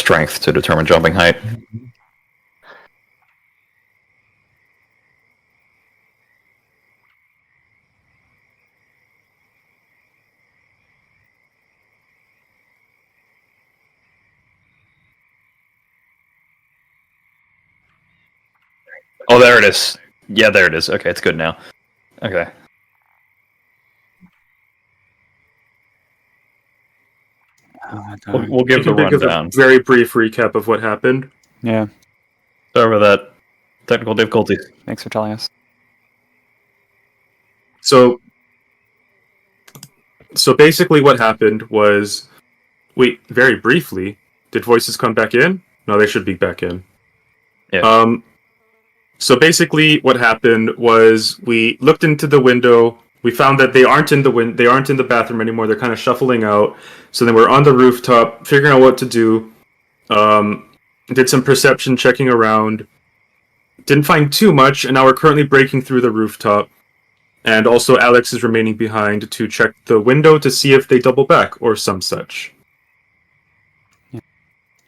strength to determine jumping height. Oh, there it is. Yeah, there it is. Okay, it's good now. Okay. We'll give the rundown. A very brief recap of what happened. Yeah. Sorry about that. Technical difficulties. Thanks for telling us. So basically what happened was, very briefly, did voices come back in? No, they should be back in. Yeah. So basically what happened was we looked into the window. We found that they aren't in the bathroom anymore. They're kind of shuffling out. So then we're on the rooftop, figuring out what to do. Did some perception checking around. Didn't find too much, and now we're currently breaking through the rooftop. And also Alex is remaining behind to check the window to see if they double back or some such. Yeah.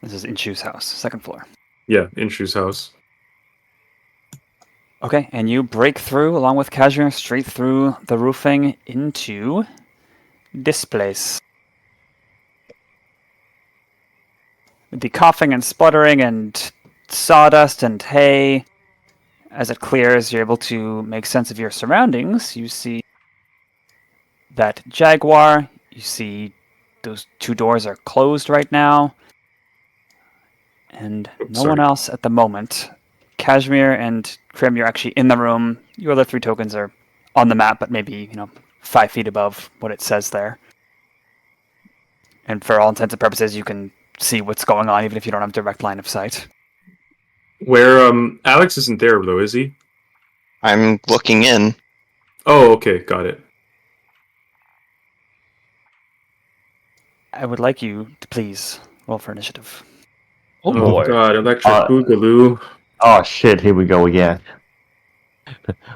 This is Inshu's house, second floor. Yeah, Inshu's house. Okay, and you break through, along with Cashmere, straight through the roofing into this place. With the coughing and spluttering and sawdust and hay, as it clears, you're able to make sense of your surroundings. You see that jaguar. You see those two doors are closed right now. And no one else at the moment. Cashmere and Crim, you're actually in the room. Your other 3 tokens are on the map, but maybe 5 feet above what it says there. And for all intents and purposes, you can see what's going on, even if you don't have direct line of sight. Where Alex isn't there though, is he? I'm looking in. Oh, okay, got it. I would like you to please roll for initiative. Oh boy. God, electric boogaloo. Oh shit, here we go again.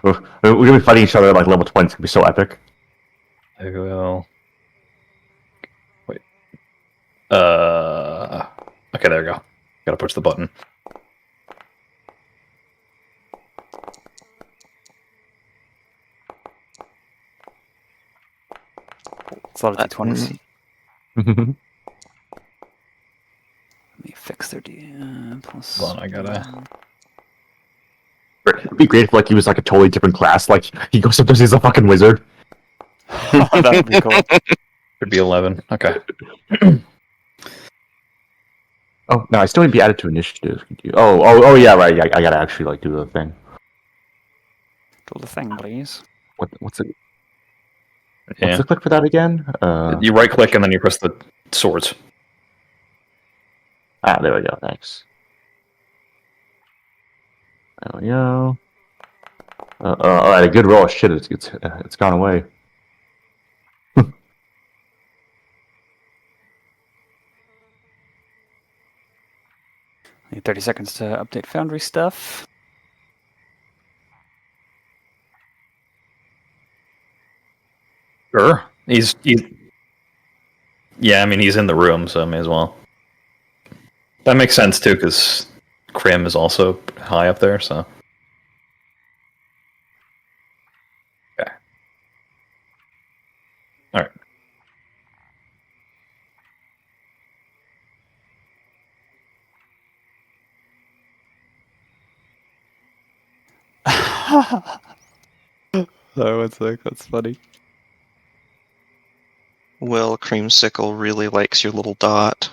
We're gonna be fighting each other at like level 20, it's gonna be so epic. I will. Wait. Okay, there we go. Gotta push the button. It's a lot of d20s. Let me fix their D plus. Hold on, I gotta. It'd be great if like he was like a totally different class. Like he goes up there, he's a fucking wizard. That would be cool. Should be 11. Okay. Oh no, I still need to be added to initiative. Oh yeah, right. Yeah, I gotta actually like do the thing. Do the thing, please. What's it? Yeah. What's the click for that again? You right click and then you press the swords. There we go. Thanks. There we go. All right, a good roll. Shit, it's gone away. 30 seconds to update Foundry stuff. Sure. He's yeah, I mean he's in the room, so I may as well. That makes sense too, because Crim is also high up there, so. Okay. Alright. Oh, one sec, that's funny. Well, Creamsicle really likes your little dot.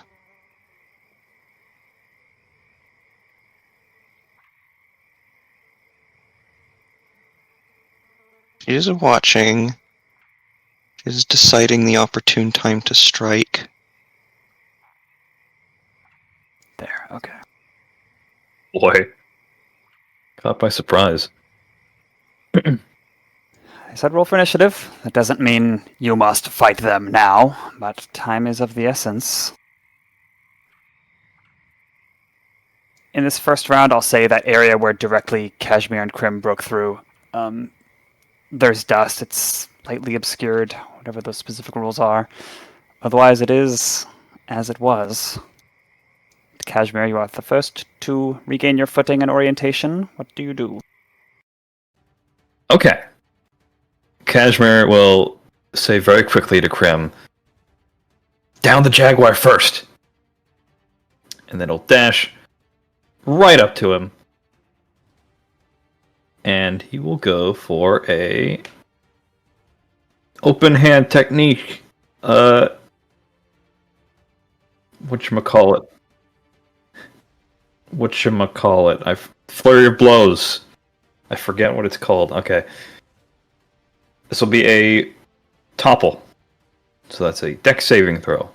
She is watching. She is deciding the opportune time to strike. There, okay. Boy. Caught by surprise. I said roll for initiative. That doesn't mean you must fight them now, but time is of the essence. In this first round, I'll say that area where directly Cashmere and Crim broke through, there's dust. It's lightly obscured, whatever those specific rules are. Otherwise, it is as it was. Cashmere, you are the first to regain your footing and orientation. What do you do? Okay. Cashmere will say very quickly to Crim, down the Jaguar first. And then he'll dash right up to him. And he will go for a open hand technique. Whatchamacallit? Flurry of blows. I forget what it's called. Okay. This will be a topple. So that's a dex saving throw.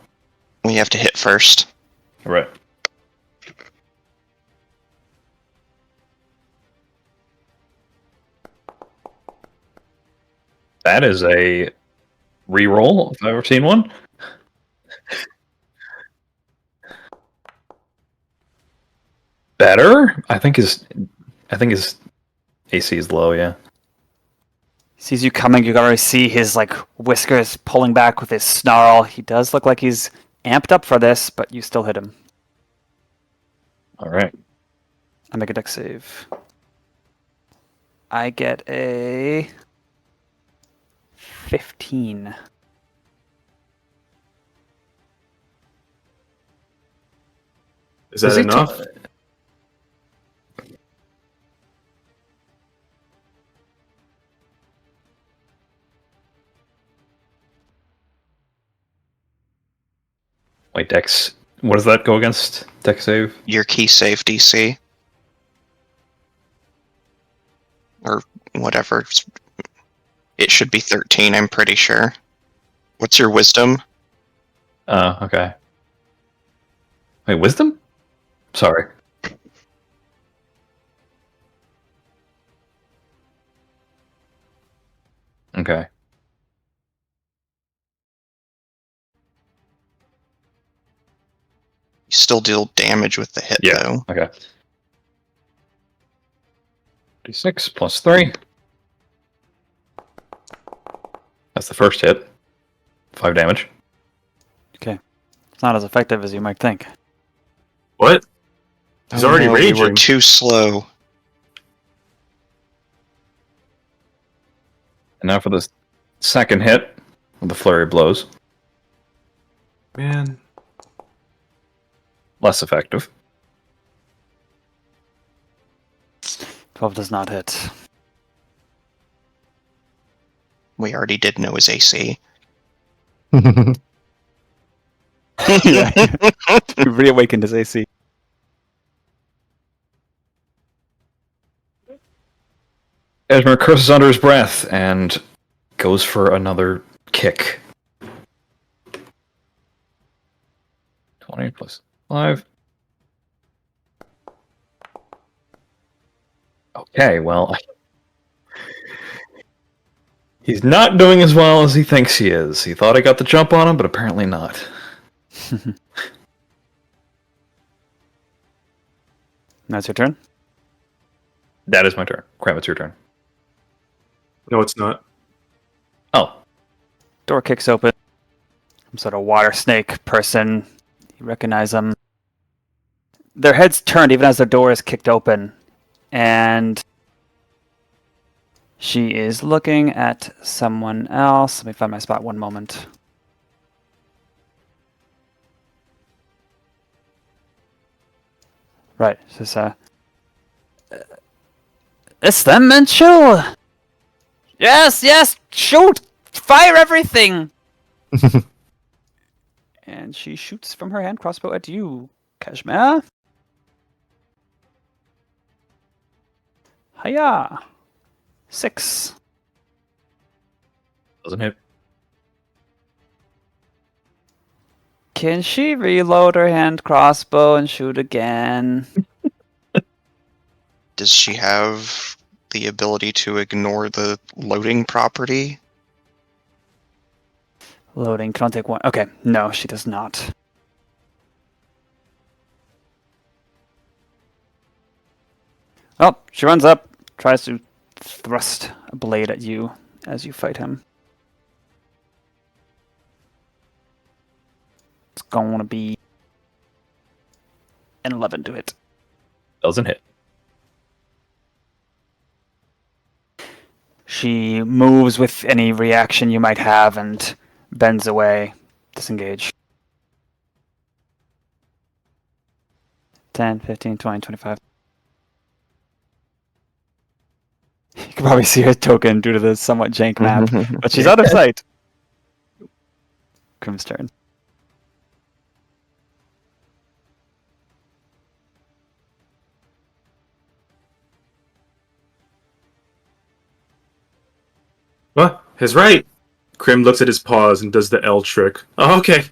We have to hit first. Right. That is a reroll, if I've ever seen one. Better? I think his AC is low, yeah. Sees you coming, you can already see his whiskers pulling back with his snarl. He does look like he's amped up for this, but you still hit him. Alright. I make a dex save. I get a 15. Is that enough? Wait, Dex. What does that go against? Dex save? Your key save DC. Or whatever. It should be 13, I'm pretty sure. What's your wisdom? Oh, okay. Wait, wisdom? Sorry. Okay. You still deal damage with the hit, Yeah. though. Okay. D6 plus 3. That's the first hit. 5 damage. Okay. It's not as effective as you might think. What? He's Oh, already no, raging. We were too slow. And now for the second hit with the flurry of blows. Man. Less effective. 12 does not hit. We already did know his AC. Yeah. You reawakened his AC. Cashmere curses under his breath and goes for another kick. 20 plus 5. Okay, well, he's not doing as well as he thinks he is. He thought I got the jump on him, but apparently not. That's your turn? That is my turn. Crim, it's your turn. No, it's not. Oh, Door kicks open. Some sort of water snake person. You recognize them. Their heads turned even as the door is kicked open. And she is looking at someone else. Let me find my spot one moment. Right. Says, it's them, Minchu! Yes, yes! Shoot! Fire everything! And she shoots from her hand crossbow at you, Cashmere. Hiya! 6. doesn't hit. Can she reload her hand crossbow and shoot again? Does she have the ability to ignore the loading property? Loading, can I take one? Okay, no, she does not. Oh, she runs up, tries to thrust a blade at you as you fight him. It's going to be An 11 to hit. Doesn't hit. She moves with any reaction you might have and bends away. Disengage. 10, 15, 20, 25. You can probably see her token due to the somewhat jank map, but she's out of sight. Crim's turn. What? He's right. Crim looks at his paws and does the L trick. Oh, okay.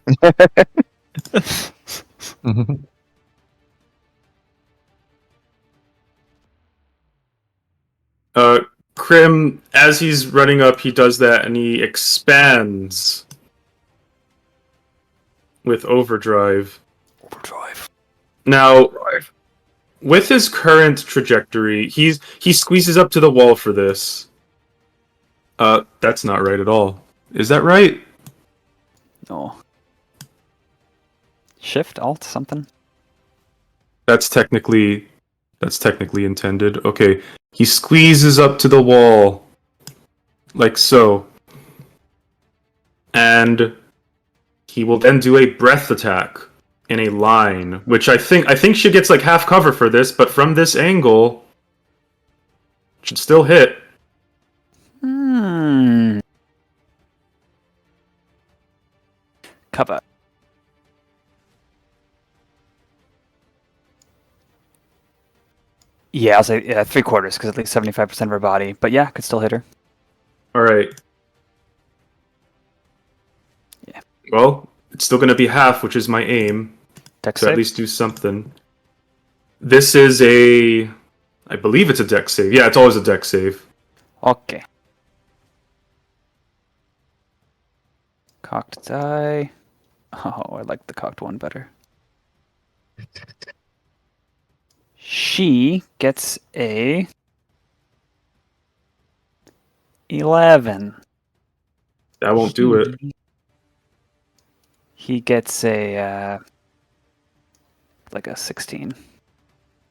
Crim, as he's running up, he does that and he expands with overdrive. Overdrive. Now, with his current trajectory, he squeezes up to the wall for this. That's not right at all. Is that right? No. Shift, Alt, something? That's technically intended. Okay. He squeezes up to the wall. Like so. And he will then do a breath attack in a line, which I think she gets like half cover for this, but from this angle should still hit. Cover. Yeah, I'll say 3/4, because at least 75% of her body. But yeah, could still hit her. Alright. Yeah. Well, it's still gonna be half, which is my aim. Dex To save? at least do something. This is I believe it's a dex save. Yeah, it's always a dex save. Okay. Cocked die. Oh, I like the cocked one better. She gets a 11. That won't do it. He gets a like a 16.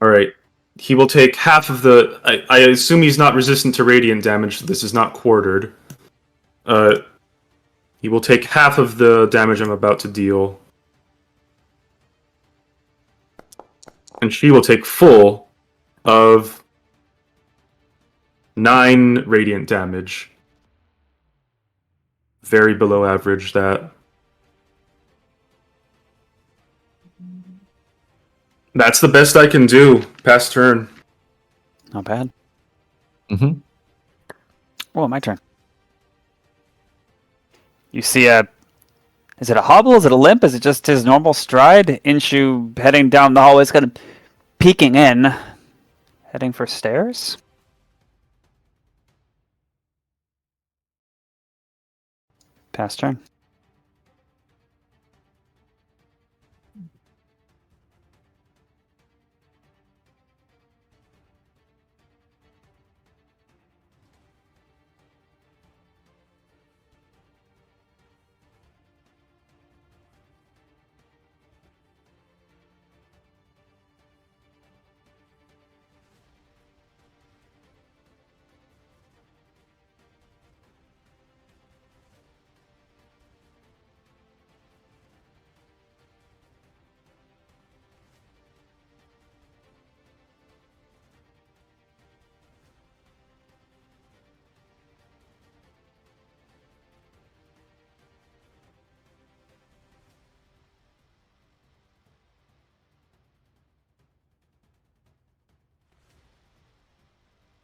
Alright. He will take half of the... I assume he's not resistant to radiant damage, so this is not quartered. He will take half of the damage I'm about to deal. And she will take full of 9 radiant damage. Very below average, that. That's the best I can do. Past turn. Not bad. Mm-hmm. Oh, my turn. You see is it a hobble? Is it a limp? Is it just his normal stride? Inshu heading down the hallway, kind of peeking in. Heading for stairs? Pass turn.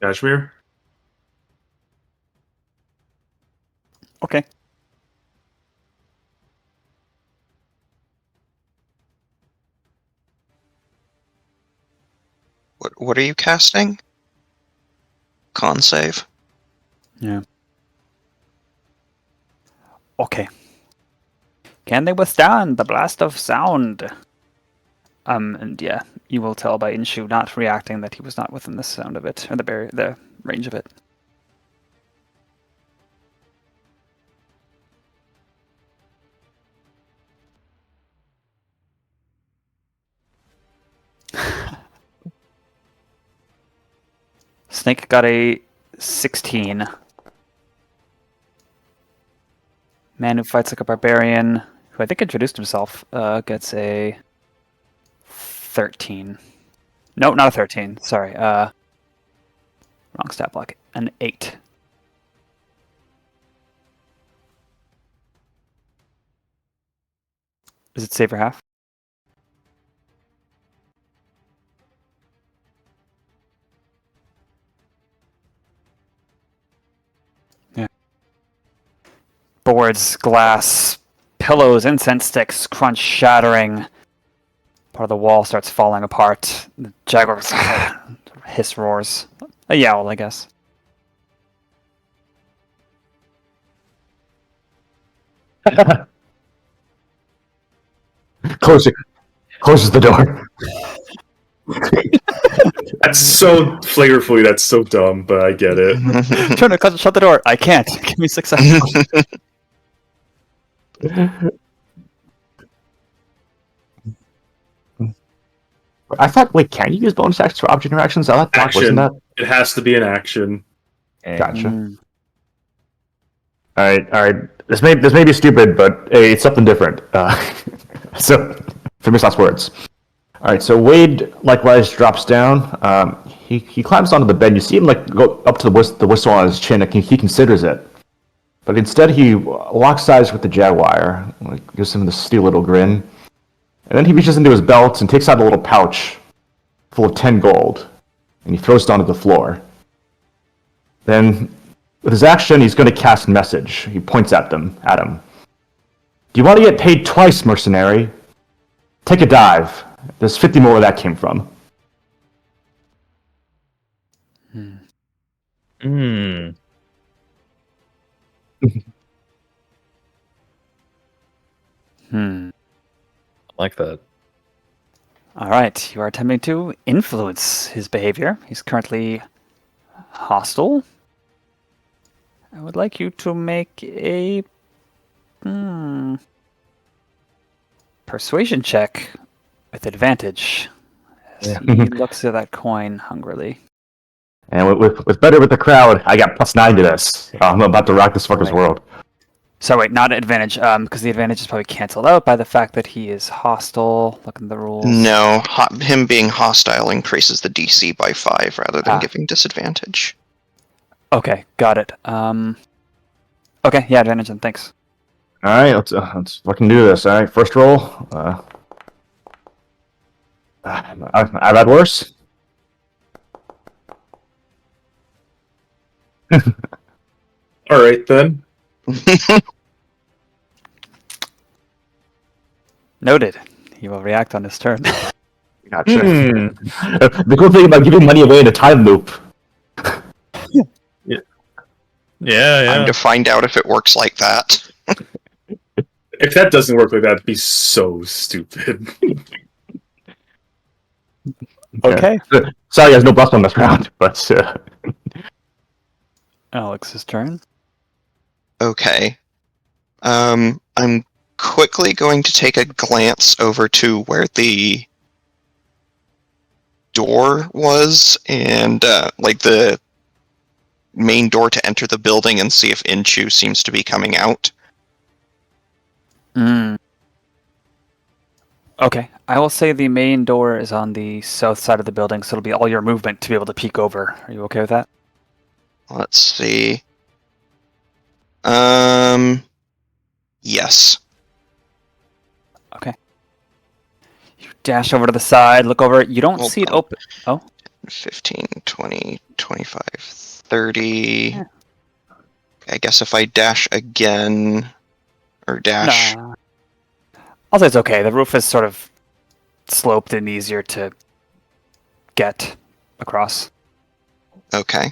Cashmere? Okay. What are you casting? Con save. Yeah. Okay. Can they withstand the blast of sound? And yeah, you will tell by Inshu not reacting that he was not within the sound of it, or the range of it. Snake got a 16. Man who fights like a barbarian, who I think introduced himself, gets a 13. No, not a 13. Sorry. Wrong stat block. An 8. Is it save for half? Yeah. Boards, glass, pillows, incense sticks, crunch, shattering. Part of the wall starts falling apart. The jaguar hiss roars. A yowl, I guess. Closes the door. That's so flavorfully. That's so dumb, but I get it. Trying to shut the door. I can't. Give me success. I thought, wait, can you use bonus actions for object interactions? I thought that wasn't Action. that. It has to be an action. Gotcha. Mm. All right. This may be stupid, but hey, it's something different. So, famous last words. All right. So Wade likewise drops down. He climbs onto the bed. You see him like go up to the whistle on his chin. He considers it, but instead he locks eyes with the jaguar. Like, gives him this steel little grin, and then he reaches into his belt and takes out a little pouch full of 10 gold, and he throws it onto the floor. Then, with his action, he's going to cast message. He points at him. Do you want to get paid twice, mercenary? Take a dive. There's 50 more where that came from. Hmm. Hmm. I like that. All right, you are attempting to influence his behavior. He's currently hostile. I would like you to make a persuasion check with advantage. As Yeah. he looks at that coin hungrily. And with better with the crowd, I got +9 to this. I'm about to rock this fucker's world. So wait, not advantage, because the advantage is probably canceled out by the fact that he is hostile. Look at the rules. No, him being hostile increases the DC by 5 rather than giving disadvantage. Okay, got it. Okay, yeah, advantage then, thanks. All right, let's fucking do this. All right, first roll. I've had worse. All right then. Noted. He will react on his turn. Gotcha. The cool thing about giving money away in a time loop. Yeah. Time to find out if it works like that. If that doesn't work like that, it'd be so stupid. Okay. Sorry, there's no bust on this round, but Alex's turn. Okay. I'm quickly going to take a glance over to where the door was and like the main door to enter the building and see if Inchu seems to be coming out. Okay, I will say the main door is on the south side of the building, so it'll be all your movement to be able to peek over. Are you okay with that? Let's see. Yes. Okay. You dash over to the side, look over. You don't Hold see it on. open. Oh, 15, 20, 25, 30. Yeah. I guess if I dash again, or dash. nah. I'll say it's okay. The roof is sort of sloped and easier to get across. Okay.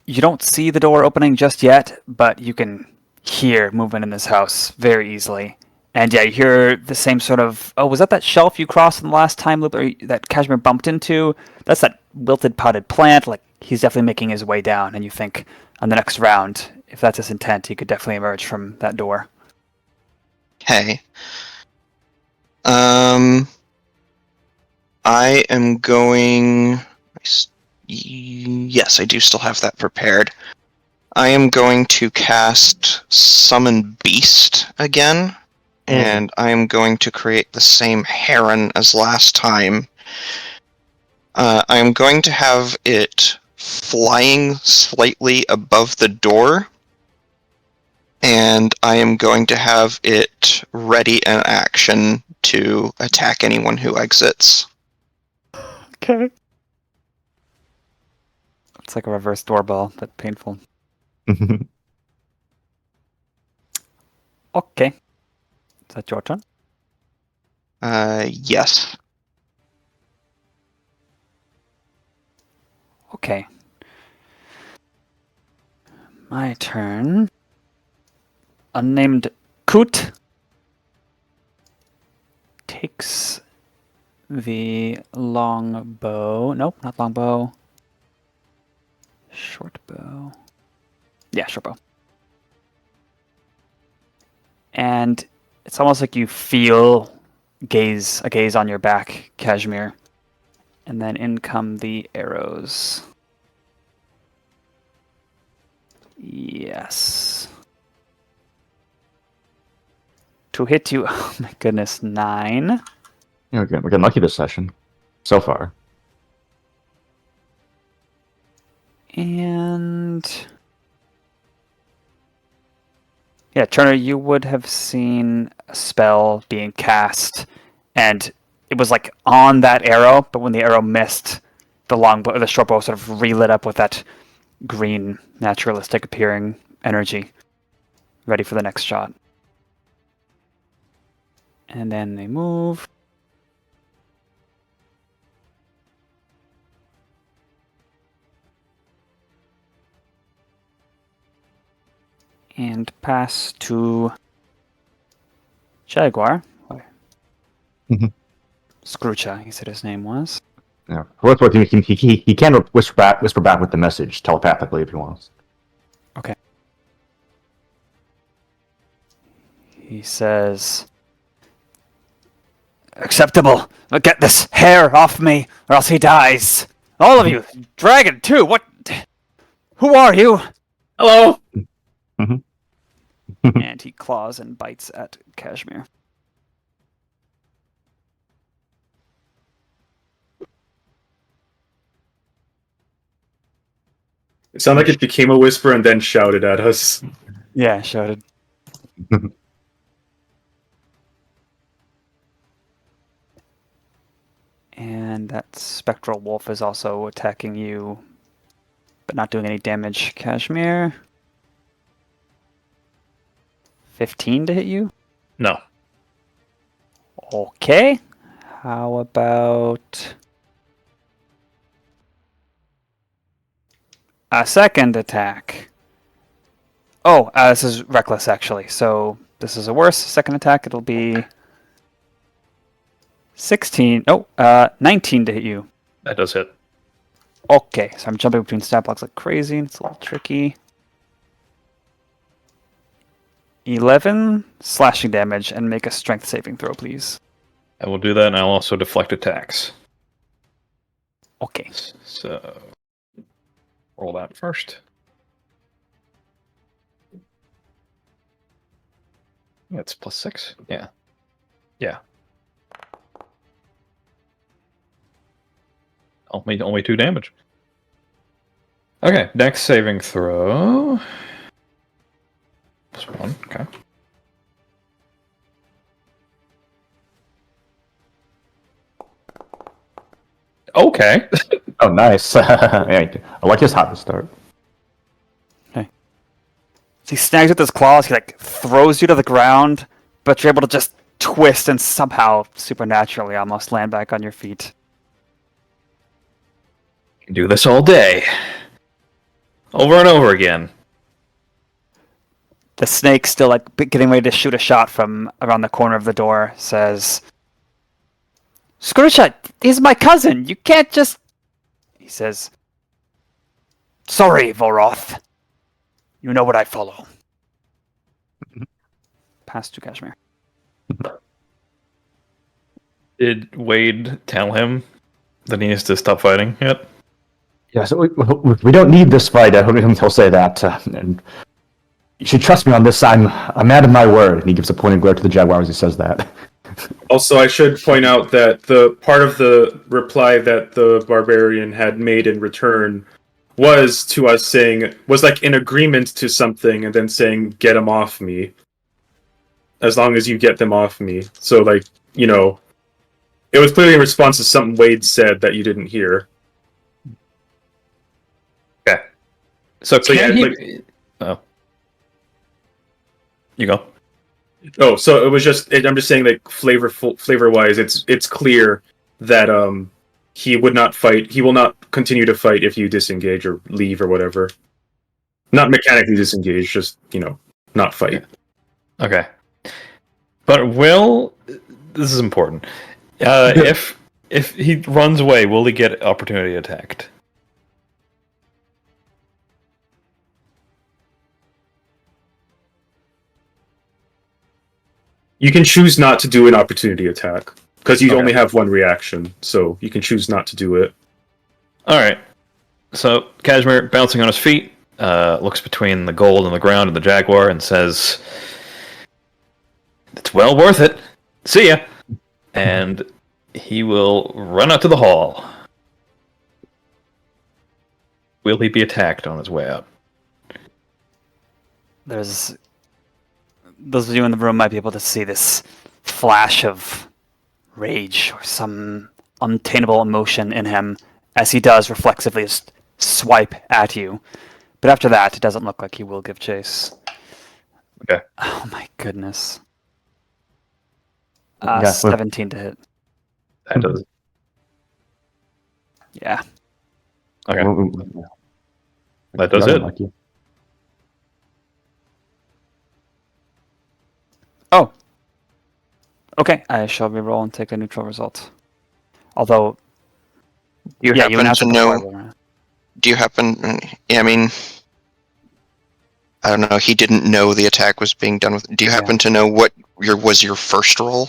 You don't see the door opening just yet, but you can hear movement in this house very easily. And yeah, you hear the same sort of, oh, was that shelf you crossed in the last time loop, or that Cashmere bumped into? That's that wilted potted plant. Like, he's definitely making his way down, and you think on the next round, if that's his intent, he could definitely emerge from that door. Okay. I am going... Yes, I do still have that prepared. I am going to cast Summon Beast again, and I am going to create the same heron as last time. I am going to have it flying slightly above the door, and I am going to have it ready in action to attack anyone who exits. Okay. It's like a reverse doorbell, but painful. Okay. Is that your turn? Yes. Okay. My turn. Unnamed Koot takes the long bow. Nope, not long bow. Short bow. Yeah, short bow. And it's almost like you feel a gaze on your back, Cashmere. And then in come the arrows. Yes. To hit you, oh my goodness, 9. Yeah, we're getting lucky this session. So far. And... yeah, Turner, you would have seen a spell being cast, and it was like on that arrow, but when the arrow missed, the longbow, the short bow sort of relit up with that green, naturalistic appearing energy, ready for the next shot. And then they move. And pass to Jaguar. Mhm. Scroocha, he said his name was. Yeah. For what he can whisper back with the message telepathically if he wants. Okay. He says, "Acceptable. Get this hair off me, or else he dies. All of you. Dragon, too. What? Who are you?" Hello. And he claws and bites at Cashmere. It sounded like it became a whisper and then shouted at us. Yeah, shouted. And that spectral wolf is also attacking you, but not doing any damage. Cashmere. 15 to hit you? No. Okay. How about a second attack? Oh, this is reckless, actually. So this is a worse second attack. It'll be 16. Oh, 19 to hit you. That does hit. Okay, so I'm jumping between stat blocks like crazy. It's a little tricky. 11 slashing damage, and make a strength saving throw, please. I will do that, and I'll also deflect attacks. Okay. So, roll that first. Yeah, it's +6. Yeah. Yeah. Only 2 damage. Okay, next saving throw. +1, okay. Okay. Oh, nice. Yeah, I like his hot start. So he snags with his claws, he like throws you to the ground, but you're able to just twist and somehow, supernaturally, almost land back on your feet. Can do this all day. Over and over again. The snake, still like getting ready to shoot a shot from around the corner of the door, says, "Scroocha, he's my cousin. You can't just..." He says, "Sorry, Voroth. You know what I follow." Pass to Cashmere. Did Wade tell him that he needs to stop fighting yet? Yeah, so we don't need this fight. He'll say that. And you should trust me on this. I'm a man of my word. And he gives a pointed glare to the Jaguar as he says that. Also, I should point out that the part of the reply that the barbarian had made in return was to us saying, was like in agreement to something and then saying, get them off me. As long as you get them off me. So, like, you know, it was clearly in response to something Wade said that you didn't hear. Okay. So yeah, can he... like- Oh. You go. Oh, so it was just, I'm just saying, like, flavor-wise, it's clear that he would not fight, he will not continue to fight if you disengage or leave or whatever. Not mechanically disengage, just, you know, not fight. Okay. But will... This is important. If he runs away, will he get opportunity attacked? You can choose not to do an opportunity attack, because you Okay. only have one reaction, so you can choose not to do it. Alright. So, Cashmere, bouncing on his feet, looks between the gold and the ground and the Jaguar and says, "It's well worth it. See ya." And he will run out to the hall. Will he be attacked on his way out? There's those of you in the room might be able to see this flash of rage or some untainable emotion in him as he does reflexively just swipe at you. But after that, it doesn't look like he will give chase. Okay. Oh my goodness. Yeah, but- 17 to hit. That does. Yeah. Okay. That does it. Lucky. Oh. Okay, I shall reroll and take a neutral result. Although, You yeah, happen you would have to to know? before. Do you happen? I mean, I don't know. He didn't know the attack was being done with. Do you happen to know what was your first roll?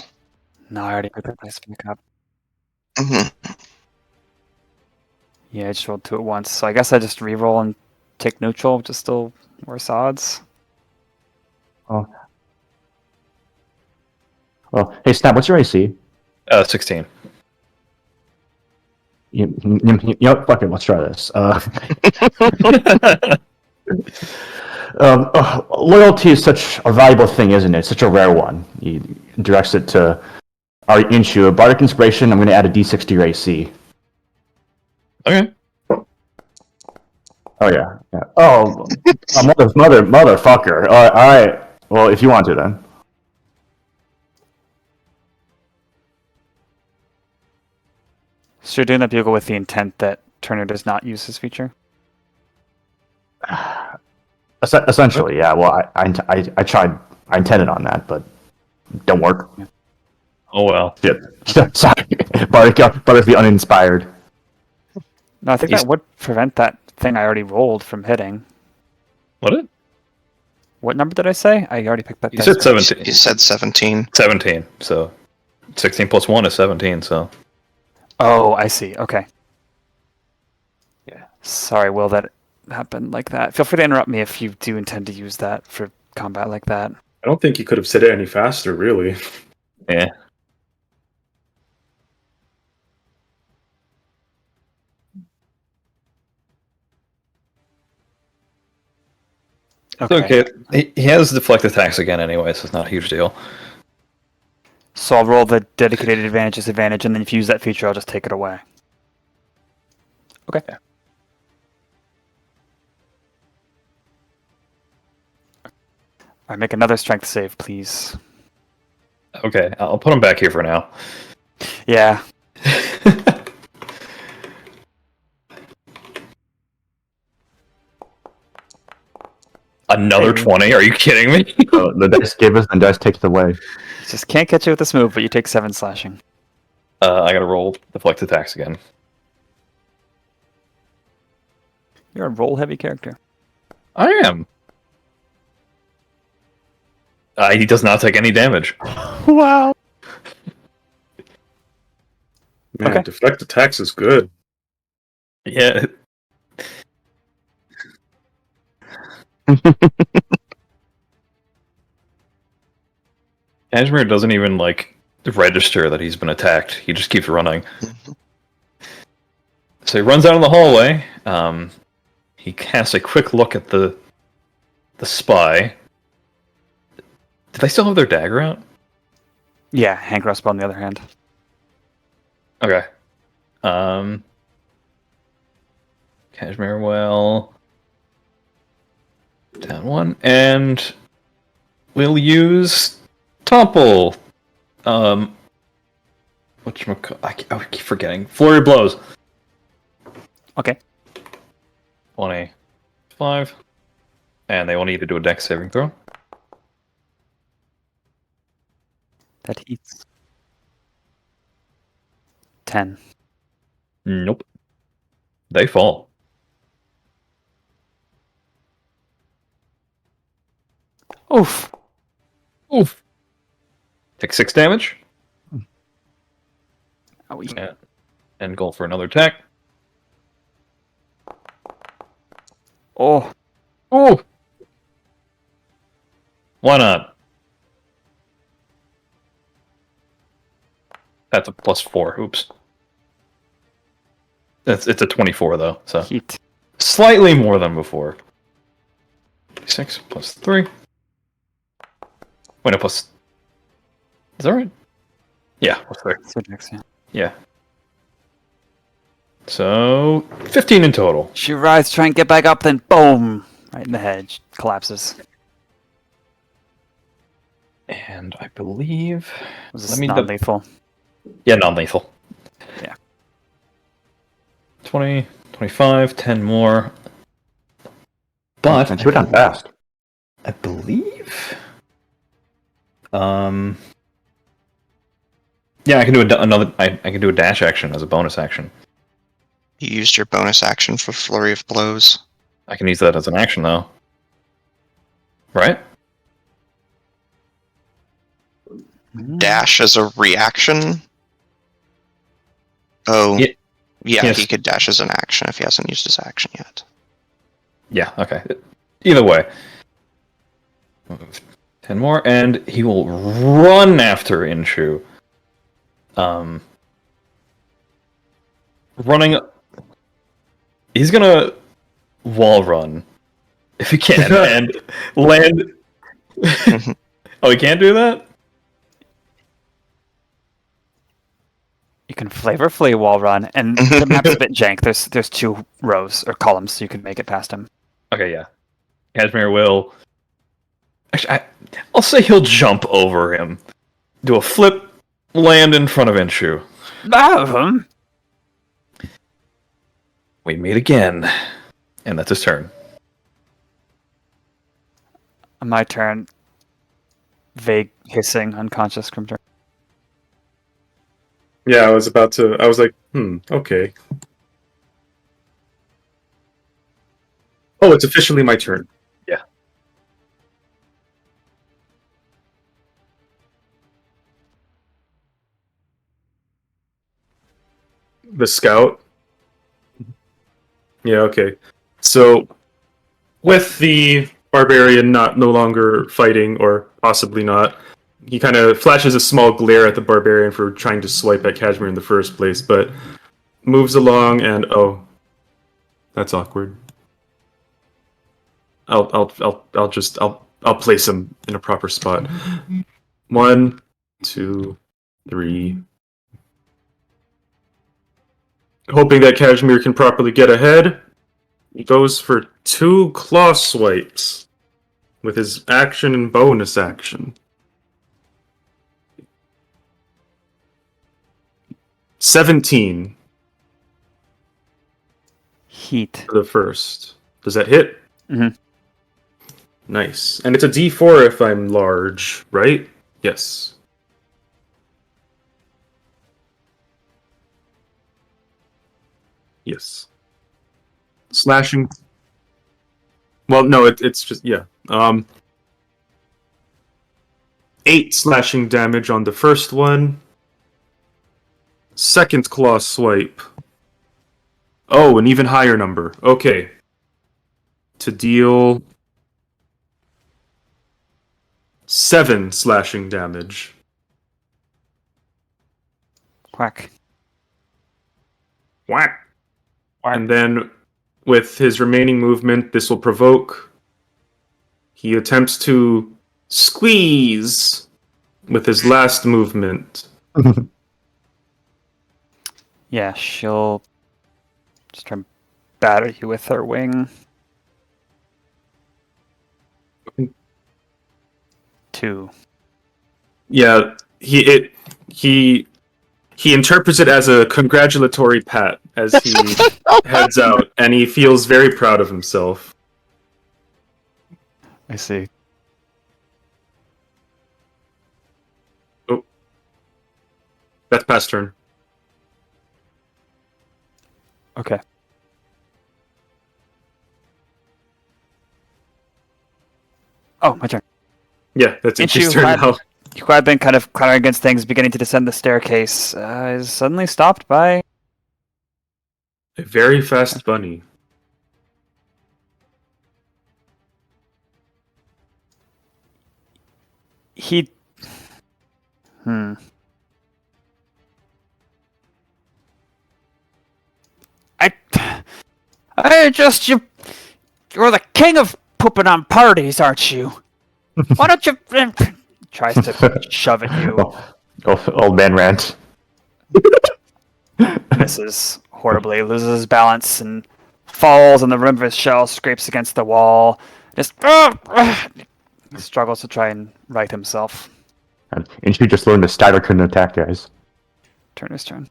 No, I already picked the dice back up. hmm Yeah, I just rolled 2 at once. So I guess I just reroll and take neutral, which is still worse odds. Well, hey, Snap, what's your AC? 16. You know, fuck it, let's try this. Loyalty is such a valuable thing, isn't it? Such a rare one. He directs it to our Inshu. Bardic Inspiration, I'm going to add a d6 to your AC. Okay. Oh, yeah. Oh, motherfucker. All right. Well, if you want to, then. So you're doing the bugle with the intent that Turner does not use this feature? Essentially, yeah. Well, I tried. I intended on that, but don't work. Oh well. Shit. Sorry. Bardic the uninspired. No, I think that would prevent that thing I already rolled from hitting. What? What number did I say? I already picked that You dice said back. 17. You said 17. 17. So 16 plus 1 is 17. So Oh, I see. Okay. Yeah. Sorry, Will, that happened like that. Feel free to interrupt me if you do intend to use that for combat like that. I don't think you could have said it any faster, really. yeah. It's okay. He has deflect attacks again anyway, so it's not a huge deal. So I'll roll the dedicated advantage disadvantage, and then if you use that feature, I'll just take it away. Okay. Yeah. Alright, make another strength save, please. Okay, I'll put him back here for now. Yeah. Another 20? Are you kidding me? The dice gave us, and dice takes it away. Just can't catch you with this move, but you take 7 slashing. I gotta roll deflect attacks again. You're a roll-heavy character. I am. He does not take any damage. Wow. Man, Okay. deflect attacks is good. Yeah. Cashmere doesn't even register that he's been attacked. He just keeps running. So he runs out in the hallway. He casts a quick look at the spy. Did they still have their dagger out? Yeah, hand crossbow on the other hand. Okay. Cashmere will down one, and we'll use Topple. I keep forgetting. Flurry of blows. Okay. 25. And they will need to do a dex saving throw. That hits. 10. Nope. They fall. Oof. Oof. Take 6 damage. Owie. Yeah. And go for another attack. Oh. Oh! Why not? That's a +4. Oops. It's a 24 though, so Heat. slightly more than before. 6 plus 3. Wait, no, plus. Is that right? Yeah, plus 3. So next, yeah. Yeah. So 15 in total. She writhes, try and get back up, then boom! Right in the head. She collapses. And I believe. Was Let this me non-lethal? Yeah, non-lethal. Yeah. 20, 25, 10 more. But And she went down fast. I believe. Yeah, I can do another. I can do a dash action as a bonus action. You used your bonus action for Flurry of Blows. I can use that as an action though. Right? Dash as a reaction? Oh, Yeah. yeah, Yes. he could dash as an action if he hasn't used his action yet. Yeah. Okay. Either way. 10 more, and he will run after Inshu. Running. He's gonna wall run if he can and land. Oh, he can't do that? You can flavorfully wall run, and the map's a bit jank. There's 2 rows or columns, so you can make it past him. Okay, yeah. Cashmere will. Actually, I'll say he'll jump over him, do a flip, land in front of Inshu. We meet again, and that's his turn. On my turn, vague hissing, unconscious Crim turn. Yeah, I was like, okay. Oh, it's officially my turn. Yeah. The scout. Yeah, okay. So, with the barbarian no longer fighting, or possibly not, he kind of flashes a small glare at the barbarian for trying to swipe at Cashmere in the first place, but moves along and that's awkward. I'll place him in a proper spot. 1, 2, 3. Hoping that Cashmere can properly get ahead, he goes for 2 claw swipes with his action and bonus action. 17 Heat. for the first. Does that hit? Mhm. Nice. And it's a D4 if I'm large, right? Yes. Yes. Slashing. Well, no, it's just, yeah. 8 slashing damage on the first one. Second claw swipe. Oh, an even higher number. Okay. To deal 7 slashing damage. Quack. Whack. Whack. And then, with his remaining movement, this will provoke. He attempts to squeeze with his last movement. Yeah, she'll just try and batter you with her wing. 2. Yeah, he interprets it as a congratulatory pat as he heads out, and he feels very proud of himself. I see. Oh, that's past turn. Okay. Oh, my turn. Yeah, that's Ain't his you turn glad- now. You had been kind of clattering against things, beginning to descend the staircase. Is suddenly stopped by. A very fast bunny. He. I just you're the king of pooping on parties, aren't you? Why don't you? Tries to shove at you. Old man rant. Misses horribly, loses his balance, and falls on the rim of his shell, scrapes against the wall. Just struggles to try and right himself. And you just learned the stagger couldn't attack, guys. His turn.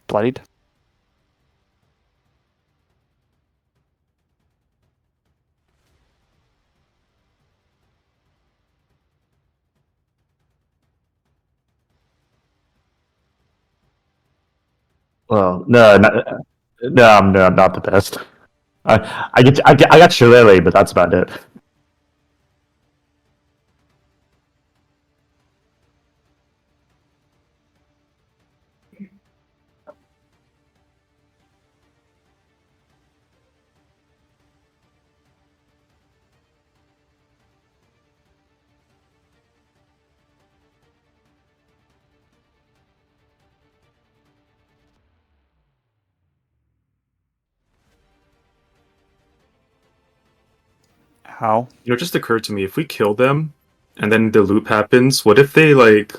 Bloodied. Well, no, not the best. I got Shillelagh, but that's about it. How? You know, it just occurred to me, if we kill them, and then the loop happens, what if they, like,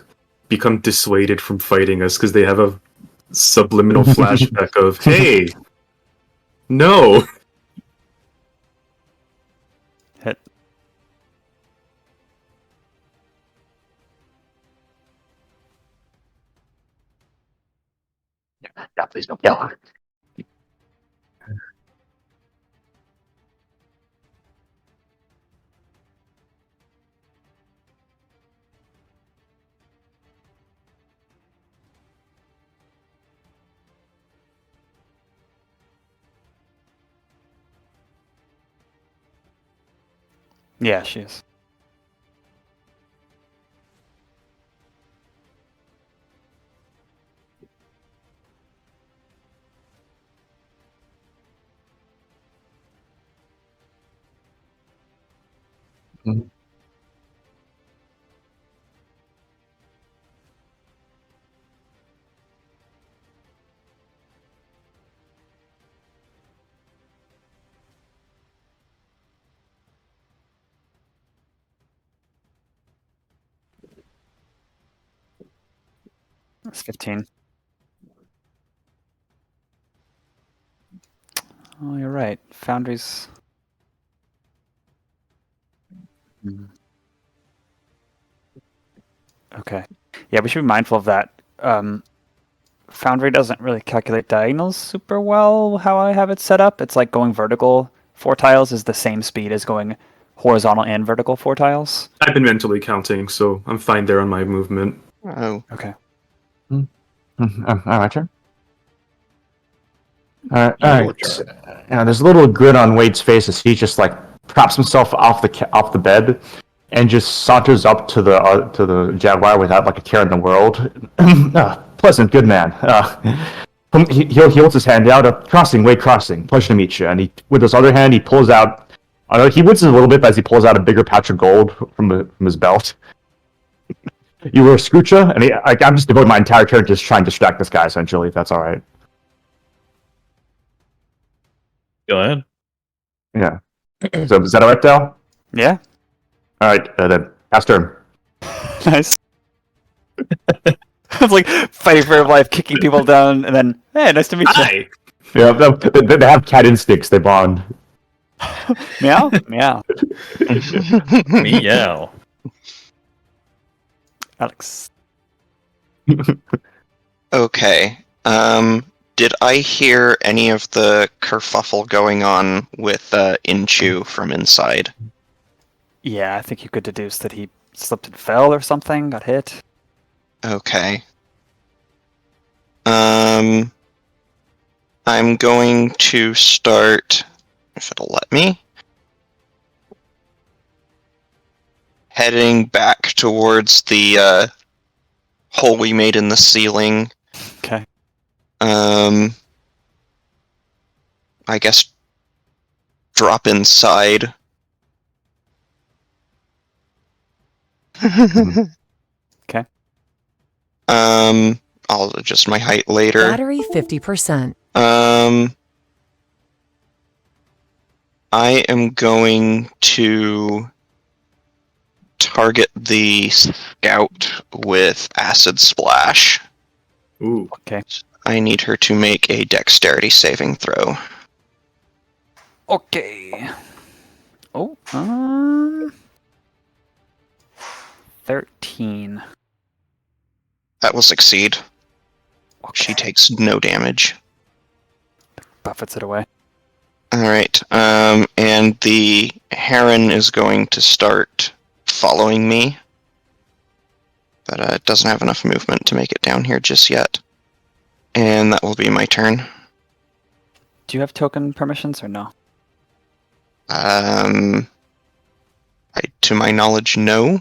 become dissuaded from fighting us because they have a subliminal flashback of, hey, no! Hit. Yeah, please don't kill her. Yeah, she is. Mhm. That's 15. Oh, you're right. Foundry's. Okay. Yeah, we should be mindful of that. Foundry doesn't really calculate diagonals super well how I have it set up. It's like going vertical 4 tiles is the same speed as going horizontal and vertical 4 tiles. I've been mentally counting, so I'm fine there on my movement. Oh, Okay. My turn. All right. There's a little grin on Wade's face as he just like props himself off the bed and just saunters up to the jaguar without like a care in the world. Pleasant, good man. he holds his hand out, Wade crossing, pleasure to meet you. And with his other hand, he pulls out, I don't know, he winces a little bit as he pulls out a bigger patch of gold from his belt. You were a Scoocha, and I'm just devoting my entire turn to just trying to distract this guy, essentially, if that's alright. Go ahead. Yeah. So, is that alright, Dal? Yeah. Alright, then, pass turn. Nice. It's like fighting for your life, kicking people down, and then, hey, nice to meet you. Hi. Yeah, they have cat instincts, they bond. Meow? Meow. Meow. Alex. Okay. Did I hear any of the kerfuffle going on with Inchu from inside? Yeah, I think you could deduce that he slipped and fell or something, got hit. Okay. I'm going to start, if it'll let me, heading back towards the hole we made in the ceiling. Okay. I guess drop inside. Okay. I'll adjust my height later. Battery 50%. I am going to target the scout with acid splash. Ooh. Okay. I need her to make a dexterity saving throw. Okay. Oh, 13. That will succeed. Okay. She takes no damage. Buffets it away. Alright, and the heron is going to start following me. But it doesn't have enough movement to make it down here just yet. And that will be my turn. Do you have token permissions or no? To my knowledge, no.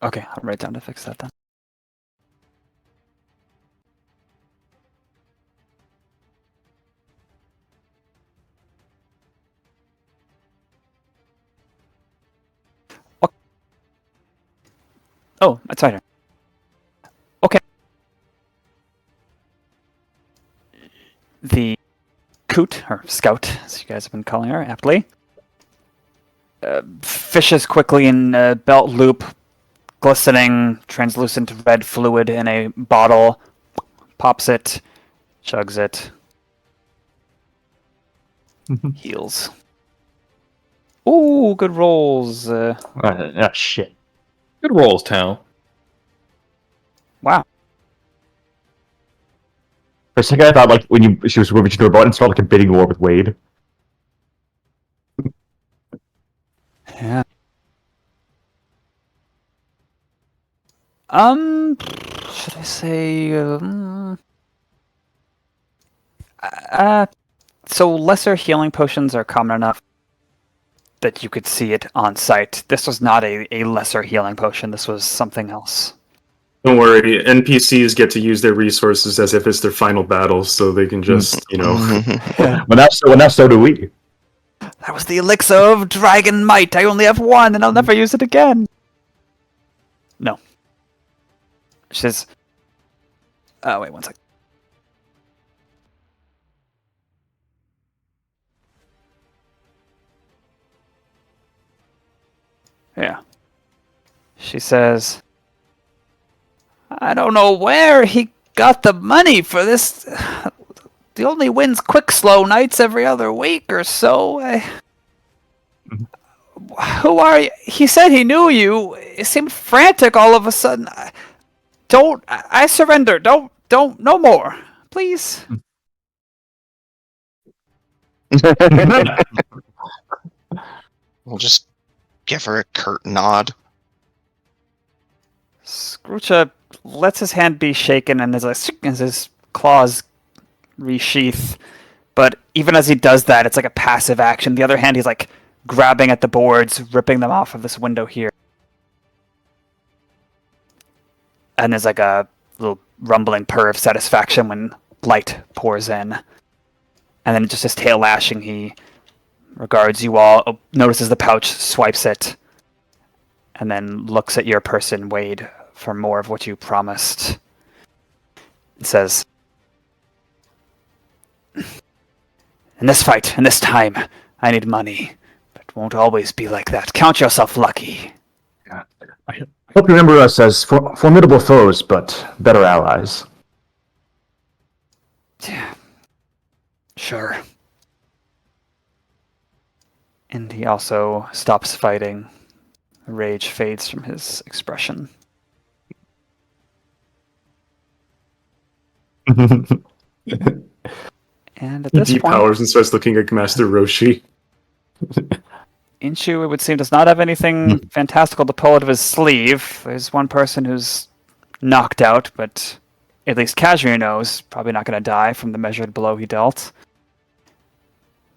Okay, I'll write down to fix that then. Oh, it's right here. Okay. The coot, or scout, as you guys have been calling her, aptly, fishes quickly in a belt loop, glistening, translucent red fluid in a bottle, pops it, chugs it, heals. Ooh, good rolls. Shit. Good rolls, Tao. Wow. For a second, I thought like when she was moving to her boat and started like a bidding war with Wade. Yeah. Should I say, so lesser healing potions are common enough that you could see it on site. This was not a lesser healing potion. This was something else. Don't worry, NPCs get to use their resources as if it's their final battle, so they can just, Yeah. Well, now so do we. That was the elixir of dragon might. I only have one, and I'll never use it again. No. She says, wait one sec. Yeah. She says, I don't know where he got the money for this. He only wins quick slow nights every other week or so. Who are you? He said he knew you. He seemed frantic all of a sudden. I surrender. Don't, no more. Please. We'll just give her a curt nod. Scroocha lets his hand be shaken and as his claws resheath. But even as he does that, it's like a passive action. The other hand, he's like grabbing at the boards, ripping them off of this window here. And there's like a little rumbling purr of satisfaction when light pours in. And then just his tail lashing, he regards you all, notices the pouch, swipes it, and then looks at your person, Wade, for more of what you promised. It says, "In this fight, in this time, I need money. But it won't always be like that. Count yourself lucky." Yeah. I hope you remember us as formidable foes, but better allies. Yeah. Sure. And he also stops fighting. Rage fades from his expression. And at He this point, depowers and starts looking like Master Roshi. Inshu, it would seem, does not have anything fantastical to pull out of his sleeve. There's one person who's knocked out, but at least Cashmere knows probably not going to die from the measured blow he dealt.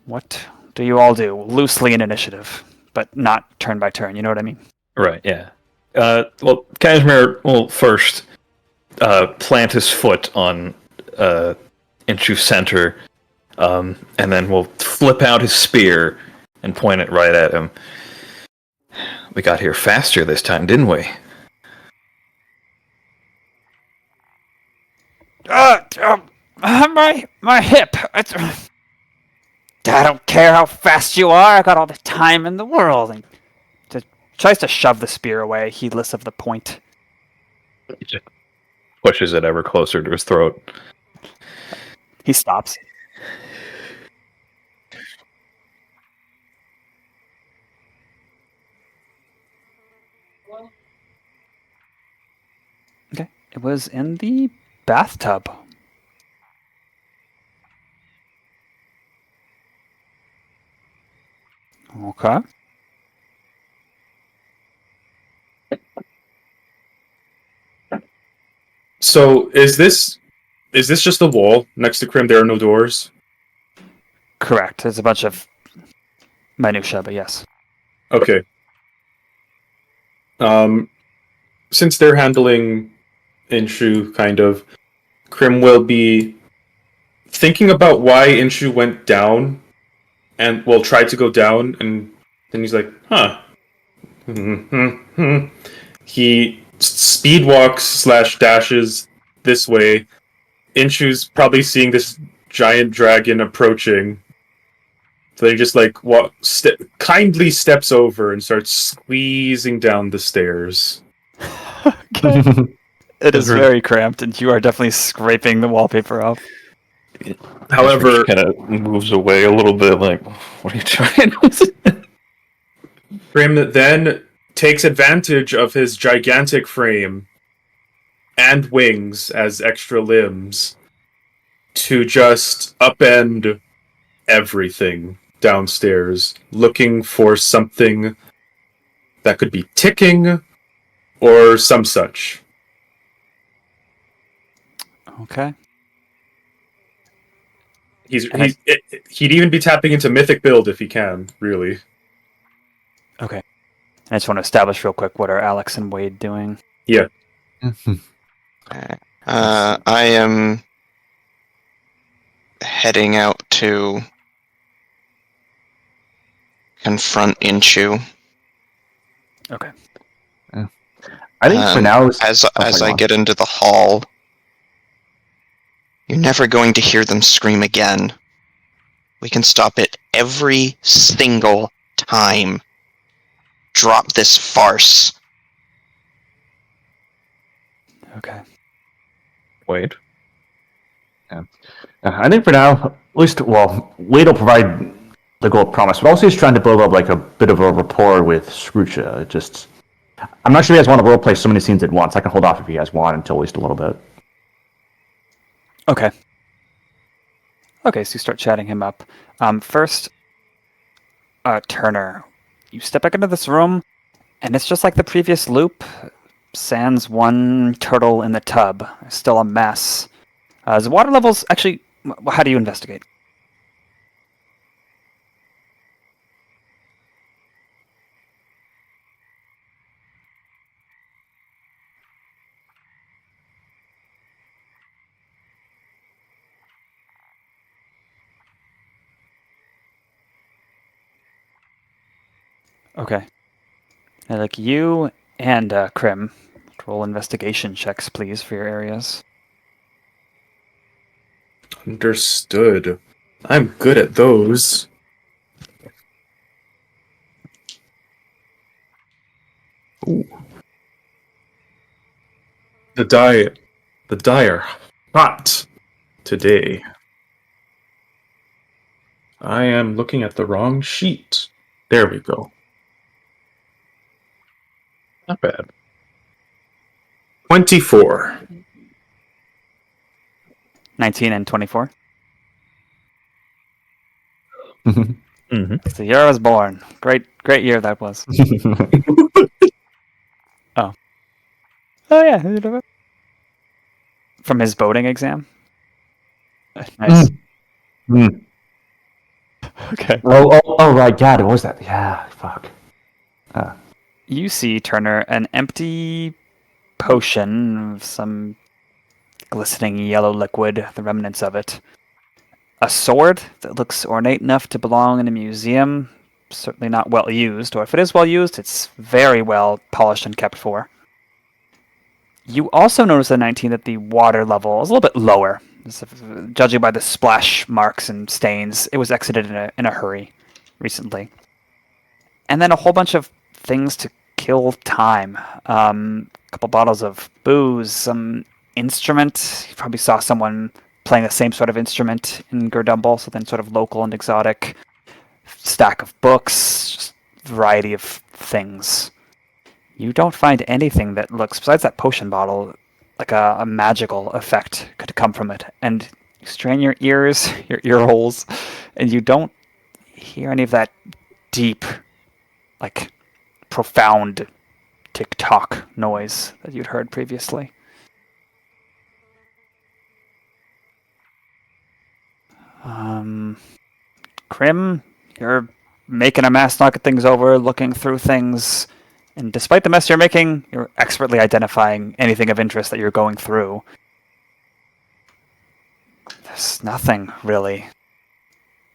What do you all do? Loosely in initiative, but not turn by turn, you know what I mean? Right, yeah. Well, Cashmere will first plant his foot on Inshu's center, and then we'll flip out his spear and point it right at him. We got here faster this time, didn't we? My hip. I don't care how fast you are. I got all the time in the world. And just tries to shove the spear away, heedless of the point. He just pushes it ever closer to his throat. He stops. Okay. It was in the bathtub. Okay. So is this just a wall next to Crim? There are no doors. Correct. There's a bunch of minutia, but yes. Okay. Since they're handling Inshu, kind of, Crim will be thinking about why Inshu went down, and tried to go down, and then he's like, huh. He speed walks / dashes this way. Inshu's probably seeing this giant dragon approaching. So he just kindly steps over and starts squeezing down the stairs. Okay. It is very cramped, and you are definitely scraping the wallpaper off. However, kind of moves away a little bit, like, what are you trying? Crim then takes advantage of his gigantic frame and wings as extra limbs to just upend everything downstairs, looking for something that could be ticking or some such. Okay. He'd even be tapping into Mythic Build if he can, really. Okay. I just want to establish real quick, what are Alex and Wade doing? Yeah. I am heading out to confront Inshu. Okay. I think for now, as I get into the hall, you're never going to hear them scream again. We can stop it every single time. Drop this farce. Okay. Wait. I think for now, at least, Wade will provide the gold promise, but also he's trying to build up like a bit of a rapport with Scroocha. I'm not sure you guys want to roleplay so many scenes at once. I can hold off if you guys want until at least a little bit. Okay. Okay, so you start chatting him up. First, Turner, you step back into this room, and it's just like the previous loop. Sans one turtle in the tub. Still a mess. The water levels, actually, how do you investigate? Okay. I'd like you and Crim roll investigation checks, please, for your areas. Understood. I'm good at those. Ooh. The die are hot today. I am looking at the wrong sheet. There we go. Not bad. 24. 19 and 24. Mm-hmm. It's the year I was born. Great year that was. Oh yeah. From his boating exam. Nice. Mm. Okay. Oh, right, God, what was that? Yeah, fuck. You see, Turner, an empty potion of some glistening yellow liquid, the remnants of it. A sword that looks ornate enough to belong in a museum. Certainly not well used, or if it is well used, it's very well polished and kept for. You also notice at 19 that the water level is a little bit lower. Judging by the splash marks and stains, it was exited in a hurry recently. And then a whole bunch of things to kill time. A couple bottles of booze, some instrument. You probably saw someone playing the same sort of instrument in Gerdumble, so then sort of local and exotic. Stack of books, just variety of things. You don't find anything that looks, besides that potion bottle, like a magical effect could come from it. And you strain your ears, your ear holes, and you don't hear any of that deep, like profound tick-tock noise that you'd heard previously. Crim, you're making a mess, knocking things over, looking through things, and despite the mess you're making, you're expertly identifying anything of interest that you're going through. There's nothing, really.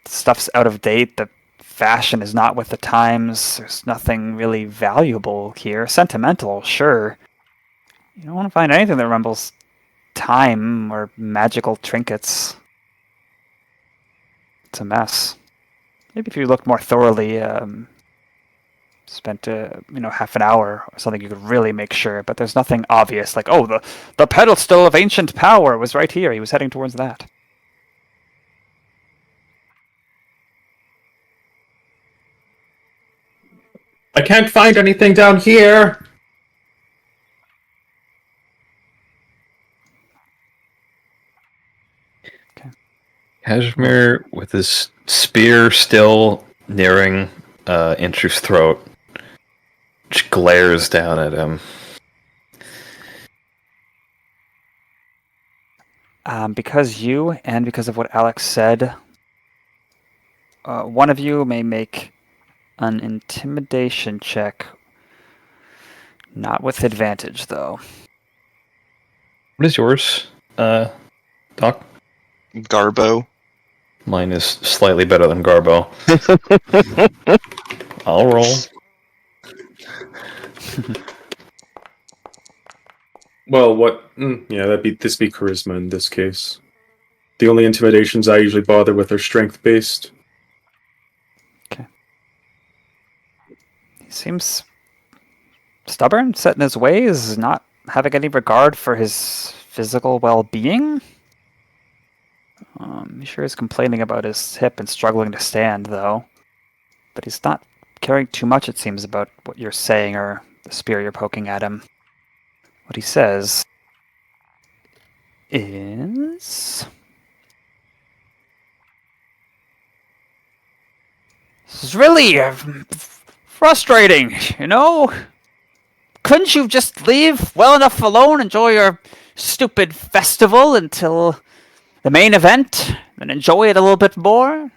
Stuff's out of date, the fashion is not with the times, there's nothing really valuable here. Sentimental, sure. You don't want to find anything that resembles time or magical trinkets. It's a mess. Maybe if you looked more thoroughly, spent half an hour or something, you could really make sure. But there's nothing obvious like, oh, the pedestal of ancient power was right here. He was heading towards that. I can't find anything down here. Cashmere, with his spear still nearing Intru's throat, just glares down at him. Because you, and because of what Alex said, one of you may make an intimidation check. Not with advantage, though. What is yours, Doc? Garbo. Mine is slightly better than Garbo. I'll roll. Well, what? Yeah, this be charisma in this case. The only intimidations I usually bother with are strength-based. Okay. He seems stubborn, set in his ways, not having any regard for his physical well-being. He sure is complaining about his hip and struggling to stand, though. But he's not caring too much, it seems, about what you're saying or the spear you're poking at him. What he says is... This is really frustrating, you know? Couldn't you just leave well enough alone, enjoy your stupid festival until the main event, and enjoy it a little bit more?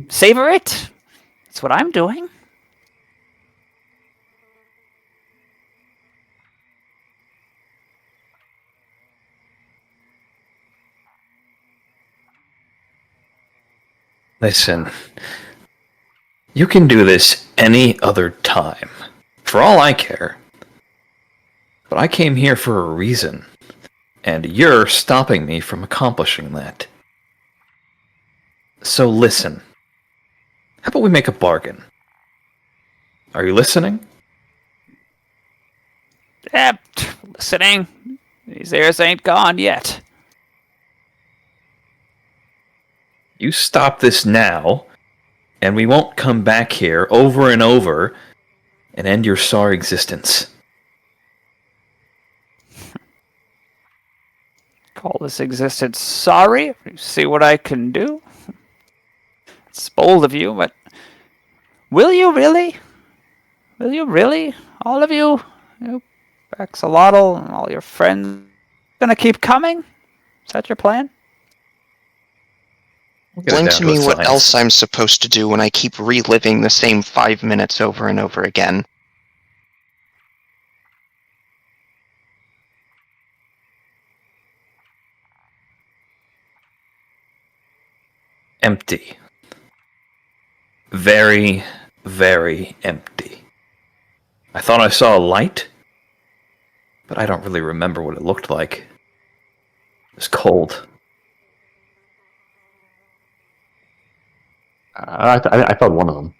Savor it? That's what I'm doing. Listen, You can do this any other time. For all I care. But I came here for a reason. And you're stopping me from accomplishing that. So listen. How about we make a bargain? Are you listening? Yep, listening. These ears ain't gone yet. You stop this now, and we won't come back here over and over and end your sorry existence. Call this existence sorry? See what I can do? It's bold of you, but... Will you really? Will you really? All of you? You, Axolotl, and all your friends, gonna keep coming? Is that your plan? Explain to me what else I'm supposed to do when I keep reliving the same 5 minutes over and over again. Empty. Very, very empty. I thought I saw a light, but I don't really remember what it looked like. It was cold. I felt one of them.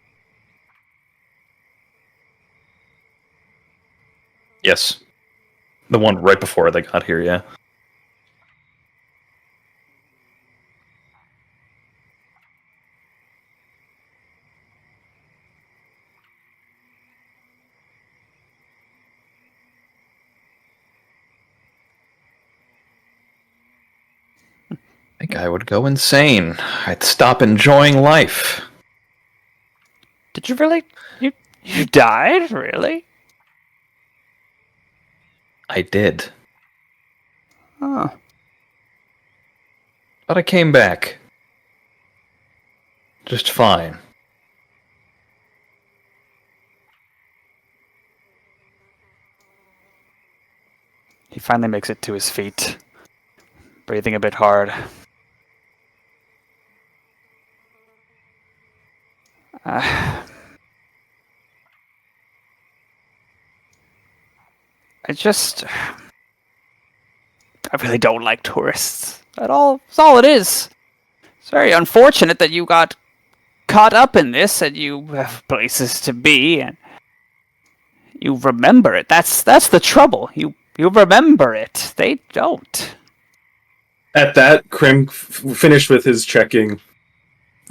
Yes. The one right before they got here, yeah. I think I would go insane. I'd stop enjoying life. Did you really? You died? Really? I did. Huh. But I came back. Just fine. He finally makes it to his feet, breathing a bit hard. I really don't like tourists at all. That's all it is. It's very unfortunate that you got caught up in this and you have places to be and you remember it. That's the trouble. You remember it. They don't. At that, Crim finished with his checking,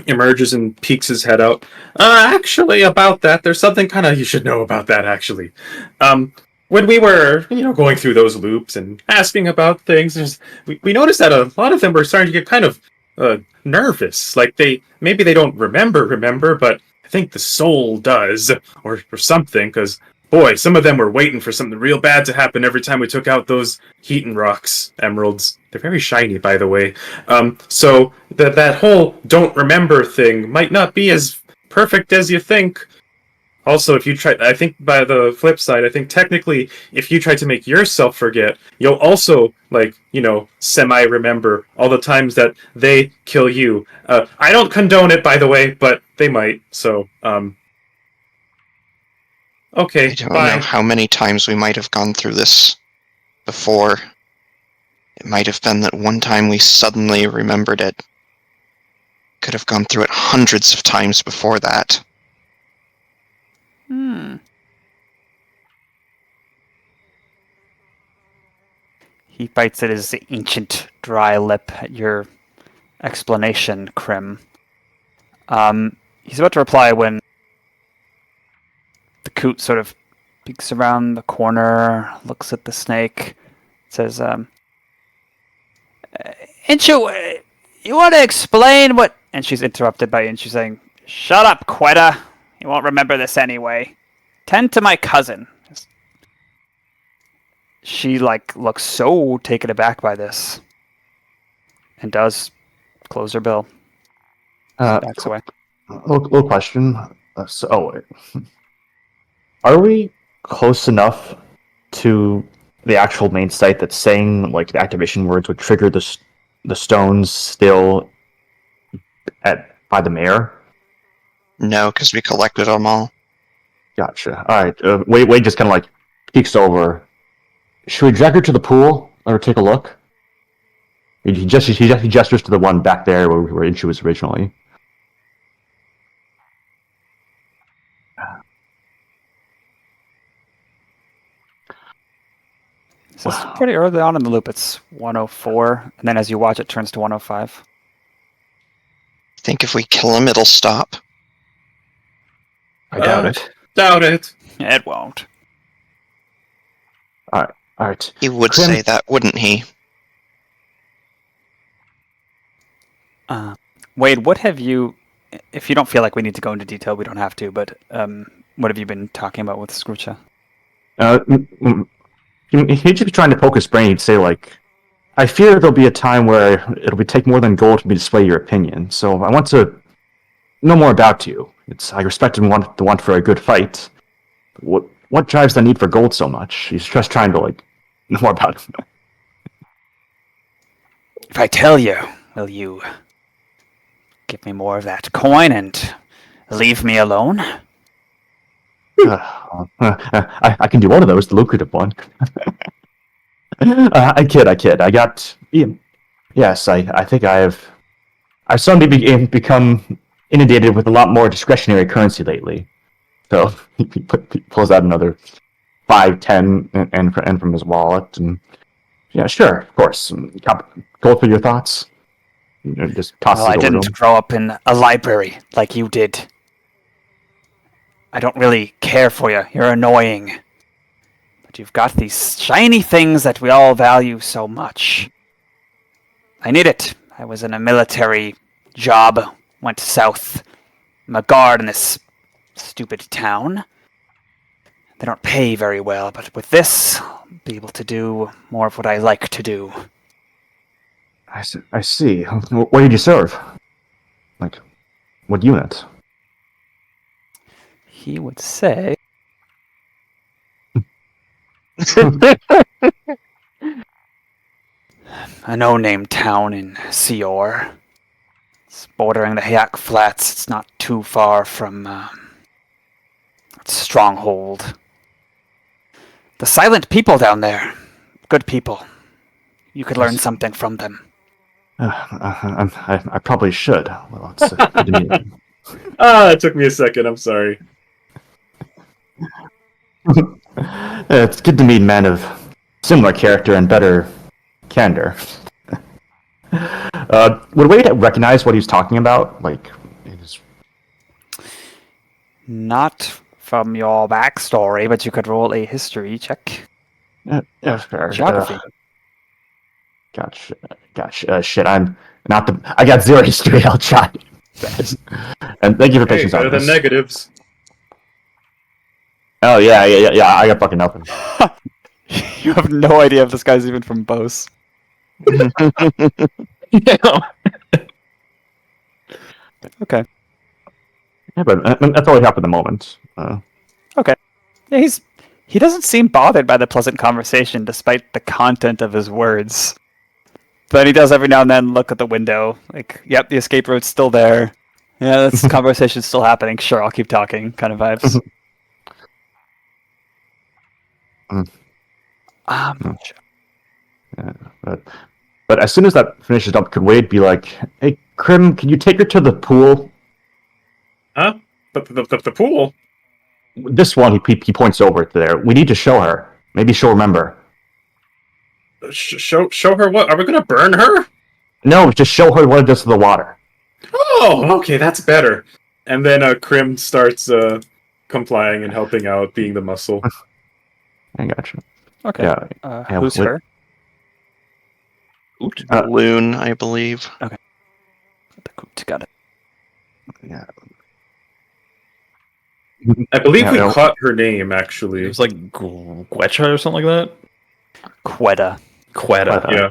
emerges and peeks his head out. Actually, about that, there's something kind of you should know about that, actually. When we were, going through those loops and asking about things, we noticed that a lot of them were starting to get kind of nervous. Like maybe they don't remember, but I think the soul does, or something, because, boy, some of them were waiting for something real bad to happen every time we took out those Heaton Rocks emeralds. They're very shiny, by the way. So that whole don't remember thing might not be as perfect as you think. Also, if you try, I think by the flip side, I think technically, if you try to make yourself forget, you'll also, semi-remember all the times that they kill you. I don't condone it, by the way, but they might, so, okay, I don't bye. know how many times we might have gone through this before. It might have been that one time we suddenly remembered it. Could have gone through it hundreds of times before that. He bites at his ancient dry lip at your explanation, Crim. He's about to reply when the coot sort of peeks around the corner, looks at the snake, says, Inchu, you want to explain what... And she's interrupted by Inchu saying, Shut up, Quetta. You won't remember this anyway. Tend to my cousin. She, looks so taken aback by this. And does close her bill. Backs away. Little question. Are we close enough to the actual main site that's saying, the activation words would trigger the stones still by the mayor? No, because we collected them all. Gotcha. All right. Wade just kind of like peeks over. Should we drag her to the pool or take a look? He gestures to the one back there where she was originally. So it's pretty early on in the loop. It's 104, and then as you watch, it turns to 105. I think if we kill him, it'll stop. I doubt it. Doubt it. It won't. All right. He would Crim- say that, wouldn't he? Wade, what have you... If you don't feel like we need to go into detail, we don't have to, but what have you been talking about with Scroocha? He'd just be trying to poke his brain. He'd say, like, I fear there'll be a time where it'll take more than gold to display your opinion, so I want to know more about you. I respect and want the want for a good fight. What drives the need for gold so much? He's just trying to, like, know more about him. If I tell you, will you give me more of that coin and leave me alone? I can do one of those, the lucrative one. I kid. I got... Yes, I think I've suddenly become inundated with a lot more discretionary currency lately. So he pulls out another 5, 10, and from his wallet, and yeah, sure, of course. Gold for your thoughts. Just toss Well, it I over to didn't him. grow up in a library like you did. I don't really care for you. You're annoying. But you've got these shiny things that we all value so much. I need it. I was in a military job, went south. I'm a guard in this stupid town. They don't pay very well, but with this, I'll be able to do more of what I like to do. I see. Where did you serve? Like, what unit? He would say... a no-name town in Seor. It's bordering the Hayak Flats. It's not too far from Stronghold. The silent people down there. Good people. You could learn something from them. I probably should. Well, it's good to meet you. It took me a second. I'm sorry. It's good to meet men of similar character and better candor. Would Wade recognize what he's talking about? Like, Not from your backstory, but you could roll a history check. yeah, fair. Geography. Gotcha. Shit, I'm not the. I got 0 history. I'll try. And thank you for Hey, patience better on than this. negatives. Oh yeah. I got fucking nothing. You have no idea if this guy's even from Bose. Okay. Yeah, but that's all we have for the moment. Yeah, he doesn't seem bothered by the pleasant conversation despite the content of his words. But he does every now and then look at the window, like, yep, the escape route's still there. Yeah, this conversation's still happening. Sure, I'll keep talking, kind of vibes. But as soon as that finishes up, could Wade be like, "Hey, Crim, can you take her to the pool?" Huh? The pool? This one, he points over to there. We need to show her. Maybe she'll remember. Show her what? Are we gonna burn her? No, just show her what it does to the water. Oh, okay, that's better. And then Crim starts complying and helping out, being the muscle. I gotcha. Okay. Yeah. Who's her? Loon, I believe. Got it. Yeah. I believe Yeah, we no. caught her name, actually. It was like Guecha or something like that. Quetta. Quetta. Yeah.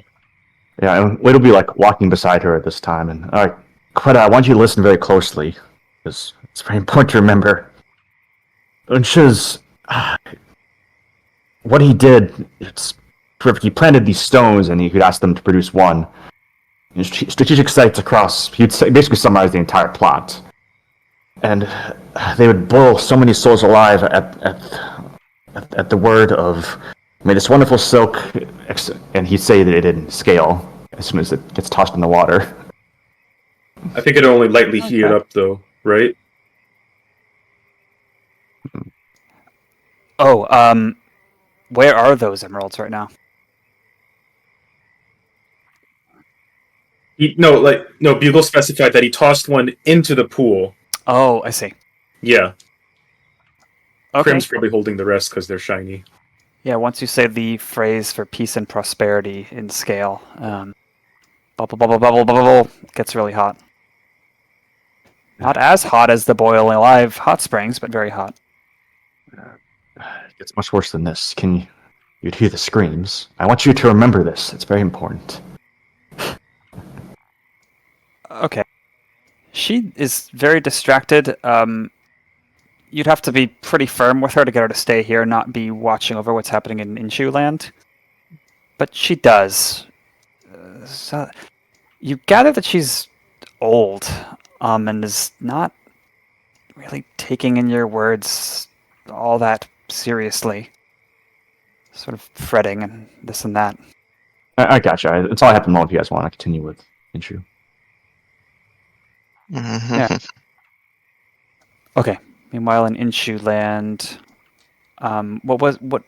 Yeah, and Wade will be like walking beside her at this time, and all right, Quetta, I want you to listen very closely, because it's very important to remember. Unsha's, what he did, it's perfect. He planted these stones, and he could ask them to produce one. And strategic sites across. He'd basically summarize the entire plot. and they would boil so many souls alive at the word of, may this wonderful silk, and he'd say that it in scale as soon as it gets tossed in the water. I think it'll only lightly heat it up, though, right? Oh, where are those emeralds right now? No, Bugle specified that he tossed one into the pool. Oh, I see. Yeah. Okay. Crim's probably holding the rest because they're shiny. Yeah, once you say the phrase for peace and prosperity in scale, bubble, bubble, bubble, bubble, it gets really hot. Not as hot as the boiling alive hot springs, but very hot. It gets much worse than this. You'd hear the screams. I want you to remember this. It's very important. Okay. She is very distracted. You'd have to be pretty firm with her to get her to stay here and not be watching over what's happening in Inshu Land. But she does. So you gather that she's old, and is not really taking in your words all that seriously. Sort of fretting and this and that. I gotcha. It's all I have at the moment if you guys want to continue with Inshu. Yeah. Okay. Meanwhile, in Inshu Land, what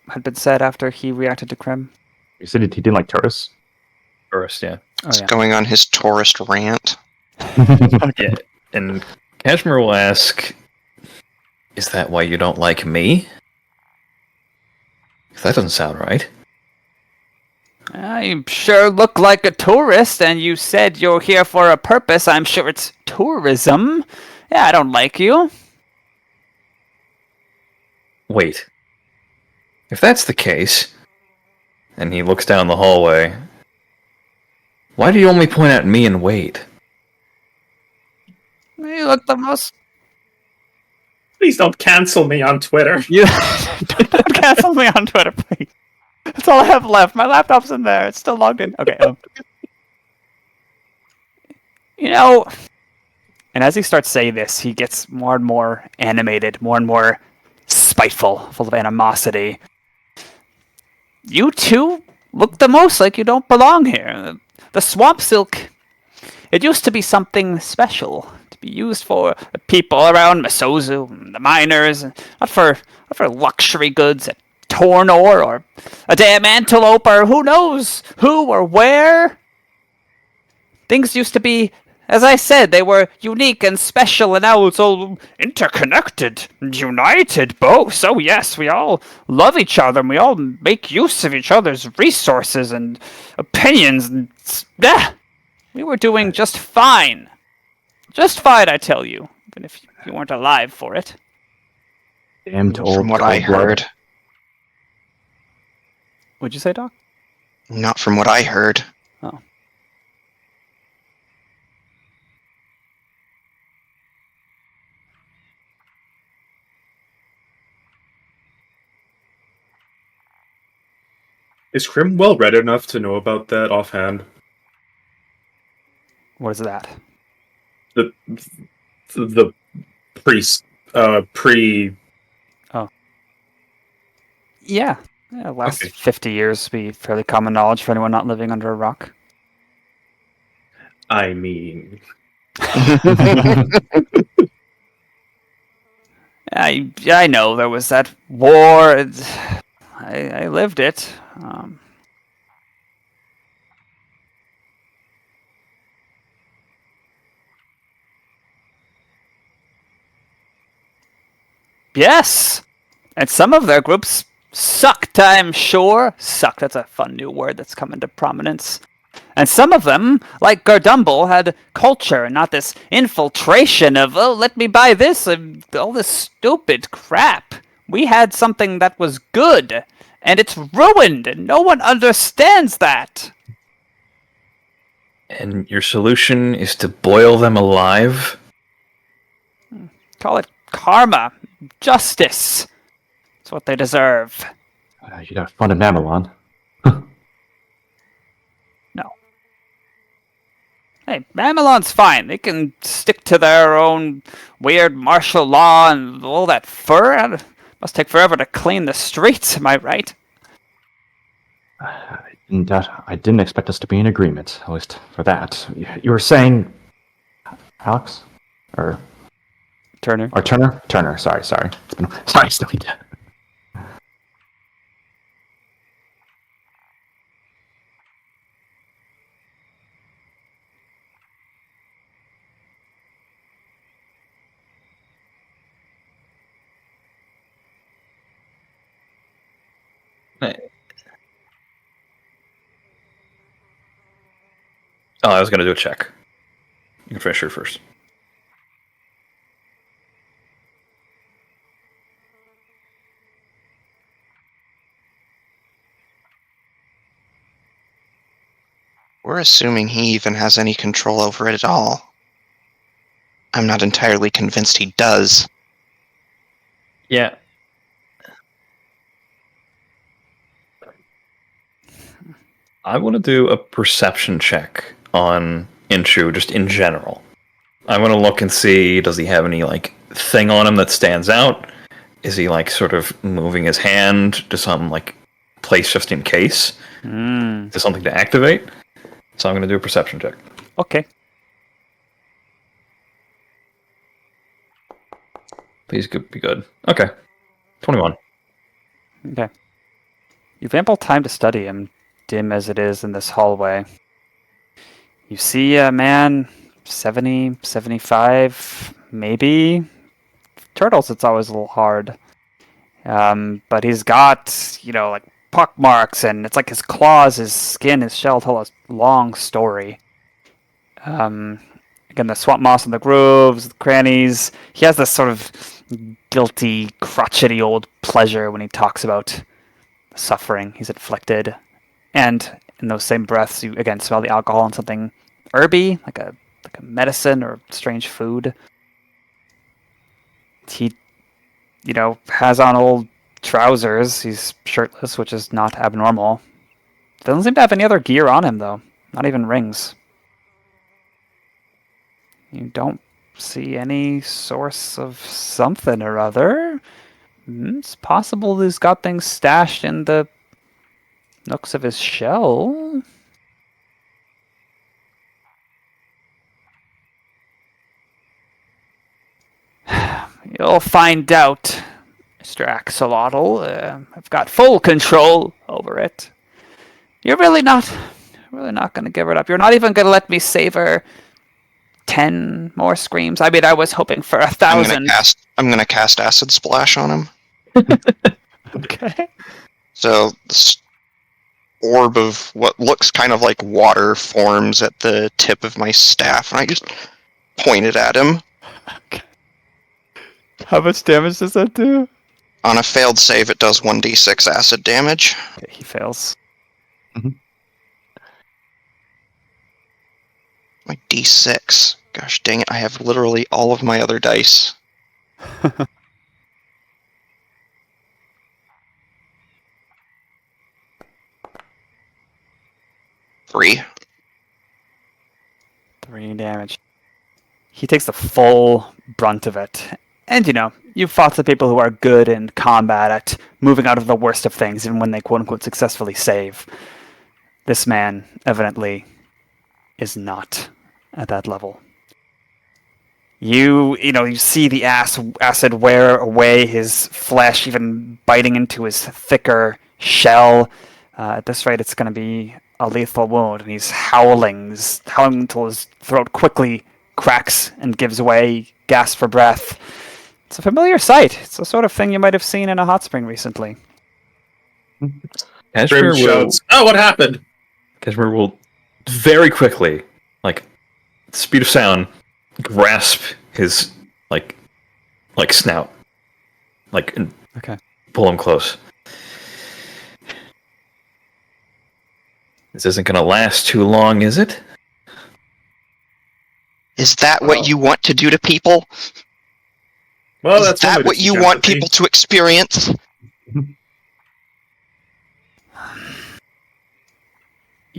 had been said after he reacted to Crim? You said he didn't like tourists? First, yeah. It's going on his tourist rant. Yeah. And Cashmere will ask, is that why you don't like me? 'Cause that doesn't sound right. I sure look like a tourist, and you said you're here for a purpose. I'm sure it's tourism. Yeah, I don't like you. Wait. If that's the case, and he looks down the hallway, why do you only point at me and Wade? You look the most... Please don't cancel me on Twitter. You don't cancel me on Twitter, please. That's all I have left. My laptop's in there. It's still logged in. Okay. You know... And as he starts saying this, he gets more and more animated, more and more spiteful, full of animosity. You two look the most like you don't belong here. The swamp silk, it used to be something special, to be used for the people around Misozu, the miners, not for luxury goods at Tornor, or a damn antelope, or who knows who or where. Things used to be, as I said, they were unique and special, and now it's all interconnected, united, both. Oh yes, we all love each other, and we all make use of each other's resources and opinions, and we were doing just fine. Just fine, I tell you, even if you weren't alive for it. Damned old. From what I heard. What'd you say, Doc? Not from what I heard. Oh. Is Crim well read enough to know about that offhand? What is that? The priest pre. Oh. Yeah. The last Okay. 50 years be fairly common knowledge for anyone not living under a rock. I mean, I know there was that war. I lived it. Yes! And some of their groups sucked, I'm sure. Sucked, that's a fun new word that's come into prominence. And some of them, like Gardumble, had culture and not this infiltration of, oh, let me buy this, and all this stupid crap. We had something that was good, and it's ruined, and no one understands that. And your solution is to boil them alive? Call it karma, justice. It's what they deserve. You'd have fun in Mamelon. No. Hey, Mamelon's fine. They can stick to their own weird martial law and all that fur. It must take forever to clean the streets, am I right? I didn't expect us to be in agreement, at least for that. You were saying, Alex, or Turner. Turner? Turner. Sorry. Sorry, still need to. Oh, I was going to do a check. You can finish your first. We're assuming he even has any control over it at all. I'm not entirely convinced he does. Yeah. I want to do a perception check on Inshu, just in general. I want to look and see, does he have any, like, thing on him that stands out? Is he, like, sort of moving his hand to some, like, place just in case? To something to activate? So I'm going to do a perception check. Okay. Please be good. Okay. 21. Okay. You've ample time to study him, dim as it is in this hallway. You see a man, 70, 75, maybe. Turtles, it's always a little hard. But he's got, like pock marks, and it's like his claws, his skin, his shell tell a long story. Again, the swamp moss and the grooves, the crannies. He has this sort of guilty, crotchety old pleasure when he talks about the suffering he's inflicted. And in those same breaths, you again smell the alcohol and something herby, like a medicine or strange food. He, has on old trousers. He's shirtless, which is not abnormal. Doesn't seem to have any other gear on him, though. Not even rings. You don't see any source of something or other. It's possible he's got things stashed in the nooks of his shell. You'll find out, Mr. Axolotl. I've got full control over it. You're really not going to give it up. You're not even going to let me savor 10 more screams. I mean, I was hoping for 1,000. I'm gonna cast Acid Splash on him. Okay. So this orb of what looks kind of like water forms at the tip of my staff, and I just point it at him. Okay. How much damage does that do? On a failed save, it does 1d6 acid damage. Okay, he fails. My d6. Gosh dang it, I have literally all of my other dice. Three. 3 damage. He takes the full brunt of it. And, you've fought some people who are good in combat at moving out of the worst of things, even when they quote-unquote successfully save. This man, evidently, is not at that level. You see the acid wear away his flesh, even biting into his thicker shell. At this rate, it's going to be a lethal wound, and he's howling until his throat quickly cracks and gives way, gasps for breath. It's a familiar sight. It's the sort of thing you might have seen in a hot spring recently. Cashmere Crim shouts, "Oh, what happened?" Cashmere will very quickly, like speed of sound, grasp his like snout, and Okay. pull him close. This isn't going to last too long, is it? Is that what you want to do to people? Well, Is that's one way that to what you suggest want it, see? people to experience?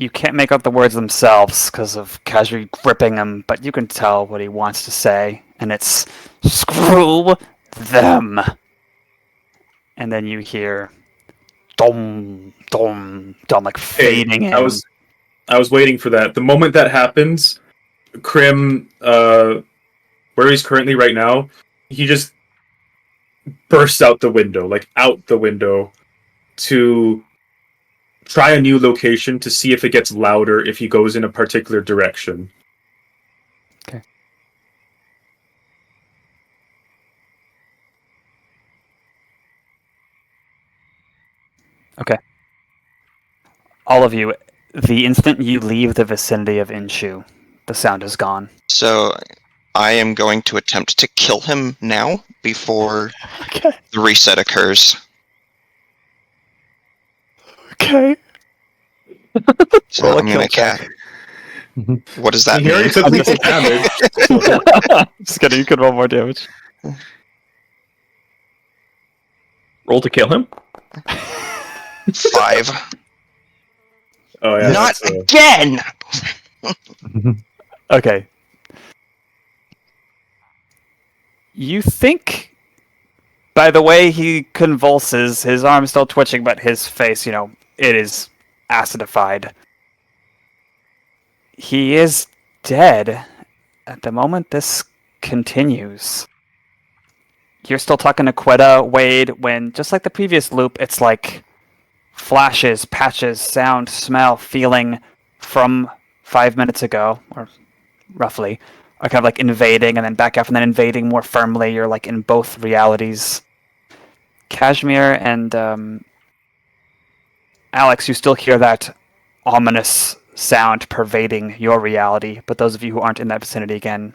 You can't make out the words themselves because of Kashmir gripping him, but you can tell what he wants to say, and it's "screw them." And then you hear dom dom dom, like fading in. I was waiting for that. The moment that happens, Crim, where he's currently right now, he just bursts out the window, to try a new location to see if it gets louder if he goes in a particular direction. Okay. All of you, the instant you leave the vicinity of Inshu, the sound is gone. So I am going to attempt to kill him now before the reset occurs. Okay. So Roll a I'm going to kill check. cast. What does that He already mean? took lethal damage. Just kidding, you could roll more damage. Roll to kill him. 5. Oh yeah. Not that's, again! Okay. You think, by the way he convulses, his arm's still twitching, but his face, it is acidified. He is dead at the moment this continues. You're still talking to Quetta, Wade, when, just like the previous loop, it's like flashes, patches, sound, smell, feeling from 5 minutes ago, or roughly, are kind of like invading and then back up and then invading more firmly. You're like in both realities. Cashmere and Alex, you still hear that ominous sound pervading your reality, but those of you who aren't in that vicinity, again,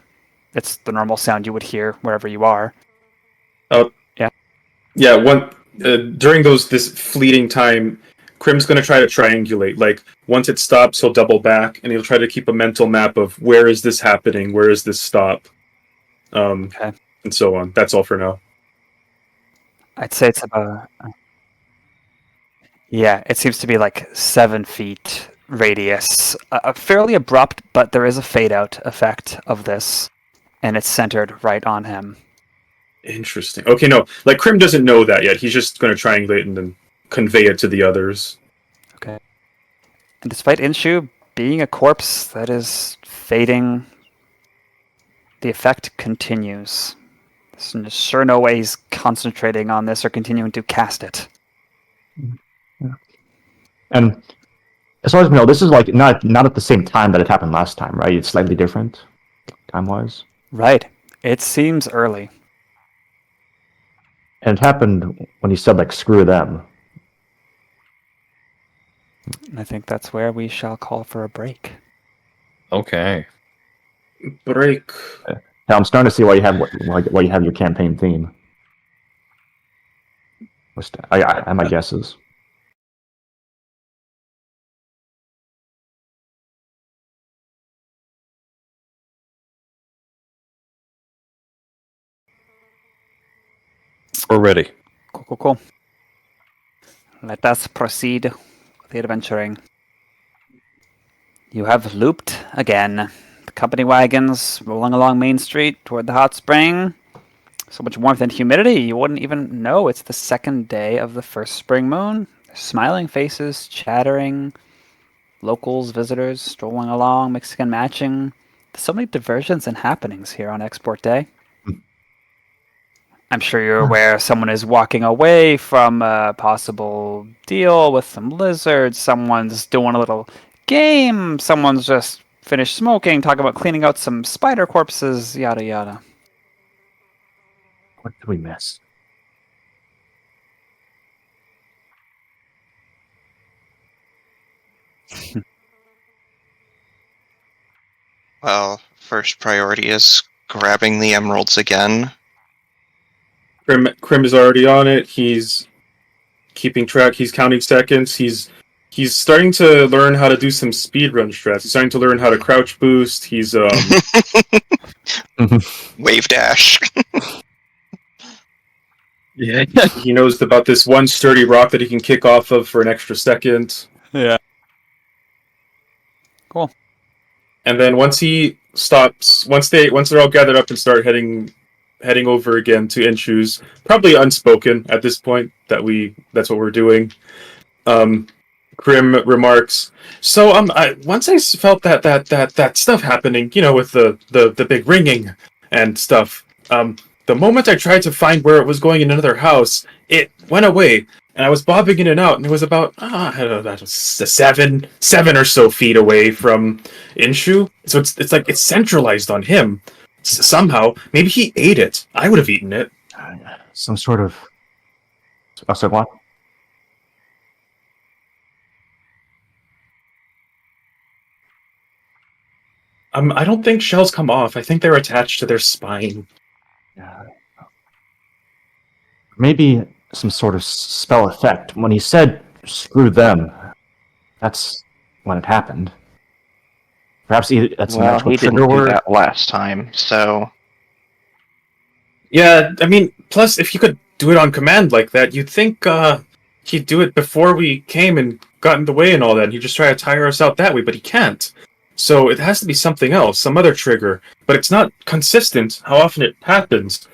it's the normal sound you would hear wherever you are. Yeah. During this fleeting time, Crim's going to try to triangulate. Like, once it stops, he'll double back, and he'll try to keep a mental map of where is this happening, where is this stop, Okay. and so on. That's all for now. I'd say it's about... Yeah, it seems to be like 7 feet radius. Fairly abrupt, but there is a fade-out effect of this, and it's centered right on him. Interesting. Okay, no. Like, Crim doesn't know that yet. He's just going to triangulate and then convey it to the others. Okay. And despite Inshu being a corpse that is fading, the effect continues. There's sure no way he's concentrating on this or continuing to cast it. Yeah. And as far as we know, this is like not at the same time that it happened last time, right? It's slightly different, time-wise. Right. It seems early. And it happened when he said, like, screw them. And I think that's where we shall call for a break. Okay. Break. Now I'm starting to see why you have your campaign theme. I have my guesses. We're ready. Cool. Let us proceed with the adventuring. You have looped again. The company wagons rolling along Main Street toward the hot spring. So much warmth and humidity, you wouldn't even know it's the second day of the first spring moon. Smiling faces, chattering, locals, visitors strolling along, mixing and matching. There's so many diversions and happenings here on Export Day. I'm sure you're aware someone is walking away from a possible deal with some lizards. Someone's doing a little game. Someone's just finished smoking, talking about cleaning out some spider corpses, yada yada. What did we miss? Well, first priority is grabbing the emeralds again. Crim is already on it. He's keeping track. He's counting seconds. He's starting to learn how to do some speedrun strats. He's starting to learn how to crouch boost. He's Wave dash. Yeah. he knows about this one sturdy rock that he can kick off of for an extra second. Yeah. Cool. And then once he stops, once they're all gathered up and start heading over again to Inshu's, probably unspoken at this point that's what we're doing. Crim remarks, so once I felt that stuff happening, with the big ringing and stuff, the moment I tried to find where it was going in another house, it went away, and I was bobbing in and out, and it was about I don't know, that was 7 or so feet away from Inshu. So it's like it's centralized on him somehow. Maybe he ate it. I would have eaten it. Some sort of. Oh, so what? I don't think shells come off. I think they're attached to their spine. Maybe some sort of spell effect. When he said, screw them, that's when it happened. Perhaps that's an Well, actual he didn't trigger do word. that last time, so... Yeah, I mean, plus, if he could do it on command like that, you'd think he'd do it before we came and got in the way and all that, and he'd just try to tire us out that way, but he can't. So it has to be something else, some other trigger. But it's not consistent how often it happens.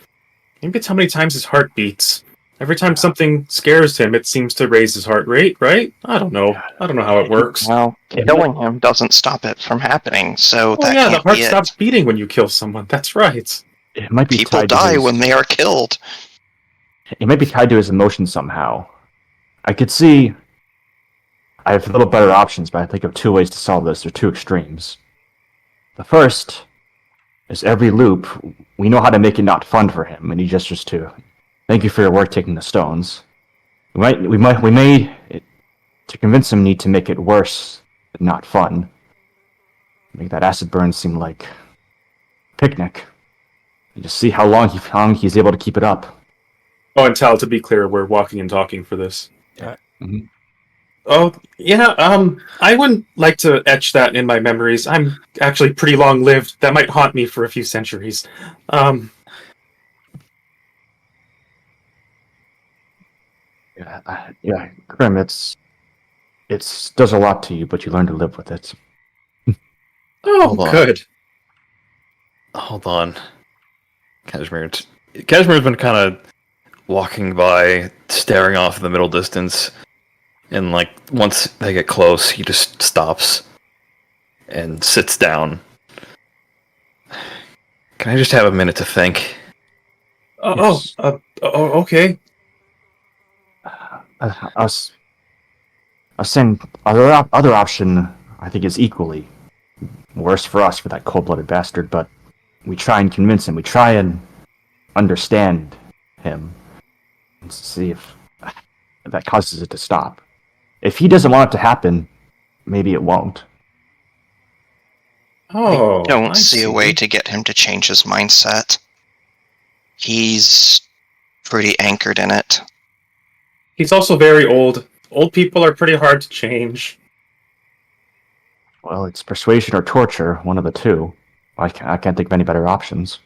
Maybe it's how many times his heart beats. Every time something scares him, it seems to raise his heart rate, right? I don't know. I don't know how it works. Well, killing him doesn't stop it from happening, so Oh that yeah, the can't heart be it. stops beating when you kill someone. That's right. It might be People tied to die his- when they are killed. It might be tied to his emotions somehow. I could see. I have a little better options, but I think of two ways to solve this. They're two extremes. The first is every loop, we know how to make it not fun for him, and he gestures to, thank you for your work taking the stones. We may, to convince him, need to make it worse, but not fun. Make that acid burn seem like a picnic. And just see how long he's able to keep it up. Oh, and Tal, to be clear, we're walking and talking for this. Mhm. Oh, yeah, I wouldn't like to etch that in my memories. I'm actually pretty long-lived. That might haunt me for a few centuries. Yeah, Crim, it's does a lot to you, but you learn to live with it. Oh, Hold on. good. Hold on. Cashmere's been kind of walking by, staring off in the middle distance, and like once they get close, he just stops and sits down. Can I just have a minute to think? Yes. Okay. I was saying other option I think is equally worse for us for that cold-blooded bastard, but we try and convince him. We try and understand him and see if that causes it to stop. If he doesn't want it to happen, maybe it won't. Oh, Don't I see a way to get him to change his mindset. He's pretty anchored in it. He's also very old. Old people are pretty hard to change. Well, it's persuasion or torture, one of the two. I can't think of any better options.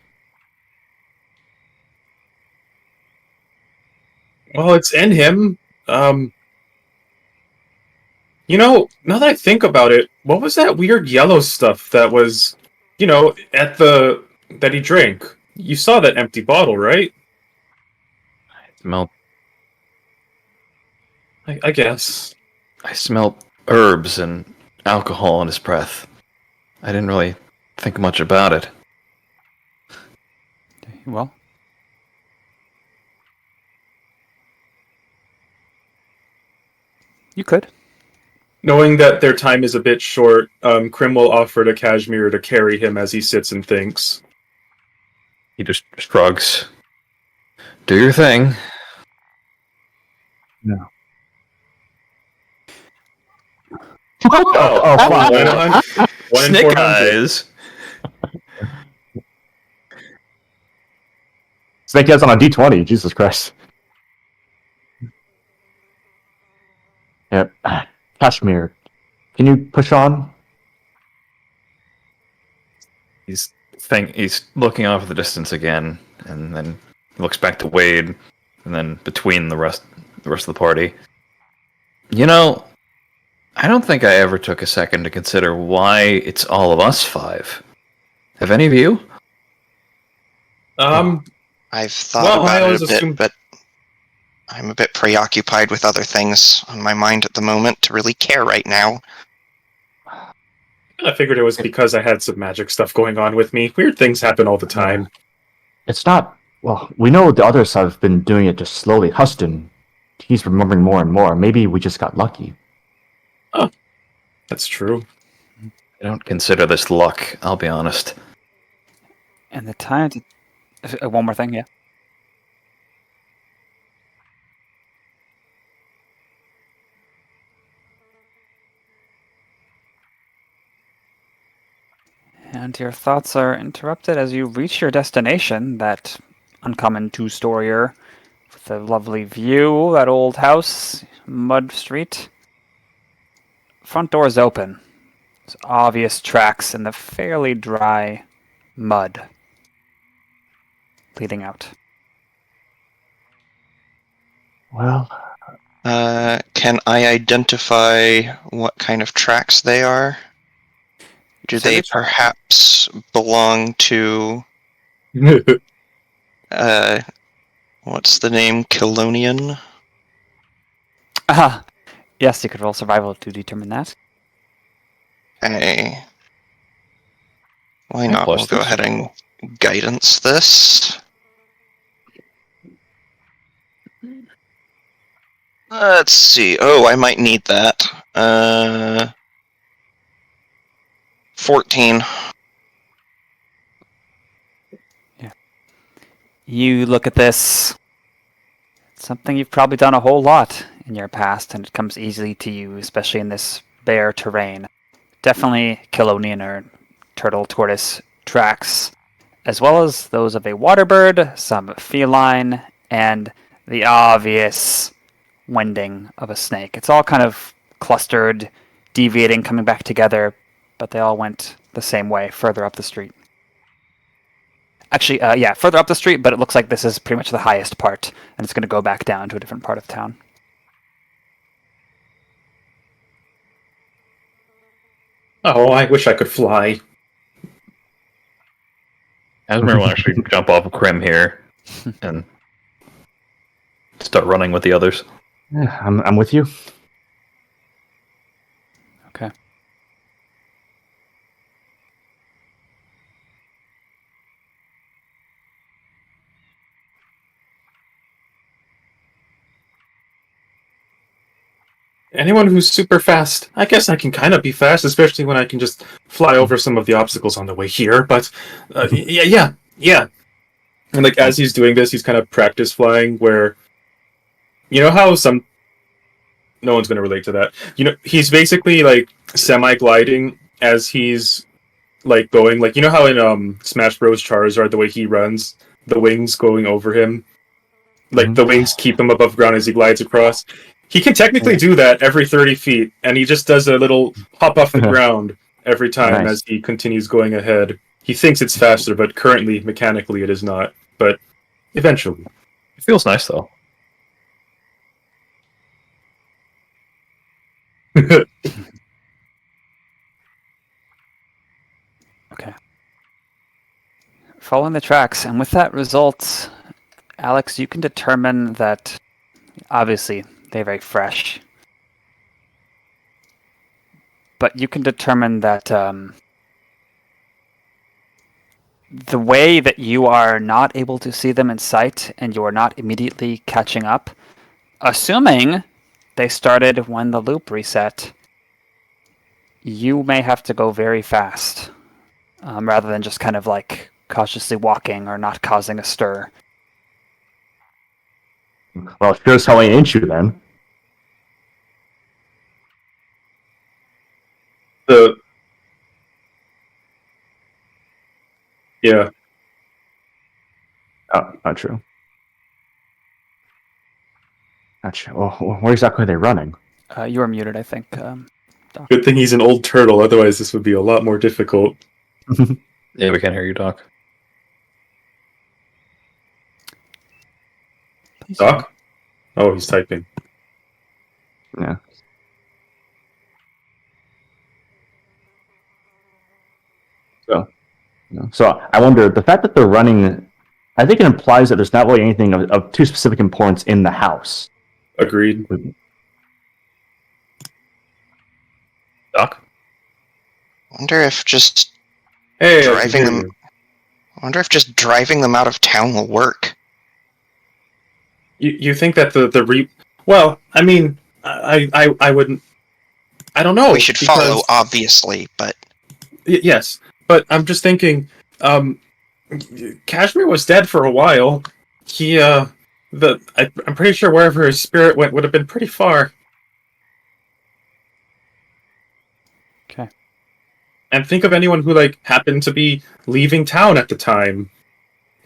Well, it's in him. Now that I think about it, what was that weird yellow stuff that was, that he drank? You saw that empty bottle, right? I guess. I smelled herbs and alcohol in his breath. I didn't really think much about it. Well, you could. Knowing that their time is a bit short, Crim will offer to Cashmere to carry him as he sits and thinks. He just shrugs. Do your thing. No. Oh, fuck. One in Snake 400. eyes. Snake Eyes on a D20, Jesus Christ. Yep. Cashmere, can you push on? He's looking off at the distance again, and then he looks back to Wade, and then between the rest of the party. I don't think I ever took a second to consider why it's all of us 5. Have any of you? I've thought Well, I about it always a bit, assumed- but I'm a bit preoccupied with other things on my mind at the moment to really care right now. I figured it was because I had some magic stuff going on with me. Weird things happen all the time. It's not. Well, we know the others have been doing it just slowly. Huston, he's remembering more and more. Maybe we just got lucky. That's true. I don't consider this luck, I'll be honest. And the time to... one more thing, yeah. And your thoughts are interrupted as you reach your destination, that uncommon two-storyer with a lovely view, that old house, mud street. Front door is open. There's obvious tracks in the fairly dry mud leading out. Well, Can I identify what kind of tracks they are? Do they perhaps belong to, what's the name? Kilonian? Ah, yes, you could roll survival to determine that. Hey. Why not? Plus We'll go this. ahead and guidance this. Let's see. Oh, I might need that. 14. You look at this. It's something you've probably done a whole lot in your past, and it comes easily to you, especially in this bare terrain. Definitely Kilonian or turtle tortoise tracks, as well as those of a waterbird, some feline, and the obvious wending of a snake. It's all kind of clustered, deviating, coming back together, but they all went the same way, further up the street. Actually, yeah, further up the street, but it looks like this is pretty much the highest part, and it's going to go back down to a different part of town. Oh, I wish I could fly. Asmer will actually jump off of Crim here and start running with the others. yeah, I'm with you. Okay. Anyone who's super fast, I guess I can kind of be fast, especially when I can just fly over some of the obstacles on the way here. But yeah. And like as he's doing this, he's kind of practice flying. Where you know how no one's going to relate to that. You know, he's basically like semi gliding as he's like going. Like you know how in Smash Bros. Charizard, the way he runs, the wings going over him, like the wings keep him above ground as he glides across. He can technically do that every 30 feet, and he just does a little hop off the ground every time Nice. as he continues going ahead. He thinks it's faster, but currently, mechanically, it is not. But eventually. It feels nice, though. Okay. Following the tracks, and with that result, Alex, you can determine that, obviously, they're very fresh. But you can determine that the way that you are not able to see them in sight and you are not immediately catching up, assuming they started when the loop reset, you may have to go very fast rather than just kind of like cautiously walking or not causing a stir. Well, here's how I ain't you then. Yeah. Oh, not true. Not true. Well, where exactly are they running? You are muted, I think. Good thing he's an old turtle, otherwise this would be a lot more difficult. Yeah, we can't hear you, Doc. Doc? Oh, he's typing. Yeah. So I wonder, the fact that they're running, I think it implies that there's not really anything of too specific importance in the house. Agreed. Doc? Wonder if just Hey, driving them. I wonder if just driving them out of town will work. You think that Well, I mean, I wouldn't. I don't know. We should follow, obviously, but Yes, but I'm just thinking. Cashmere was dead for a while. I'm pretty sure wherever his spirit went would have been pretty far. Okay. And think of anyone who happened to be leaving town at the time,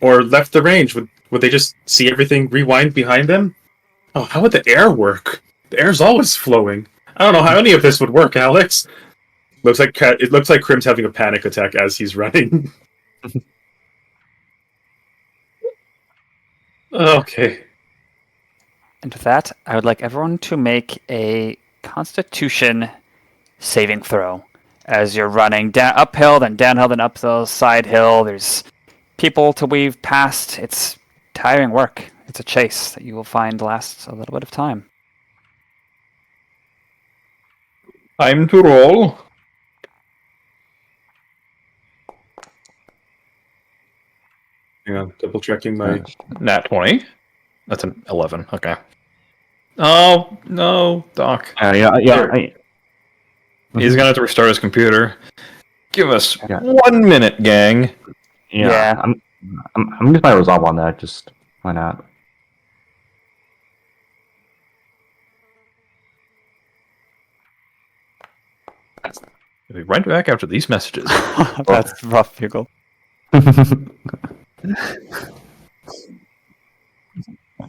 or left the range. Would they just see everything rewind behind them? Oh, how would the air work? The air's always flowing. I don't know how any of this would work, Alex. It looks like Crim's having a panic attack as he's running. Okay. And with that, I would like everyone to make a Constitution saving throw as you're running uphill, then downhill, then uphill, side hill. There's people to weave past. It's tiring work. It's a chase that you will find lasts a little bit of time. Time to roll. Hang on, double checking my. Nat 20. That's an 11. Okay. Oh, no, Doc. He's gonna have to restart his computer. Give us 1 minute, gang. Yeah. I'm gonna use my resolve on that. Just why not? We'll be right back after these messages. That's rough, Hugo.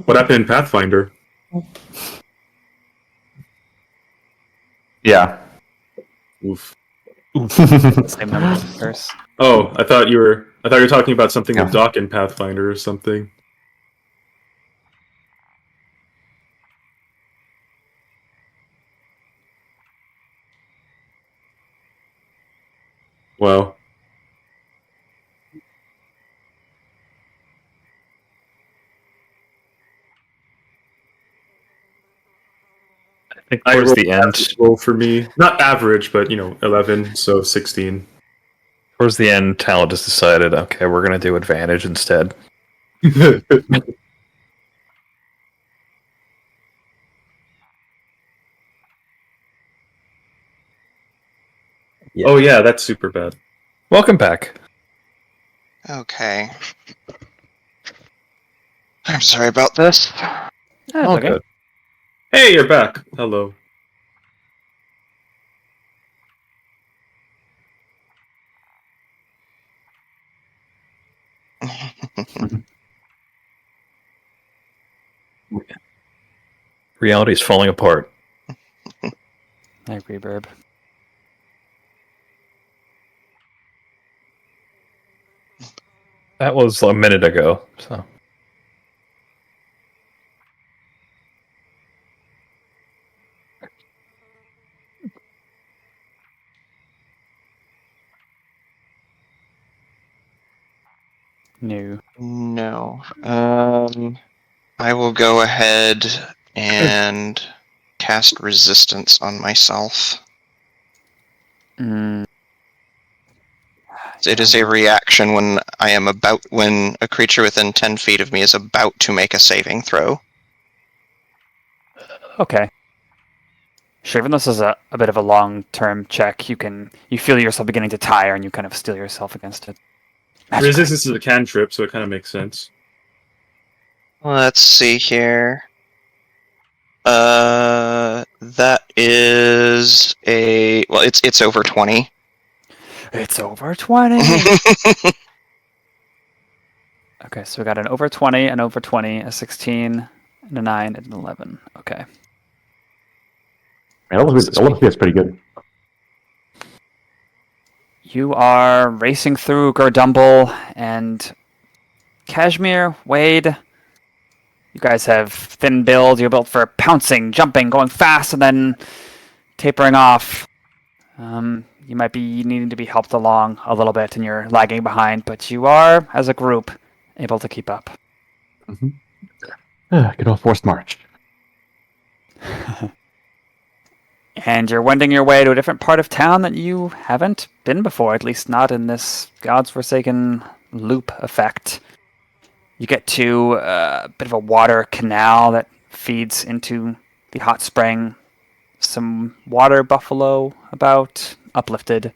What happened in Pathfinder? Yeah. Oof. Same number of curse. Oh, I thought you were talking about something with Doc in Pathfinder or something. Wow. I think towards the end. Roll for me, not average, but 11, so 16. Towards the end, Talent just decided, okay, we're gonna do advantage instead. Yeah. Oh yeah, that's super bad. Welcome back. okay. I'm sorry about this. That's All okay. good. Hey, you're back. Hello. Reality is falling apart. I agree, Burb. That was a minute ago, so. No. No. I will go ahead and cast resistance on myself. Mm. It is a reaction when when a creature within 10 feet of me is about to make a saving throw. Okay. Sure, even though this is a bit of a long-term check, you feel yourself beginning to tire and you kind of steel yourself against it. Resistance is a cantrip, so it kind of makes sense. Let's see here. That is it's over 20. It's over 20! Okay, so we got an over 20, an over 20, a 16, and a 9, and an 11. Okay. That's pretty good. You are racing through Gurdumble and Cashmere, Wade. You guys have thin build. You're built for pouncing, jumping, going fast, and then tapering off. You might be needing to be helped along a little bit, and you're lagging behind, but you are, as a group, able to keep up. Good old forced march. And you're wending your way to a different part of town that you haven't been before, at least not in this God's Forsaken loop effect. You get to a bit of a water canal that feeds into the hot spring. Some water buffalo about, uplifted.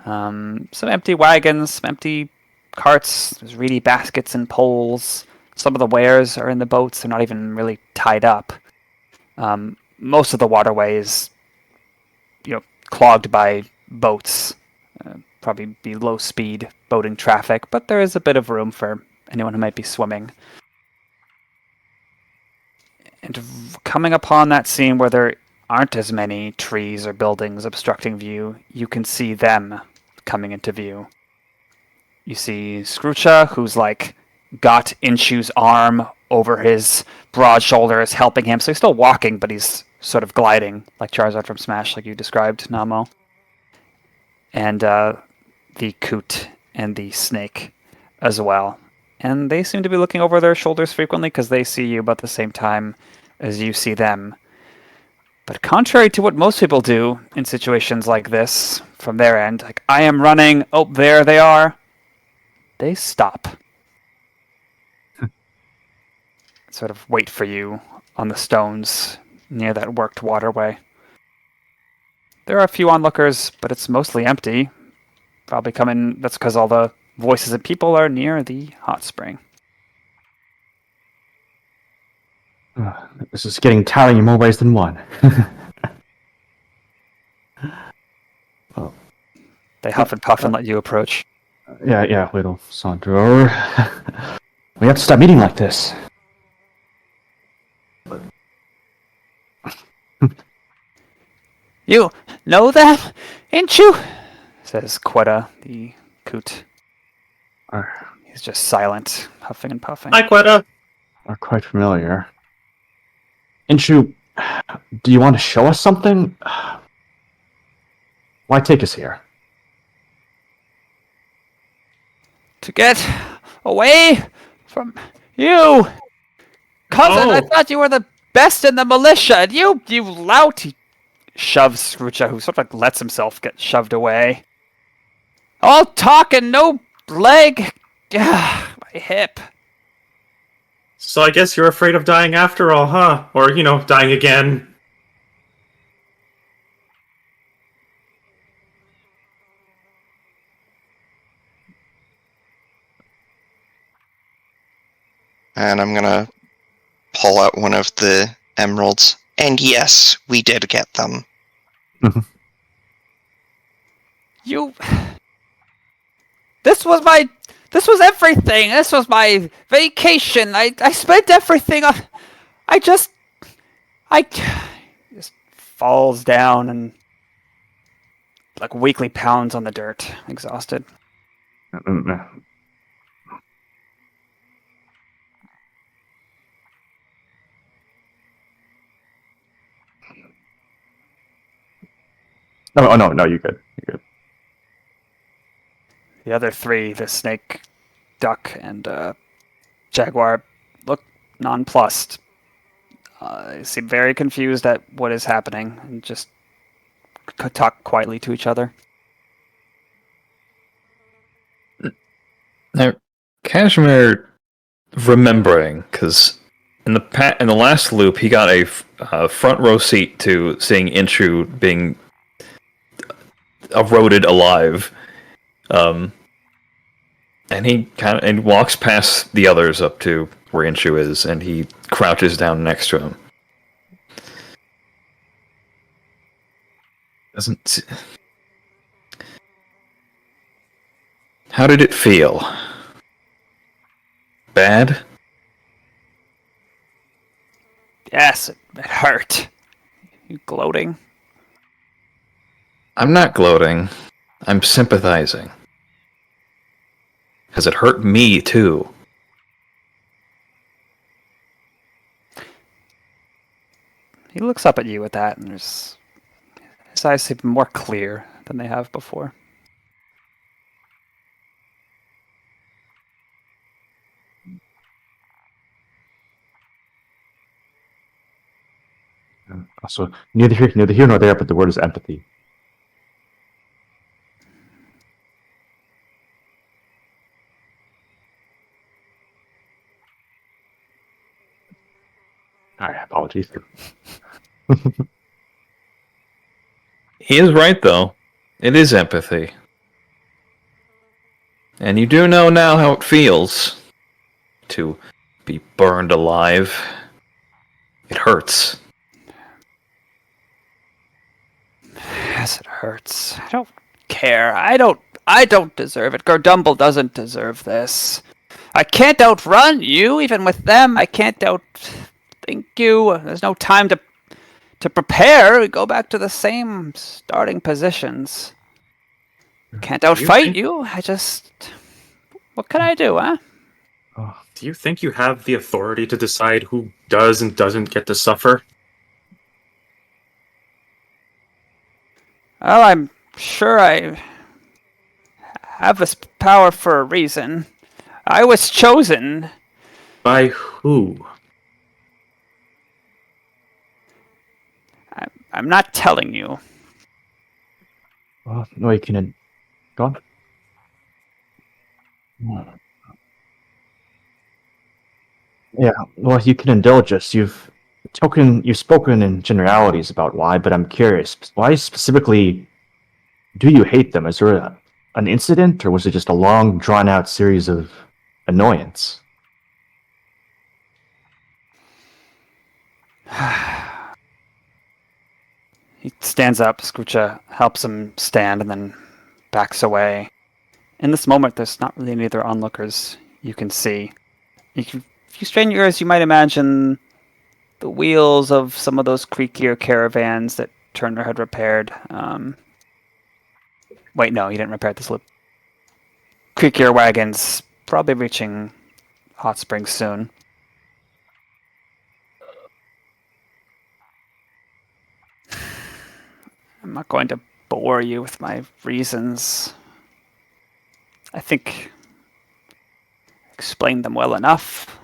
Some empty wagons, some empty carts. There's reedy baskets and poles. Some of the wares are in the boats. They're not even really tied up. Most of the waterway is, clogged by boats. Probably be low speed boating traffic, but there is a bit of room for anyone who might be swimming. And coming upon that scene where there aren't as many trees or buildings obstructing view, you can see them coming into view. You see Scroocha, who's got Inshu's arm over his broad shoulders, helping him. So he's still walking, but he's sort of gliding, like Charizard from Smash, like you described, Namo. And the Coot and the Snake as well. And they seem to be looking over their shoulders frequently because they see you about the same time as you see them. But contrary to what most people do in situations like this, from their end, I am running, oh, there they are, they stop. Sort of wait for you on the stones near that worked waterway. There are a few onlookers, but it's mostly empty. Probably that's because all the voices and people are near the hot spring. This is getting tiring in more ways than one. They huff and puff and let you approach. Yeah, little saunter over. We have to stop meeting like this. You know that, Inshu? Says Quetta, the Coot. He's just silent, huffing and puffing. Hi, Quetta. Are quite familiar. Inshu, do you want to show us something? Why take us here? To get away from you! Cousin, I thought you were the best in the militia, and you lout! He shoves Scroocha, who sort of lets himself get shoved away. All talk and no leg! My hip. So I guess you're afraid of dying after all, huh? Or, dying again. And I'm gonna pull out one of the emeralds. And yes, we did get them. This was everything. This was my vacation. I spent everything on... I just falls down and weakly pounds on the dirt, exhausted. Oh no, you're good. You're good. The other three, the snake, duck, and jaguar, look nonplussed. They seem very confused at what is happening and just talk quietly to each other. Now, Cashmere, remembering, because in the last loop he got a front row seat to seeing Inshu being eroded alive, and he walks past the others up to where Inshu is, and he crouches down next to him. How did it feel? Bad? Yes, it hurt. You gloating? I'm not gloating. I'm sympathizing. Because it hurt me, too. He looks up at you with that, and his eyes seem more clear than they have before. Also, neither here nor there, but the word is empathy. All right, apologies. He is right, though. It is empathy. And you do know now how it feels to be burned alive. It hurts. Yes, it hurts. I don't care. I don't deserve it. Gerdumble doesn't deserve this. I can't outrun you, even with them. I can't outthink you. There's no time to prepare. We go back to the same starting positions. Can't outfight you. I just... What can I do, huh? Do you think you have the authority to decide who does and doesn't get to suffer? Well, I'm sure I have this power for a reason. I was chosen. By who? I'm not telling you. Well, no, you can go on. Yeah, well, you can indulge us. You've spoken in generalities about why, but I'm curious. Why specifically do you hate them? Is there an incident, or was it just a long, drawn-out series of annoyance? He stands up. Scroocha helps him stand and then backs away. In this moment, there's not really any other onlookers you can see. If you strain your ears, you might imagine the wheels of some of those creakier caravans that Turner had repaired. Wait, no, he didn't repair this loop. Creakier wagons, probably reaching Hot Springs soon. I'm not going to bore you with my reasons. I think I explained them well enough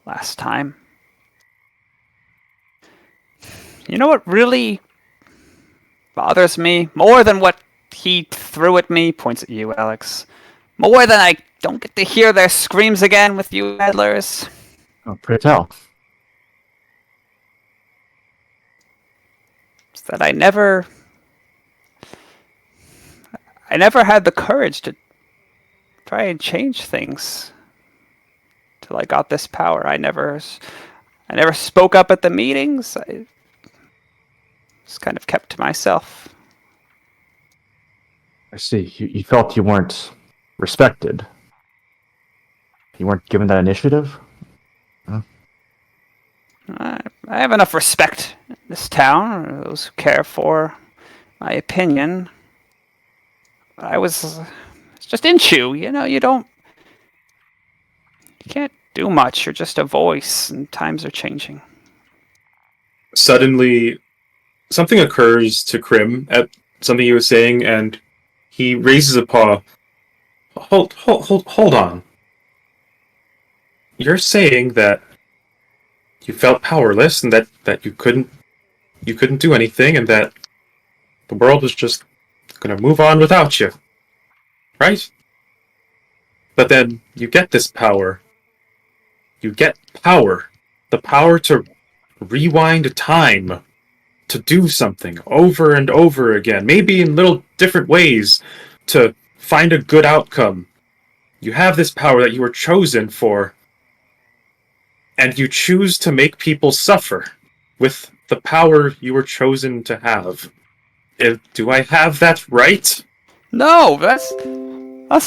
last time. You know what really bothers me? More than what he threw at me, points at you, Alex. More than I don't get to hear their screams again with you meddlers. Oh, pray tell. It's that I never had the courage to try and change things till I got this power. I never spoke up at the meetings. I just kind of kept to myself. I see. You felt you weren't respected. You weren't given that initiative? Huh? I have enough respect in this town, those who care for my opinion. It's just Inchu, you can't do much, you're just a voice, and times are changing. Suddenly, something occurs to Crim at something he was saying, and he raises a paw. Hold on. You're saying that you felt powerless and that you couldn't do anything, and that the world was just gonna move on without you, right? But then you get this power. You get power. The power to rewind time, to do something over and over again, maybe in little different ways, to find a good outcome. You have this power that you were chosen for, and you choose to make people suffer with the power you were chosen to have. Do I have that right? No, that's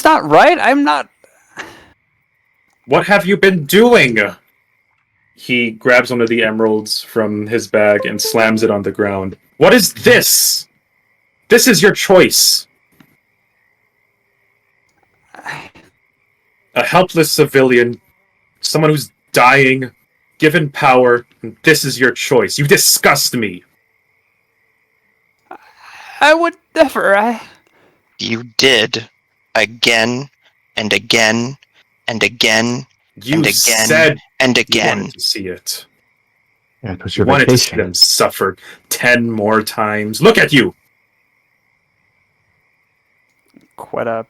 not right. I'm not... What have you been doing? He grabs one of the emeralds from his bag and slams it on the ground. What is this? This is your choice. A helpless civilian, someone who's dying, given power, and this is your choice. You disgust me. I would never. You did. Again, and again, and again, You and again, said and you again. wanted to see it. Yeah, it was You your wanted to see vacation. them suffer 10 more times. Look at you! Quetta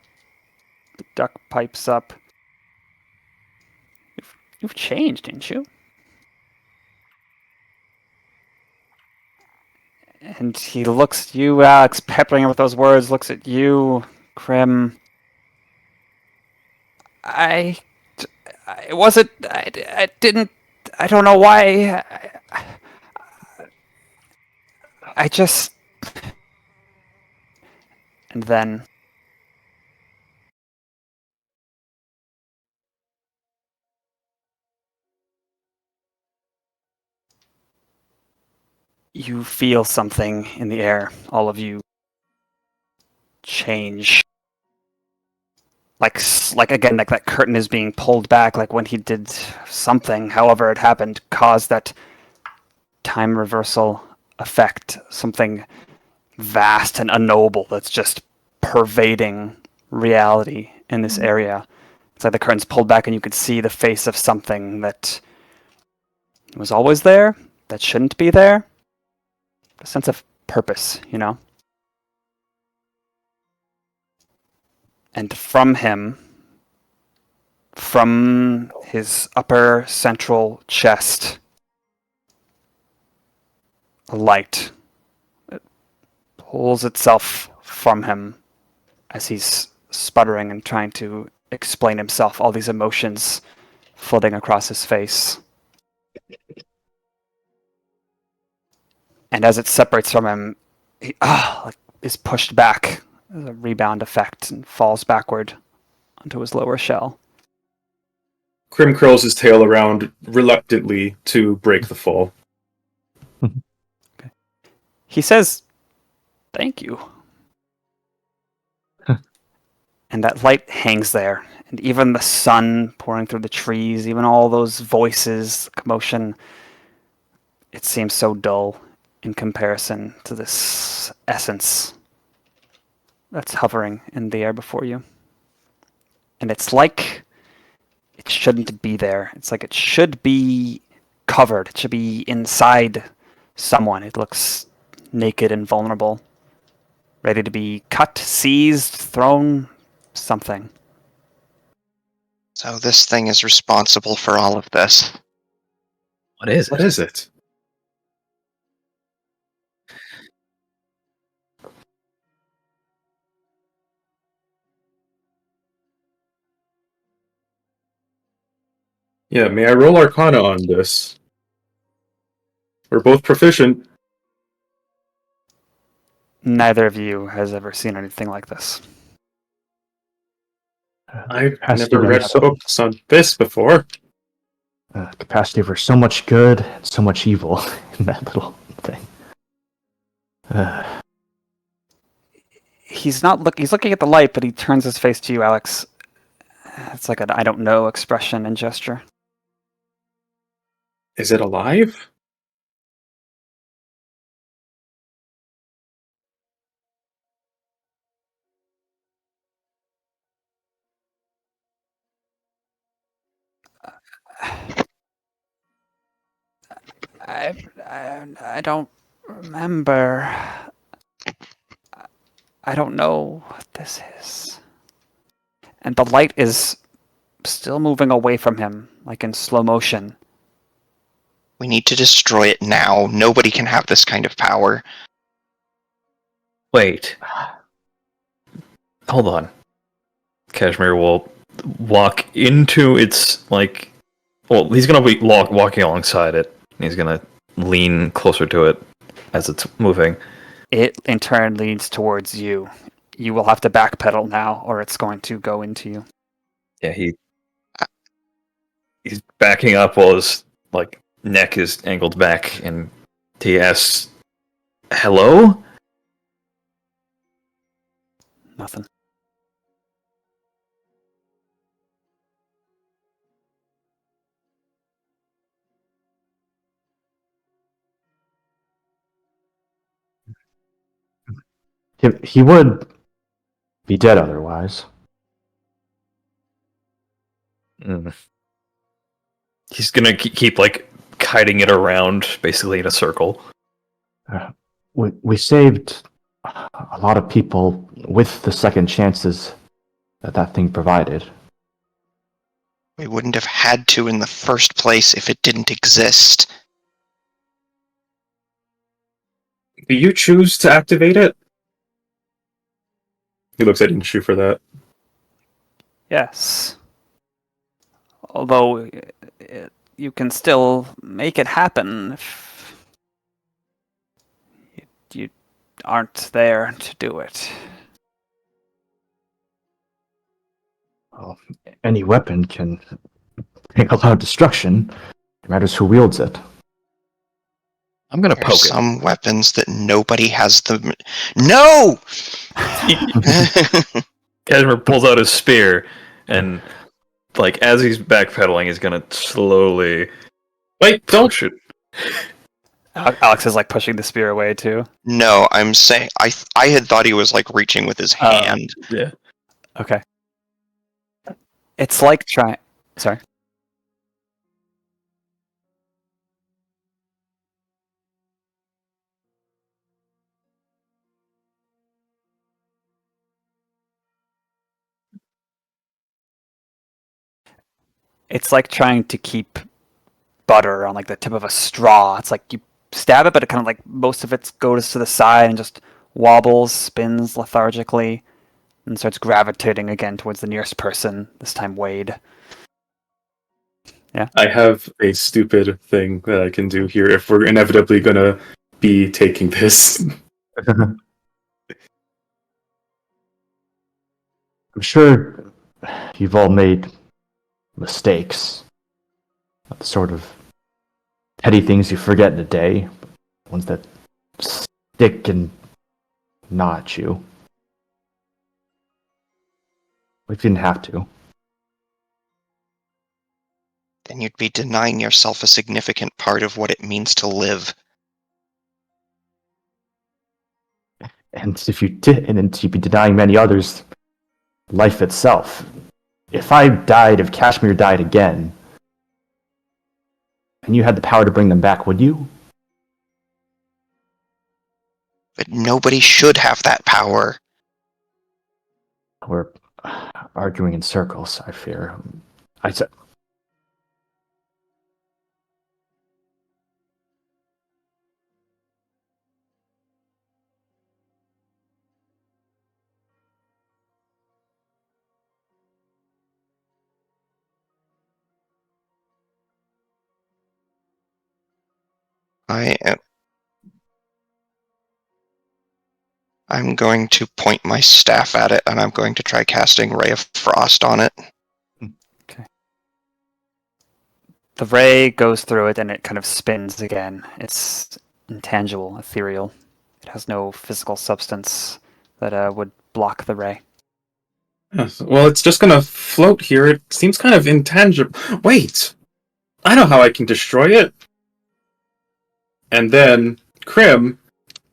duck pipes up. You've changed, didn't you? And he looks at you, Alex, peppering him with those words, looks at you, Crim. It wasn't, I didn't, I don't know why. I just. And then. You feel something in the air, all of you change. Like again, like that curtain is being pulled back, like when he did something, however it happened, caused that time reversal effect, something vast and unknowable that's just pervading reality in this area. It's like the curtain's pulled back and you could see the face of something that was always there, that shouldn't be there. A sense of purpose, you know? And from him, from his upper central chest, a light pulls itself from him as he's sputtering and trying to explain himself, all these emotions floating across his face. And as it separates from him, he is pushed back as a rebound effect and falls backward onto his lower shell. Crim curls his tail around reluctantly to break the fall. He says, "Thank you." And that light hangs there. And even the sun pouring through the trees, even all those voices, commotion, it seems so dull in comparison to this essence that's hovering in the air before you. And it's like it shouldn't be there. It's like it should be covered. It should be inside someone. It looks naked and vulnerable, ready to be cut, seized, thrown, something. So this thing is responsible for all of this. What is What it? is it? Yeah, may I roll Arcana on this? We're both proficient. Neither of you has ever seen anything like this. I've Capacity never read for books on this before. capacity for so much good and so much evil in that little thing. He's not look. He's looking at the light, but he turns his face to you, Alex. It's like an "I don't know" expression and gesture. Is it alive? I don't remember. I don't know what this is. And the light is still moving away from him, like in slow motion. We need to destroy it now. Nobody can have this kind of power. Wait. Hold on. Cashmere will walk into its, like... Well, he's going to be walking alongside it. He's going to lean closer to it as it's moving. It in turn leads towards you. You will have to backpedal now, or it's going to go into you. Yeah, he's backing up while his like neck is angled back, and he asks, "Hello?" Nothing. He would be dead otherwise. Mm. He's gonna keep like kiting it around, basically in a circle. We saved a lot of people with the second chances that thing provided. We wouldn't have had to in the first place if it didn't exist. Do you choose to activate it? He looks at Inshu for that. Yes. Although you can still make it happen if you aren't there to do it. Well, any weapon can bring a lot of destruction. It matters who wields it. I'm gonna There's poke it. some weapons that nobody has the... No! Cashmere pulls out his spear, and like as he's backpedaling, he's gonna slowly Wait, don't push it. Alex is like pushing the spear away too. No, I'm saying... I had thought he was like reaching with his hand. Yeah. Okay. It's like trying. Sorry. It's like trying to keep butter on like the tip of a straw. It's like you stab it, but it kind of like most of it goes to the side and just wobbles, spins lethargically, and starts gravitating again towards the nearest person. This time, Wade. I have a stupid thing that I can do here if we're inevitably gonna be taking this. I'm sure you've all made mistakes. The sort of petty things you forget in a day. Ones that stick and gnaw at you. We didn't have to. Then you'd be denying yourself a significant part of what it means to live. And if you did, and then you'd be denying many others life itself. If Cashmere died again, and you had the power to bring them back, would you? But nobody should have that power. We're arguing in circles, I fear. I said. I'm going to point my staff at it, and I'm going to try casting Ray of Frost on it. Okay. The ray goes through it and it kind of spins again. It's intangible, ethereal. It has no physical substance that would block the ray. Yes, well, it's just gonna float here. It seems kind of intangible. Wait! I know how I can destroy it! And then, Crim,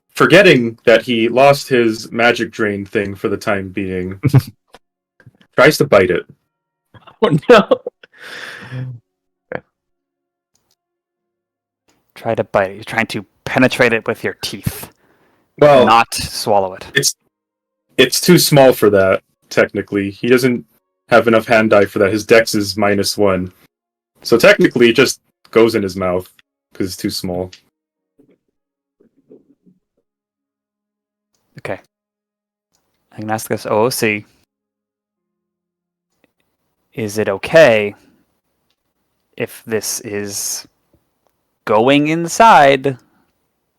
forgetting that he lost his magic drain thing for the time being, tries to bite it. Oh no! Try to bite it. You're trying to penetrate it with your teeth, Well, not swallow it. it's too small for that, technically. He doesn't have enough hand die for that. His dex is -1. So technically, it just goes in his mouth, because it's too small. Okay. I can ask this OOC. Is it okay if this is going inside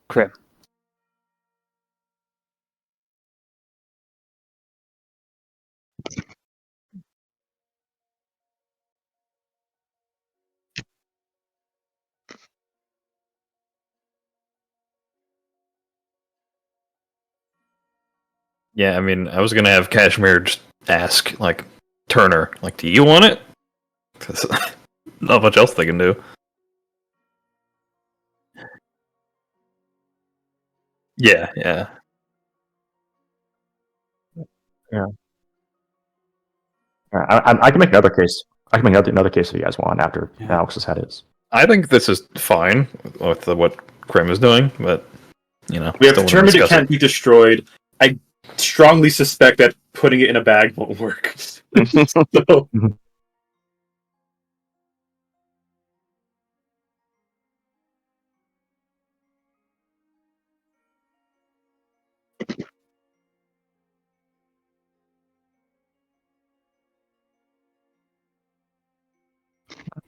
Crim? Yeah, I mean, I was gonna have Cashmere just ask, like, Turner, like, do you want it? 'Cause not much else they can do. Yeah, yeah. I can make another case. I can make another case if you guys want after Alex has had his. I think this is fine with what Crim is doing, but we have still wanna determined it discuss can't be destroyed. I strongly suspect that putting it in a bag won't work. So,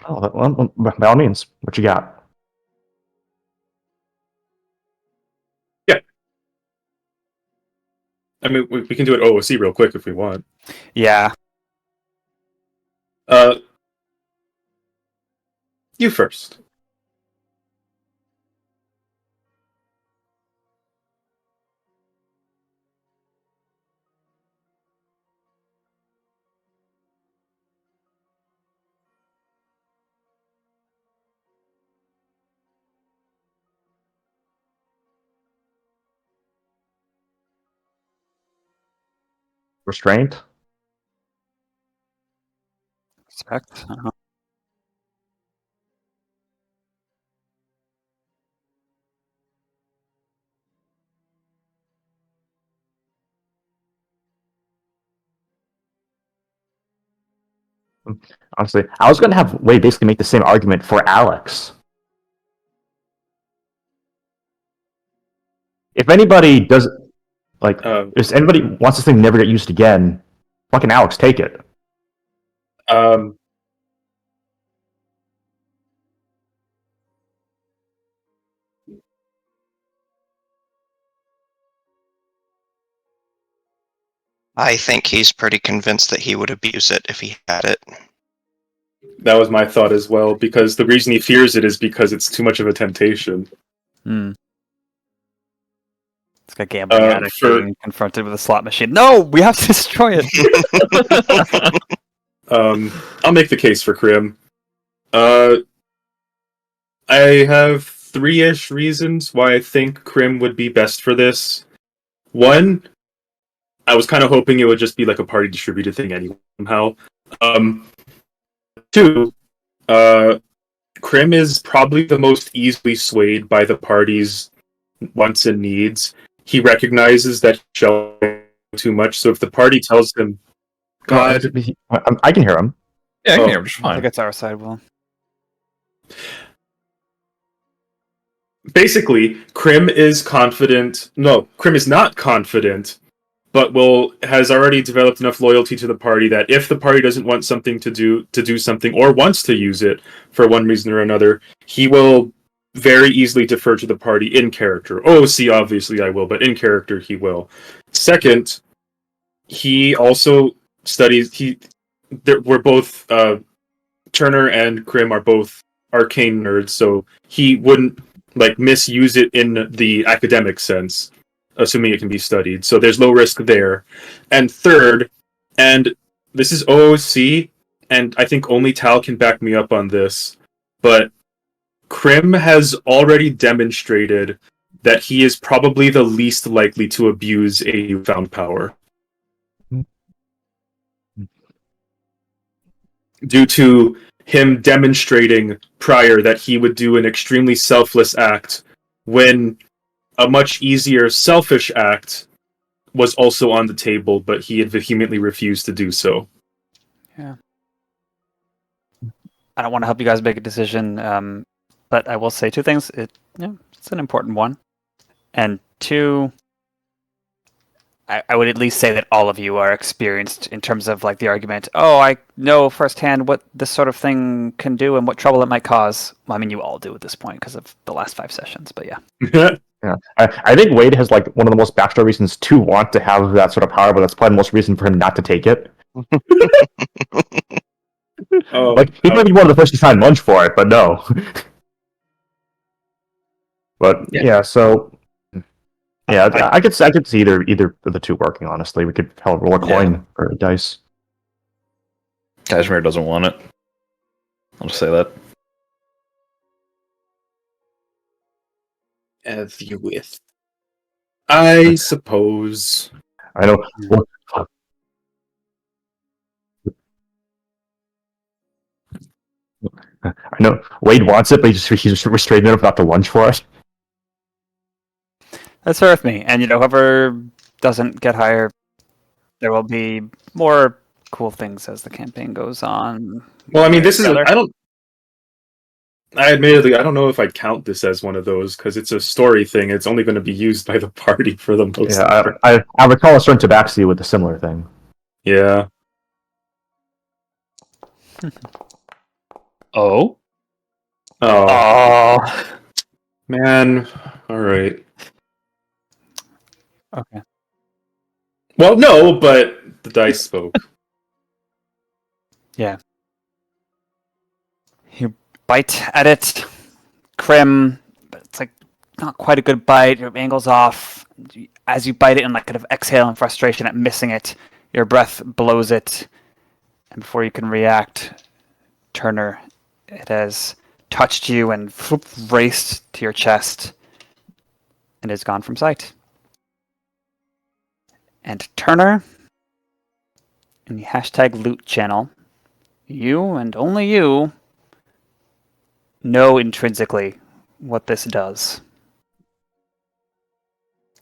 Oh, well, by all means, what you got? I mean, we can do it OOC real quick if we want. Yeah. You first. Restraint. Respect. Honestly, I was going to have Wade basically make the same argument for Alex. If anybody does, like, if anybody wants this thing to never get used again, fucking Alex, take it. I think he's pretty convinced that he would abuse it if he had it. That was my thought as well, because the reason he fears it is because it's too much of a temptation. It's like a gambling addict being confronted with a slot machine. No, we have to destroy it. I'll make the case for Crim. I have 3-ish reasons why I think Crim would be best for this. One, I was kind of hoping it would just be like a party distributed thing anyway, somehow. Two, Crim is probably the most easily swayed by the party's wants and needs. He recognizes that he shall too much, so if the party tells him, God... I can hear him. Yeah, I can hear him just I fine. think it's our side, Will. Basically, Crim is confident... No, Crim is not confident, but has already developed enough loyalty to the party that if the party doesn't want something to do something, or wants to use it for one reason or another, he will very easily defer to the party in character. OOC, obviously I will, but in character he will. Second, he also studies... We're both... Turner and Crim are both arcane nerds, so he wouldn't misuse it in the academic sense, assuming it can be studied. So there's low risk there. And third, and this is OOC, and I think only Tal can back me up on this, but Crim has already demonstrated that he is probably the least likely to abuse a newfound power. Due to him demonstrating prior that he would do an extremely selfless act when a much easier selfish act was also on the table, but he had vehemently refused to do so. Yeah. I don't want to help you guys make a decision, but I will say two things. It's an important one. And two, I would at least say that all of you are experienced in terms of the argument, I know firsthand what this sort of thing can do and what trouble it might cause. Well, I mean, you all do at this point because of the last 5 sessions, but yeah. Yeah, I think Wade has one of the most backstory reasons to want to have that sort of power, but that's probably the most reason for him not to take it. He might be one of the first to try and lunge for it, but no. But so I could see either of the two working. Honestly, we could roll a coin or a dice. Cashmere doesn't want it. I'll just say that. As you with. I suppose. I know. I know Wade wants it, but he's restraining it without the lunch for us. That's fair with me. And whoever doesn't get higher, there will be more cool things as the campaign goes on. Well, I mean, this is I admittedly, I don't know if I'd count this as one of those because it's a story thing. It's only going to be used by the party for the most part. I recall a certain tabaxi with a similar thing. Yeah. Oh? Oh, Oh. man. All right. Okay. Well, no, but the dice spoke. Yeah. You bite at it, Crim, but it's like not quite a good bite. Your angle's off. As you bite it and kind of exhale in frustration at missing it, your breath blows it, and before you can react, Turner, it has touched you and raced to your chest and is gone from sight. And Turner, in the hashtag loot channel, you and only you know intrinsically what this does.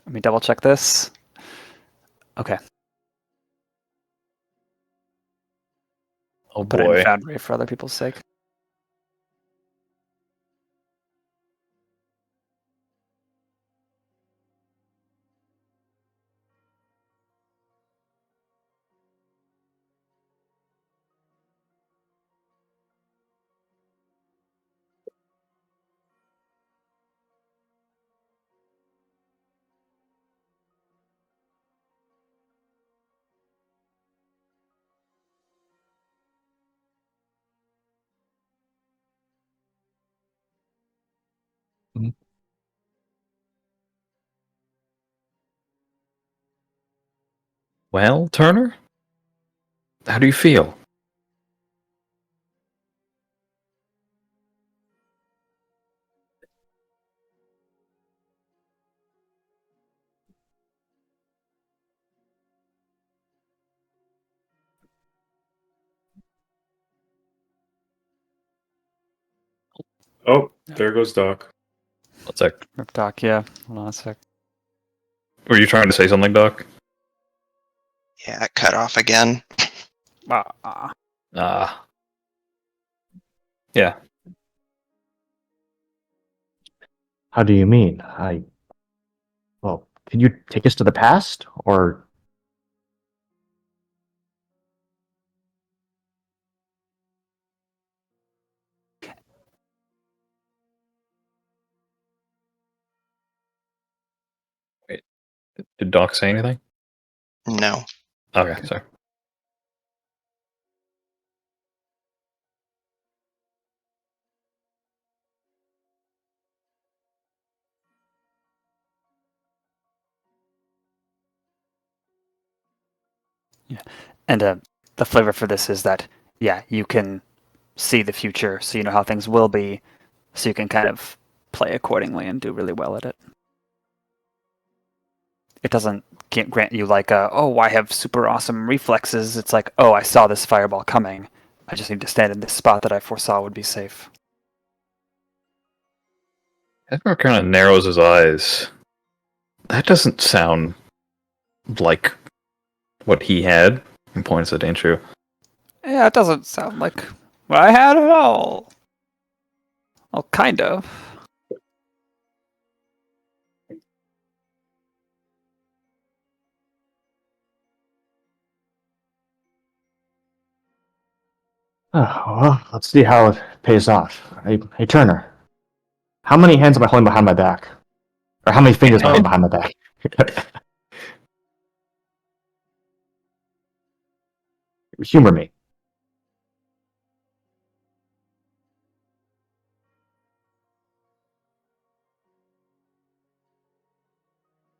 Let me double check this. Okay. Oh Put it in boy. Foundry for other people's sake. Well, Turner? How do you feel? Oh, there goes Doc. One sec. Rip Doc, yeah. Hold on a sec. Were you trying to say something, Doc? Yeah, cut off again. Yeah. How do you mean? Well, can you take us to the past, or? Did Doc say anything? No. Okay, sorry. And the flavor for this is that, yeah, you can see the future, so you know how things will be, so you can kind of play accordingly and do really well at it. It doesn't grant you oh, I have super awesome reflexes. It's like, oh, I saw this fireball coming. I just need to stand in this spot that I foresaw would be safe. Edgar kind of narrows his eyes. That doesn't sound like what he had. And points at Danshu. Yeah, it doesn't sound like what I had at all. Well, kind of. Oh, well, let's see how it pays off. Hey, Turner, how many hands am I holding behind my back? Or how many fingers am I holding behind my back? Humor me.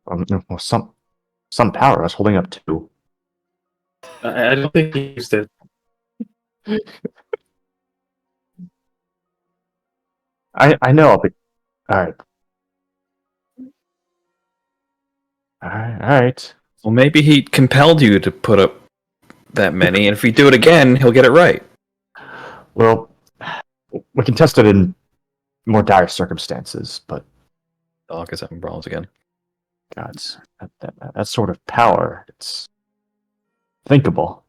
Well, some power. I was holding up two. I don't think he used it. I know, but all right. All right. Well, maybe he compelled you to put up that many, and if you do it again, he'll get it right. Well, we can test it in more dire circumstances, but Doc is having problems again. gods, that sort of power, it's thinkable.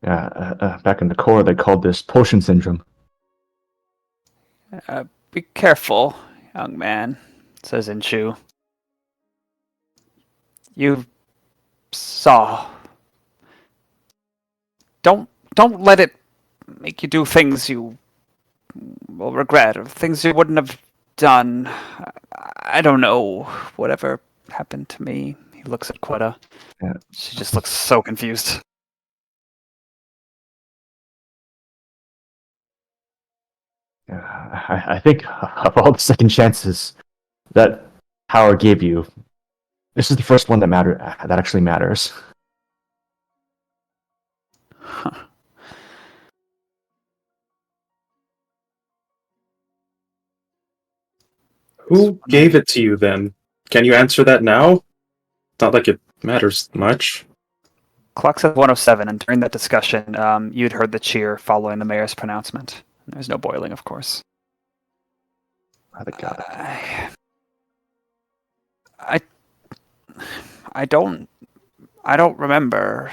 Back in the core, they called this potion syndrome. Be careful, young man, says Inshu. You saw. Don't let it make you do things you will regret, or things you wouldn't have done. I don't know. Whatever happened to me. He looks at Quetta. Yeah. She just looks so confused. I think of all the second chances that power gave you, this is the first one that actually matters. Huh. Who gave it to you then? Can you answer that now? Not like it matters much. Clock says 107, and during that discussion, you'd heard the cheer following the mayor's pronouncement. There's no boiling, of course. By God. I don't remember.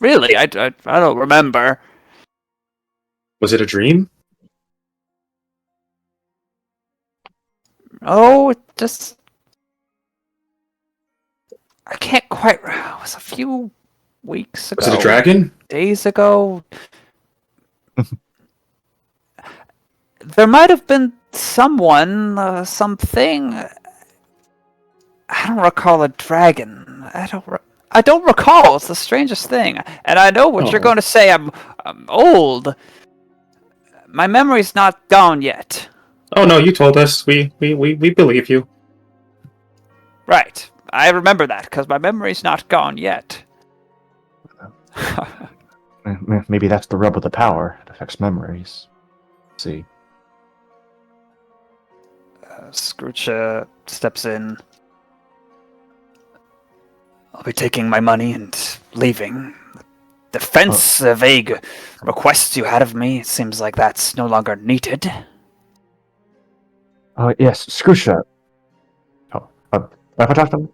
Really, I don't remember. Was it a dream? Oh, it just I can't quite. It was a few weeks ago. Was it a dragon? Days ago. There might have been someone, something. I don't recall a dragon. I don't recall. It's the strangest thing. And I know what you're going to say. I'm old. My memory's not gone yet. Oh no, you told us. We believe you. Right. I remember that because my memory's not gone yet. Maybe that's the rub of the power. It affects memories. Let's see. Scrooge steps in. I'll be taking my money and leaving. Defense, vague requests you had of me. It seems like that's no longer needed. Yes, Scrusha. Have I talked to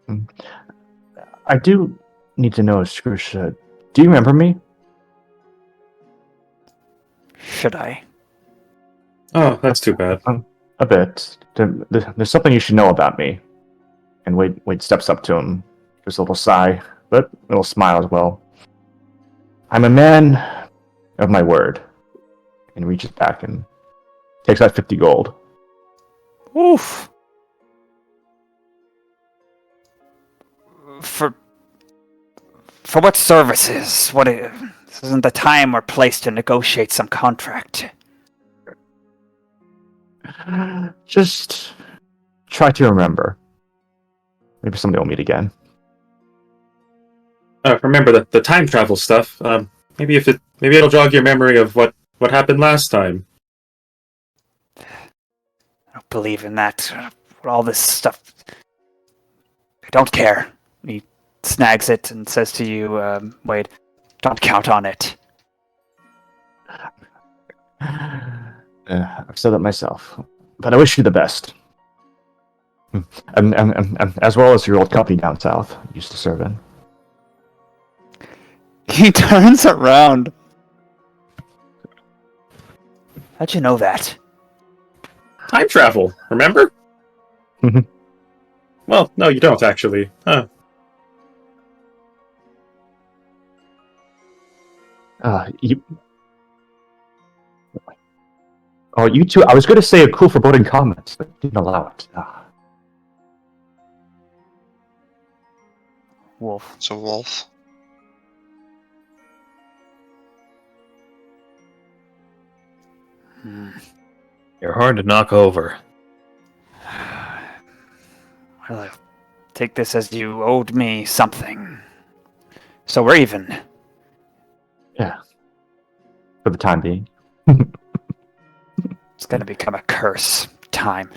him? I do need to know, Scrusha. Do you remember me? Should I? Oh, that's too bad. A bit. There's something you should know about me. And Wade steps up to him. Just a little sigh, but a little smile as well. I'm a man of my word. And reaches back and takes out 50 gold. Oof. For what services? This isn't the time or place to negotiate some contract. Just try to remember. Maybe someday we'll meet again. Remember the time travel stuff. Maybe it'll jog your memory of what happened last time. I don't believe in that. All this stuff. I don't care. He snags it and says to you, Wade, don't count on it. I've said that myself. But I wish you the best. And as well as your old company down south you used to serve in. He turns around. How'd you know that? Time travel, remember? Mhm. Well, no, you don't actually. Huh. You. Oh, you two. I was going to say a cool foreboding comment, but you didn't allow it. Wolf. It's a wolf. You're hard to knock over. Well, I'll take this as you owed me something. So we're even. Yeah. For the time being. It's gonna become a curse. Time.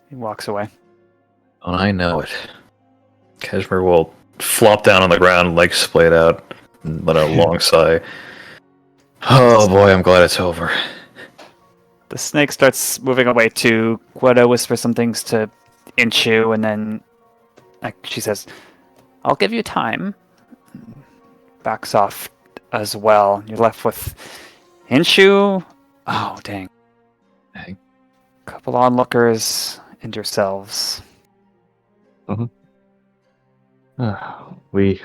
He walks away. Oh, I know it. Cashmere will flop down on the ground, legs splayed out, and let out a long sigh. Oh boy, I'm glad it's over. The snake starts moving away too. Gwetta whispers some things to Inchu, and then she says, I'll give you time. Backs off as well. You're left with Inchu. Oh, dang. Dang. Couple onlookers and yourselves. We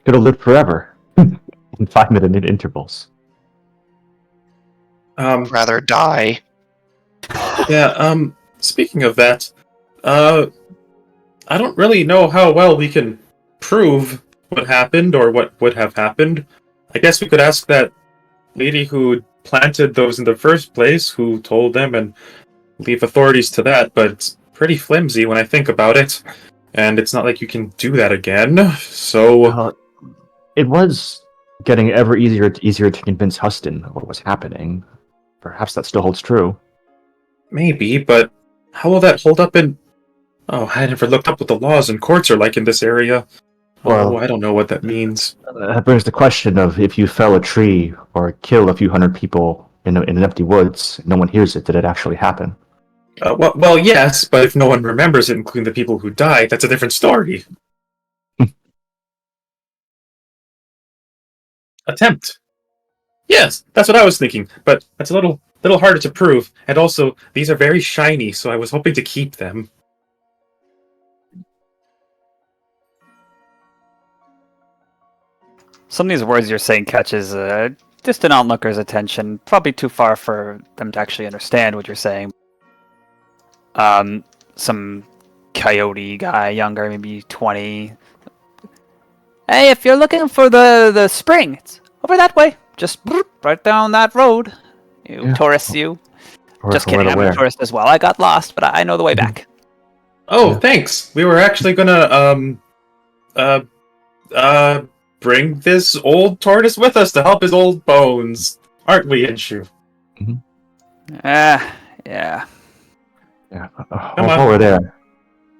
could have lived forever in 5-minute intervals. Rather die. Yeah, speaking of that, I don't really know how well we can prove what happened or what would have happened. I guess we could ask that lady who planted those in the first place, who told them, and leave authorities to that, but it's pretty flimsy when I think about it. And it's not like you can do that again, so... It was getting ever easier to convince Huston of what was happening. Perhaps that still holds true. Maybe, but how will that hold up in... Oh, I never looked up what the laws and courts are like in this area. Well, I don't know what that means. That brings the question of if you fell a tree or kill a few hundred people in an empty woods, no one hears it, did it actually happen? Well, yes, but if no one remembers it, including the people who died, that's a different story. Attempt. Yes, that's what I was thinking, but that's a little harder to prove. And also, these are very shiny, so I was hoping to keep them. Some of these words you're saying catches a distant onlooker's attention. Probably too far for them to actually understand what you're saying. Some coyote guy, younger, maybe 20. Hey, if you're looking for the spring, it's over that way. Just right down that road. You tourists, you. Just kidding, I'm a tourist as well. I got lost, but I know the way back. Oh, thanks. We were actually gonna, bring this old tortoise with us to help his old bones. Aren't we, Inshu? Yeah. Yeah. Come on. While we're there,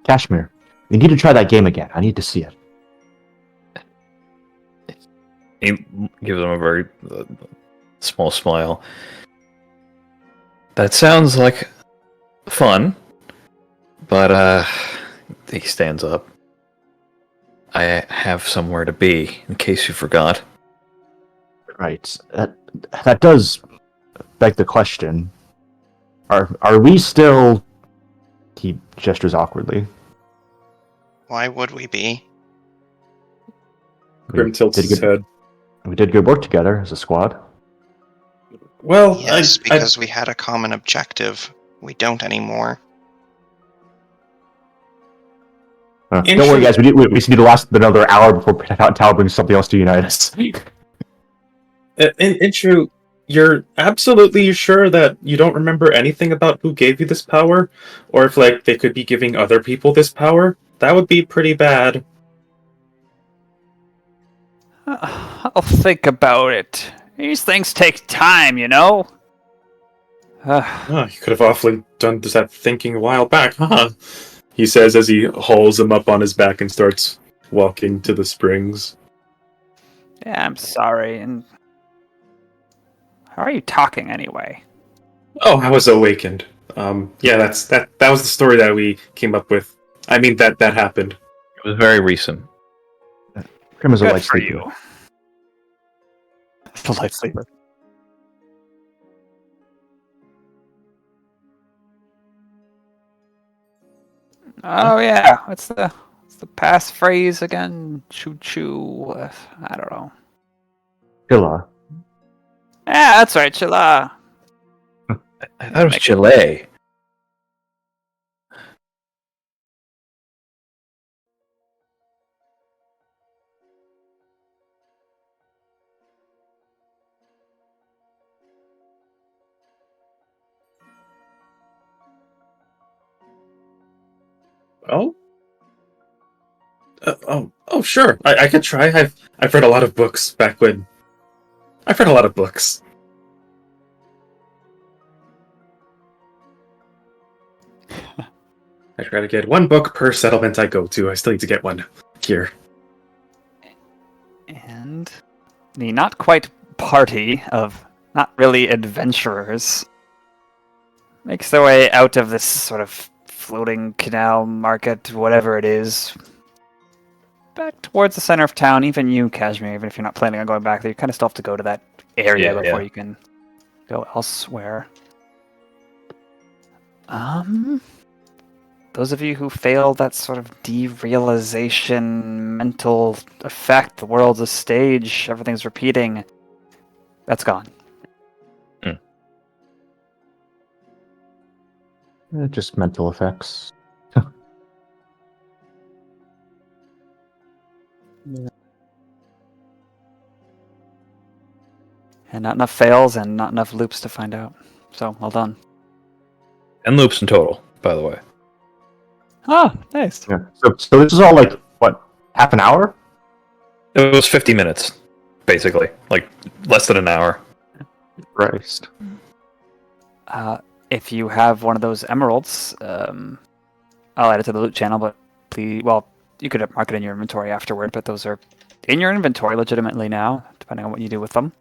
Cashmere, we need to try that game again. I need to see it. He gives him a very small smile. That sounds like fun, but he stands up. I have somewhere to be, in case you forgot. Right. That does beg the question. Are we still... He gestures awkwardly. Why would we be? Crim tilts his head. We did good work together as a squad. Well, Yes, because we had a common objective. We don't anymore. Don't worry, guys. We just need to last another hour before Tal brings something else to unite us. In true, you're absolutely sure that you don't remember anything about who gave you this power? Or if, like, they could be giving other people this power? That would be pretty bad. I'll think about it. These things take time, you know? Oh, you could have awfully done that thinking a while back, huh? He says as he hauls him up on his back and starts walking to the springs. Yeah, I'm sorry. And how are you talking anyway? Oh, I was awakened. Yeah, that was the story that we came up with. I mean, that happened. It was very recent. Crim is a Good light for sleeper. you. The light sleeper. Oh yeah, what's the passphrase again? Choo choo. I don't know. Hilla. Yeah, that's right, Chilla. I thought it was Chile. Oh. Sure. I could try. I've read a lot of books back when. I've read a lot of books. I try to get one book per settlement I go to. I still need to get one here. And the not quite party of not really adventurers makes their way out of this sort of floating canal market, whatever it is, back towards the center of town. Even you, Cashmere, even if you're not planning on going back there, you kind of still have to go to that area before you can go elsewhere. Those of you who failed that sort of derealization mental effect, the world's a stage, everything's repeating, that's gone. Just mental effects. And not enough fails and not enough loops to find out. So, well done. 10 loops in total, by the way. Oh, nice. Yeah. So this is all like, what, half an hour? It was 50 minutes, basically. Like, less than an hour. Christ. If you have one of those emeralds, I'll add it to the loot channel, but please, well, you could mark it in your inventory afterward, but those are in your inventory legitimately now, depending on what you do with them.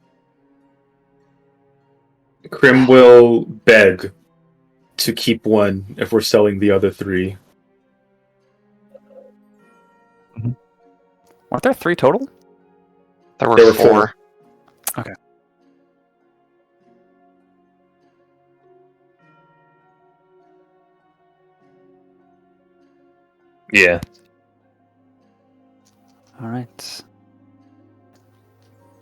Crim will beg to keep one if we're selling the other 3. Weren't there 3 total? There were There were 4. 4. Okay. Yeah. All right.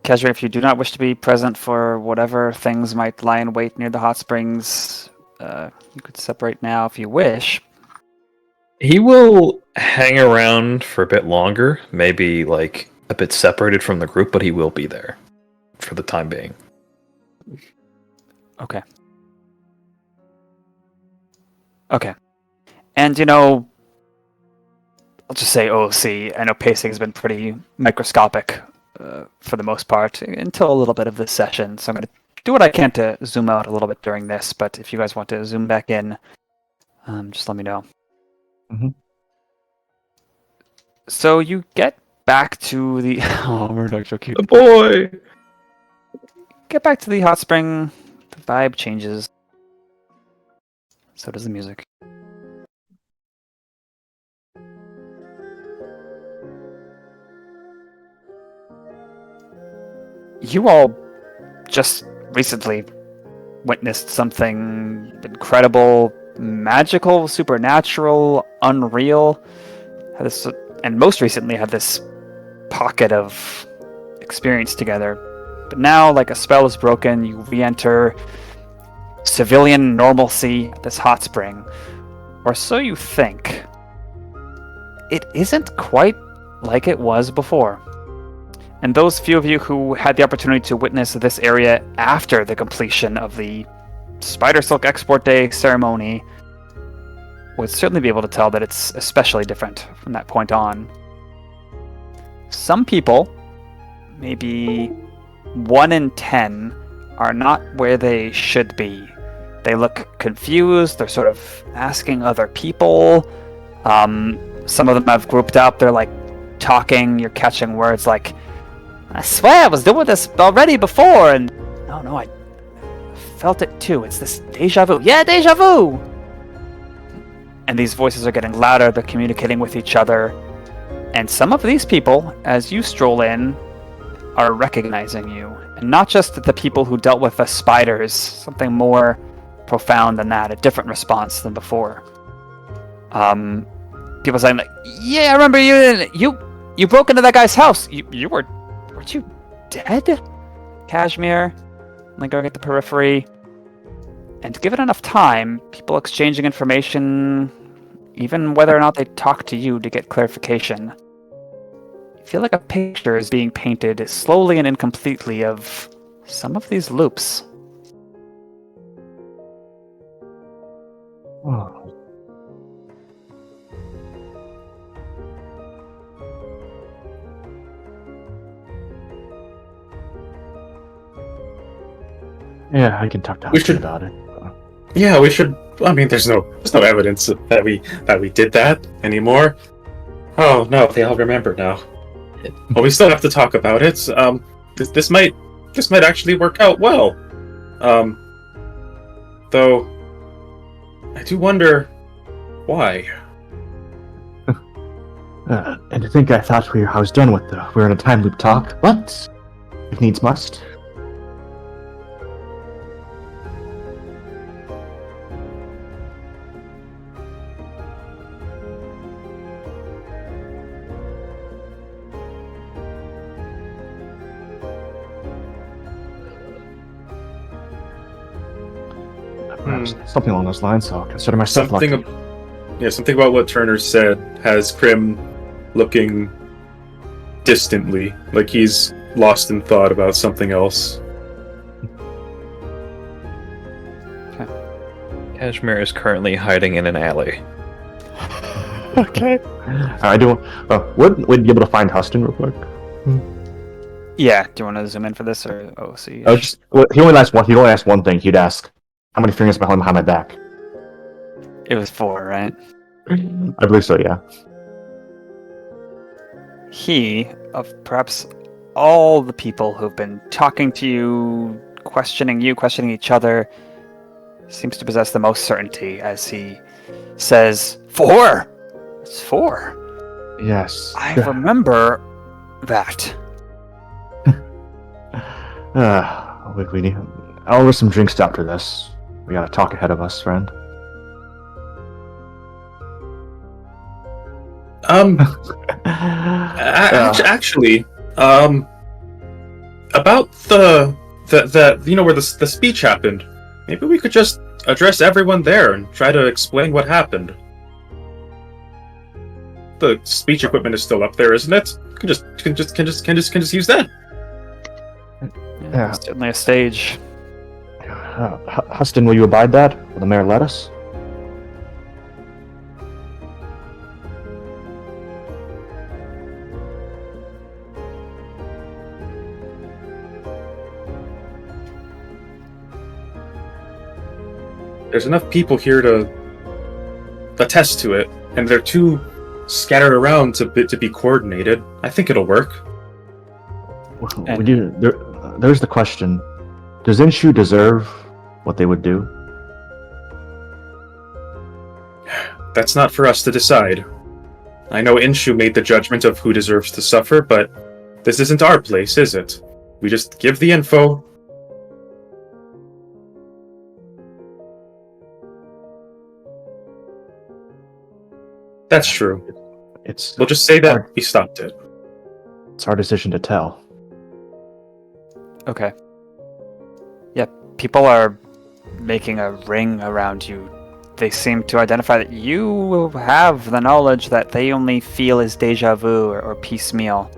Cashmere, if you do not wish to be present for whatever things might lie in wait near the hot springs, you could separate now if you wish. He will hang around for a bit longer, maybe like a bit separated from the group, but he will be there for the time being. Okay. Okay. And, you know, I'll just say OOC. I know pacing has been pretty microscopic for the most part until a little bit of this session, so I'm going to do what I can to zoom out a little bit during this, but if you guys want to zoom back in, just let me know. Mm-hmm. So you get back to the... Oh, Murdoch's so cute. The boy! Get back to the hot spring, the vibe changes. So does the music. You all just recently witnessed something incredible, magical, supernatural, unreal. Had this, and most recently had this pocket of experience together. But now, like a spell is broken, you re-enter civilian normalcy at this hot spring. Or so you think. It isn't quite like it was before. And those few of you who had the opportunity to witness this area after the completion of the Spider Silk Export Day ceremony would certainly be able to tell that it's especially different from that point on. Some people, maybe 1 in 10, are not where they should be. They look confused, they're sort of asking other people. Some of them have grouped up, they're like talking, you're catching words like, I swear I was doing this already before, and no, I felt it too. It's this deja vu. Yeah, deja vu! And these voices are getting louder, they're communicating with each other. And some of these people, as you stroll in, are recognizing you. And not just the people who dealt with the spiders, something more profound than that, a different response than before. People saying like, yeah, I remember you broke into that guy's house. Weren't you dead? Cashmere, lingering at the periphery. And given enough time, people exchanging information, even whether or not they talk to you to get clarification. You feel like a picture is being painted slowly and incompletely of some of these loops. Oh. Yeah, I can talk to We Huston should- about it. Yeah, we should. I mean, there's no evidence that we did that anymore. Oh no, they all remember now. Well, we still have to talk about it. This might actually work out well. Though, I do wonder why. And to think I thought I was done with we're in a time loop talk, but if needs must. Perhaps something along those lines, so I'll consider myself lucky. Something about what Turner said has Crim looking distantly, like he's lost in thought about something else. Cashmere is currently hiding in an alley. Okay. I do. Would we be able to find Huston real quick? Yeah, do you want to zoom in for this or OC? Oh, he only asked one. He only asked one thing. He'd ask, "How many fingers behind my back?" It was 4, right? I believe so. Yeah. He, of perhaps all the people who've been talking to you, questioning each other, seems to possess the most certainty as he says, 4! It's 4. Yes. I remember that. We need. I'll order some drinks after this. We got a talk ahead of us, friend. Actually, about the where the speech happened, maybe we could just address everyone there and try to explain what happened. The speech equipment is still up there, isn't it? Can just use that. Yeah. Certainly a stage. Huston, will you abide that? Will the mayor let us? There's enough people here to attest to it, and they're too scattered around to be coordinated. I think it'll work. There's the question: does Inshu deserve what they would do? That's not for us to decide. I know Inshu made the judgment of who deserves to suffer, but this isn't our place, is it? We just give the info. That's true. We'll just say that we stopped it. It's our decision to tell. Okay. Yeah, people are making a ring around you. They seem to identify that you have the knowledge that they only feel is deja vu or piecemeal.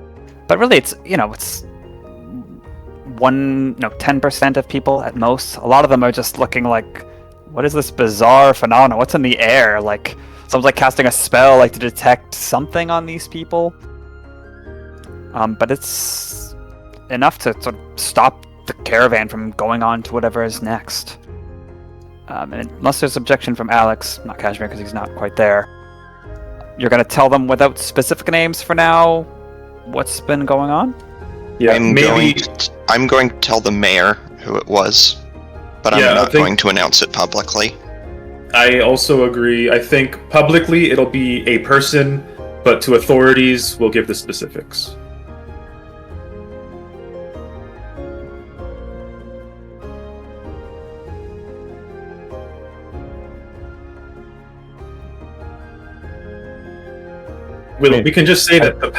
But really, it's 10% of people at most. A lot of them are just looking like, what is this bizarre phenomenon? What's in the air? Like, someone's like casting a spell like to detect something on these people. But it's enough to sort of stop the caravan from going on to whatever is next. And unless there's objection from Alex, not Cashmere because he's not quite there, you're going to tell them without specific names for now what's been going on? Yeah, I'm going to tell the mayor who it was, but I'm not going to announce it publicly. I also agree. I think publicly it'll be a person, but to authorities we'll give the specifics. We can just say that the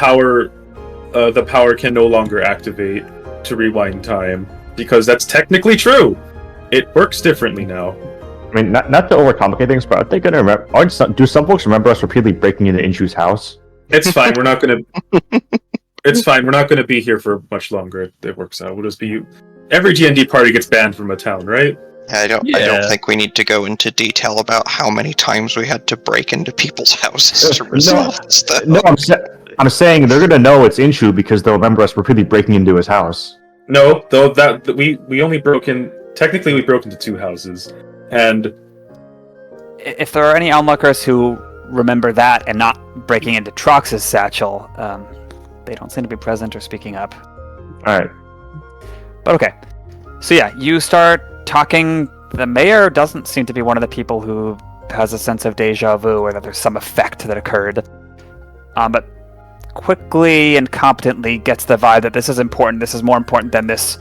power can no longer activate to rewind time, because that's technically true. It works differently now. I mean, not to overcomplicate things, but are they gonna remember? Do some folks remember us repeatedly breaking into Inshu's house? It's fine. We're not gonna. It's fine. We're not gonna be here for much longer. It works out. We'll just be. Every D&D party gets banned from a town, right? I don't think we need to go into detail about how many times we had to break into people's houses to resolve this stuff. No, I'm saying they're gonna know it's Inshu because they'll remember us repeatedly breaking into his house. No, though we only broke into technically we broke into 2 houses, and If there are any onlookers who remember that and not breaking into Trox's satchel, they don't seem to be present or speaking up. All right. But okay. So yeah, you start talking. The mayor doesn't seem to be one of the people who has a sense of deja vu or that there's some effect that occurred. But quickly and competently gets the vibe that this is important. This is more important than this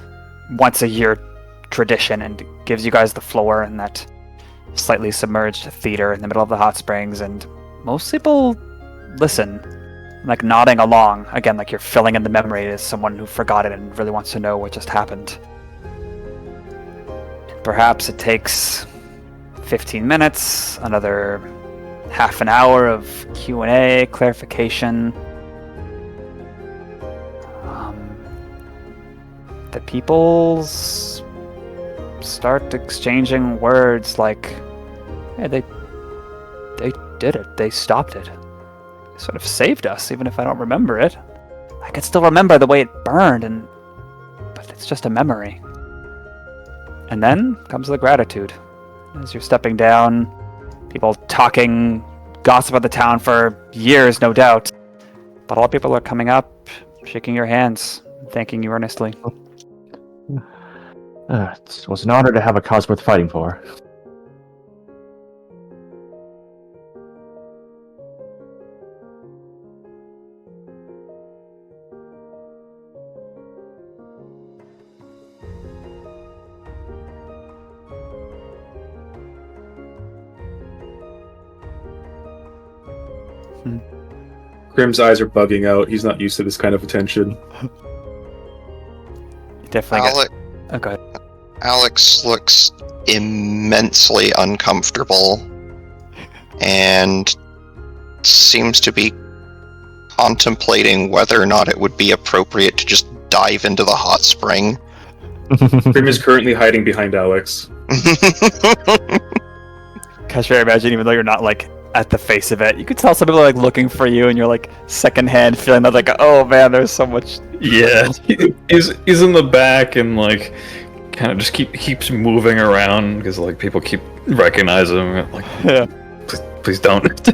once-a-year tradition, and gives you guys the floor in that slightly submerged theater in the middle of the hot springs, and most people listen, like nodding along, again, like you're filling in the memory as someone who forgot it and really wants to know what just happened. And perhaps it takes 15 minutes, another half an hour of Q&A, clarification. The people's start exchanging words like, hey, they did it. They stopped it. They sort of saved us, even if I don't remember it. I can still remember the way it burned, but it's just a memory. And then comes the gratitude. As you're stepping down, people talking, gossip about the town for years, no doubt. But all people are coming up, shaking your hands, thanking you earnestly. It was an honor to have a cause worth fighting for. Crim's eyes are bugging out. He's not used to this kind of attention. You definitely Alec- get... Oh, go ahead. Alex looks immensely uncomfortable and seems to be contemplating whether or not it would be appropriate to just dive into the hot spring. Crim is currently hiding behind Alex. Cashmere, imagine even though you're not like at the face of it, you could tell some people are like looking for you, and you're like secondhand feeling that like, oh man, there's so much. Yeah, he's in the back and like kind of just keeps moving around because like people keep recognizing him. Like, Yeah. please don't.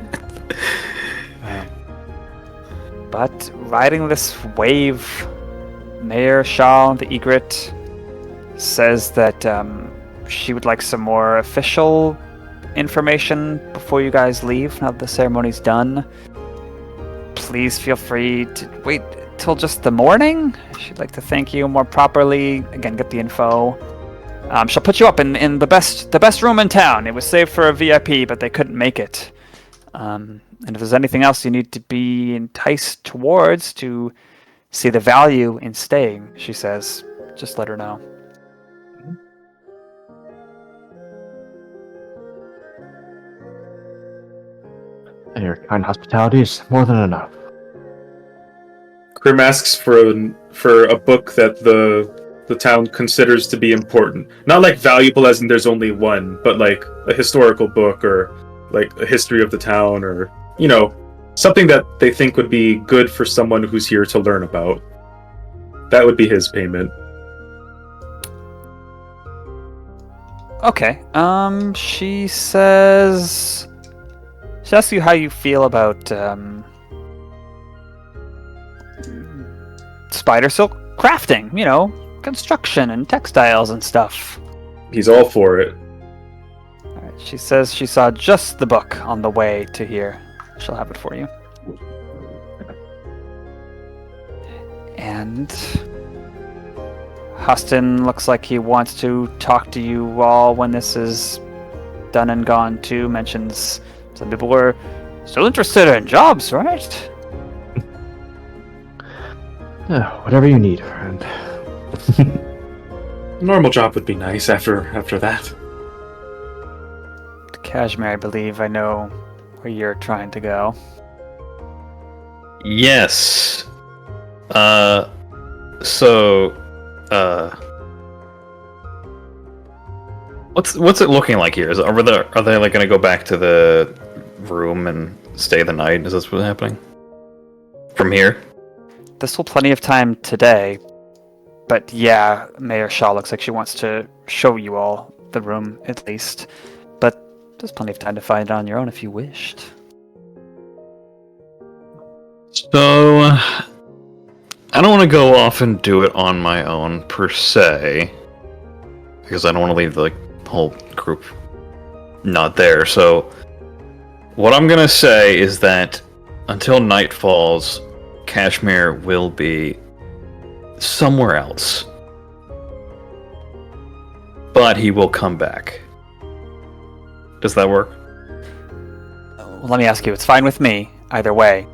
But riding this wave, Mayor Shaw, the Egret, says that she would like some more official information before you guys leave, now that the ceremony's done. Please feel free to wait till just the morning. She'd like to thank you more properly. Again, get the info. She'll put you up in the best room in town. It was saved for a VIP, but they couldn't make it. And if there's anything else you need to be enticed towards to see the value in staying, she says, just let her know. Your kind hospitality is more than enough. Crim asks for a book that the town considers to be important. Not like valuable as in there's only one, but like a historical book or like a history of the town, or, you know, something that they think would be good for someone who's here to learn about. That would be his payment. Okay. She says... She asks you how you feel about, spider silk crafting, you know, construction and textiles and stuff. He's all for it. Alright, she says she saw just the book on the way to here. She'll have it for you. And Huston looks like he wants to talk to you all when this is done and gone too. Mentions some people were still interested in jobs, right? Whatever you need, friend. A normal job would be nice after that. Cashmere, I believe I know where you're trying to go. Yes. What's it looking like here? Are they like gonna go back to the room and stay the night? Is this what's happening? From here? There's still plenty of time today, But yeah, Mayor Shaw looks like she wants to show you all the room, at least. But there's plenty of time to find it on your own if you wished. So, I don't want to go off and do it on my own, per se. Because I don't want to leave the whole group not there. So, what I'm going to say is that until night falls, Cashmere will be somewhere else. But he will come back. Does that work? Well, let me ask you, it's fine with me, either way.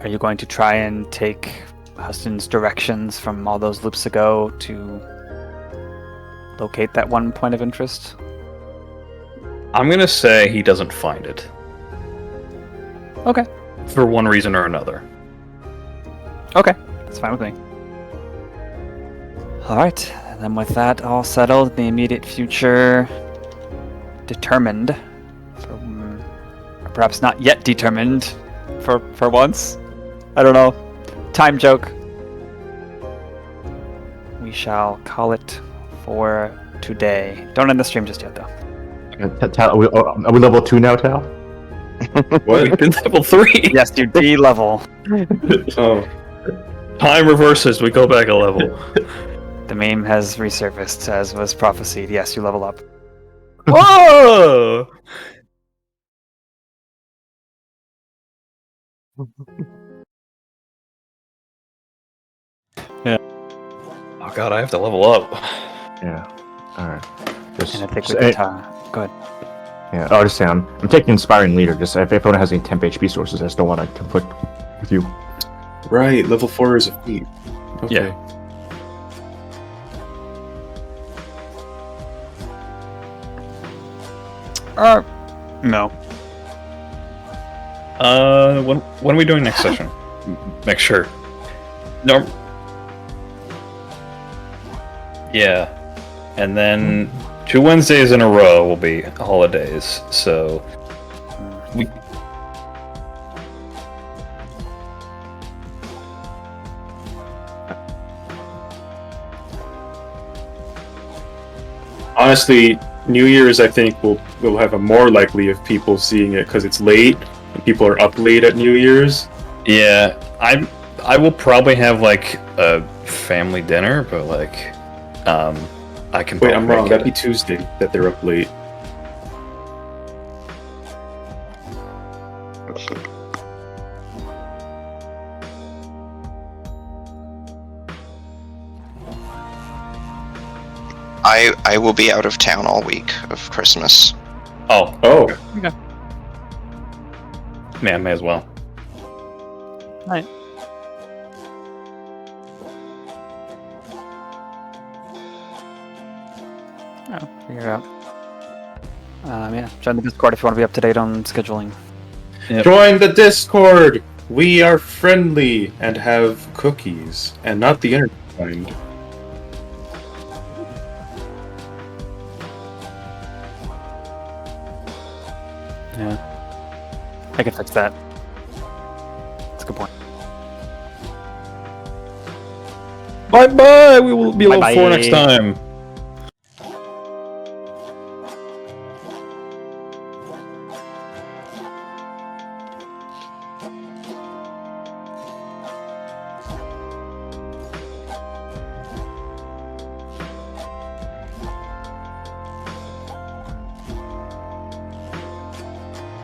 Are you going to try and take Huston's directions from all those loops ago to locate that one point of interest? I'm going to say he doesn't find it. Okay. For one reason or another. Okay, that's fine with me. Alright, and then with that all settled, the immediate future determined, or perhaps not yet determined for once. I don't know. Time joke. We shall call it for today. Don't end the stream just yet, though. Tal, are we level 2 now, Tal? What? We've been level 3! Yes, you D-level. Oh. Time reverses, we go back a level. The meme has resurfaced, as was prophesied. Yes, you level up. Whoa! Yeah. Oh god, I have to level up. Yeah. Alright. Just, And I think just- we can go ahead. yeah, I'll just say I'm taking Inspiring Leader, just if anyone has any temp HP sources, I just don't want to conflict with you. Right, level 4 is a feat. Okay. Yeah. No. When are we doing next session? Make sure. No. Yeah. And then 2 Wednesdays in a row will be holidays, so we Honestly, New Year's I think will have a more likely of people seeing it because it's late and people are up late at New Year's. yeah, I will probably have like a family dinner, but like I can Wait, I'm probably wrong. make That'd be it. Tuesday that they're up late. I will be out of town all week of Christmas. Oh, Oh, man, may as well. Right. Oh, figure it out. Yeah, join the Discord if you want to be up to date on scheduling. Yep. join the Discord. We are friendly and have cookies, and not the internet kind. Yeah. I can fix that. That's a good point. Bye bye. We will be level Bye-bye. 4 next time.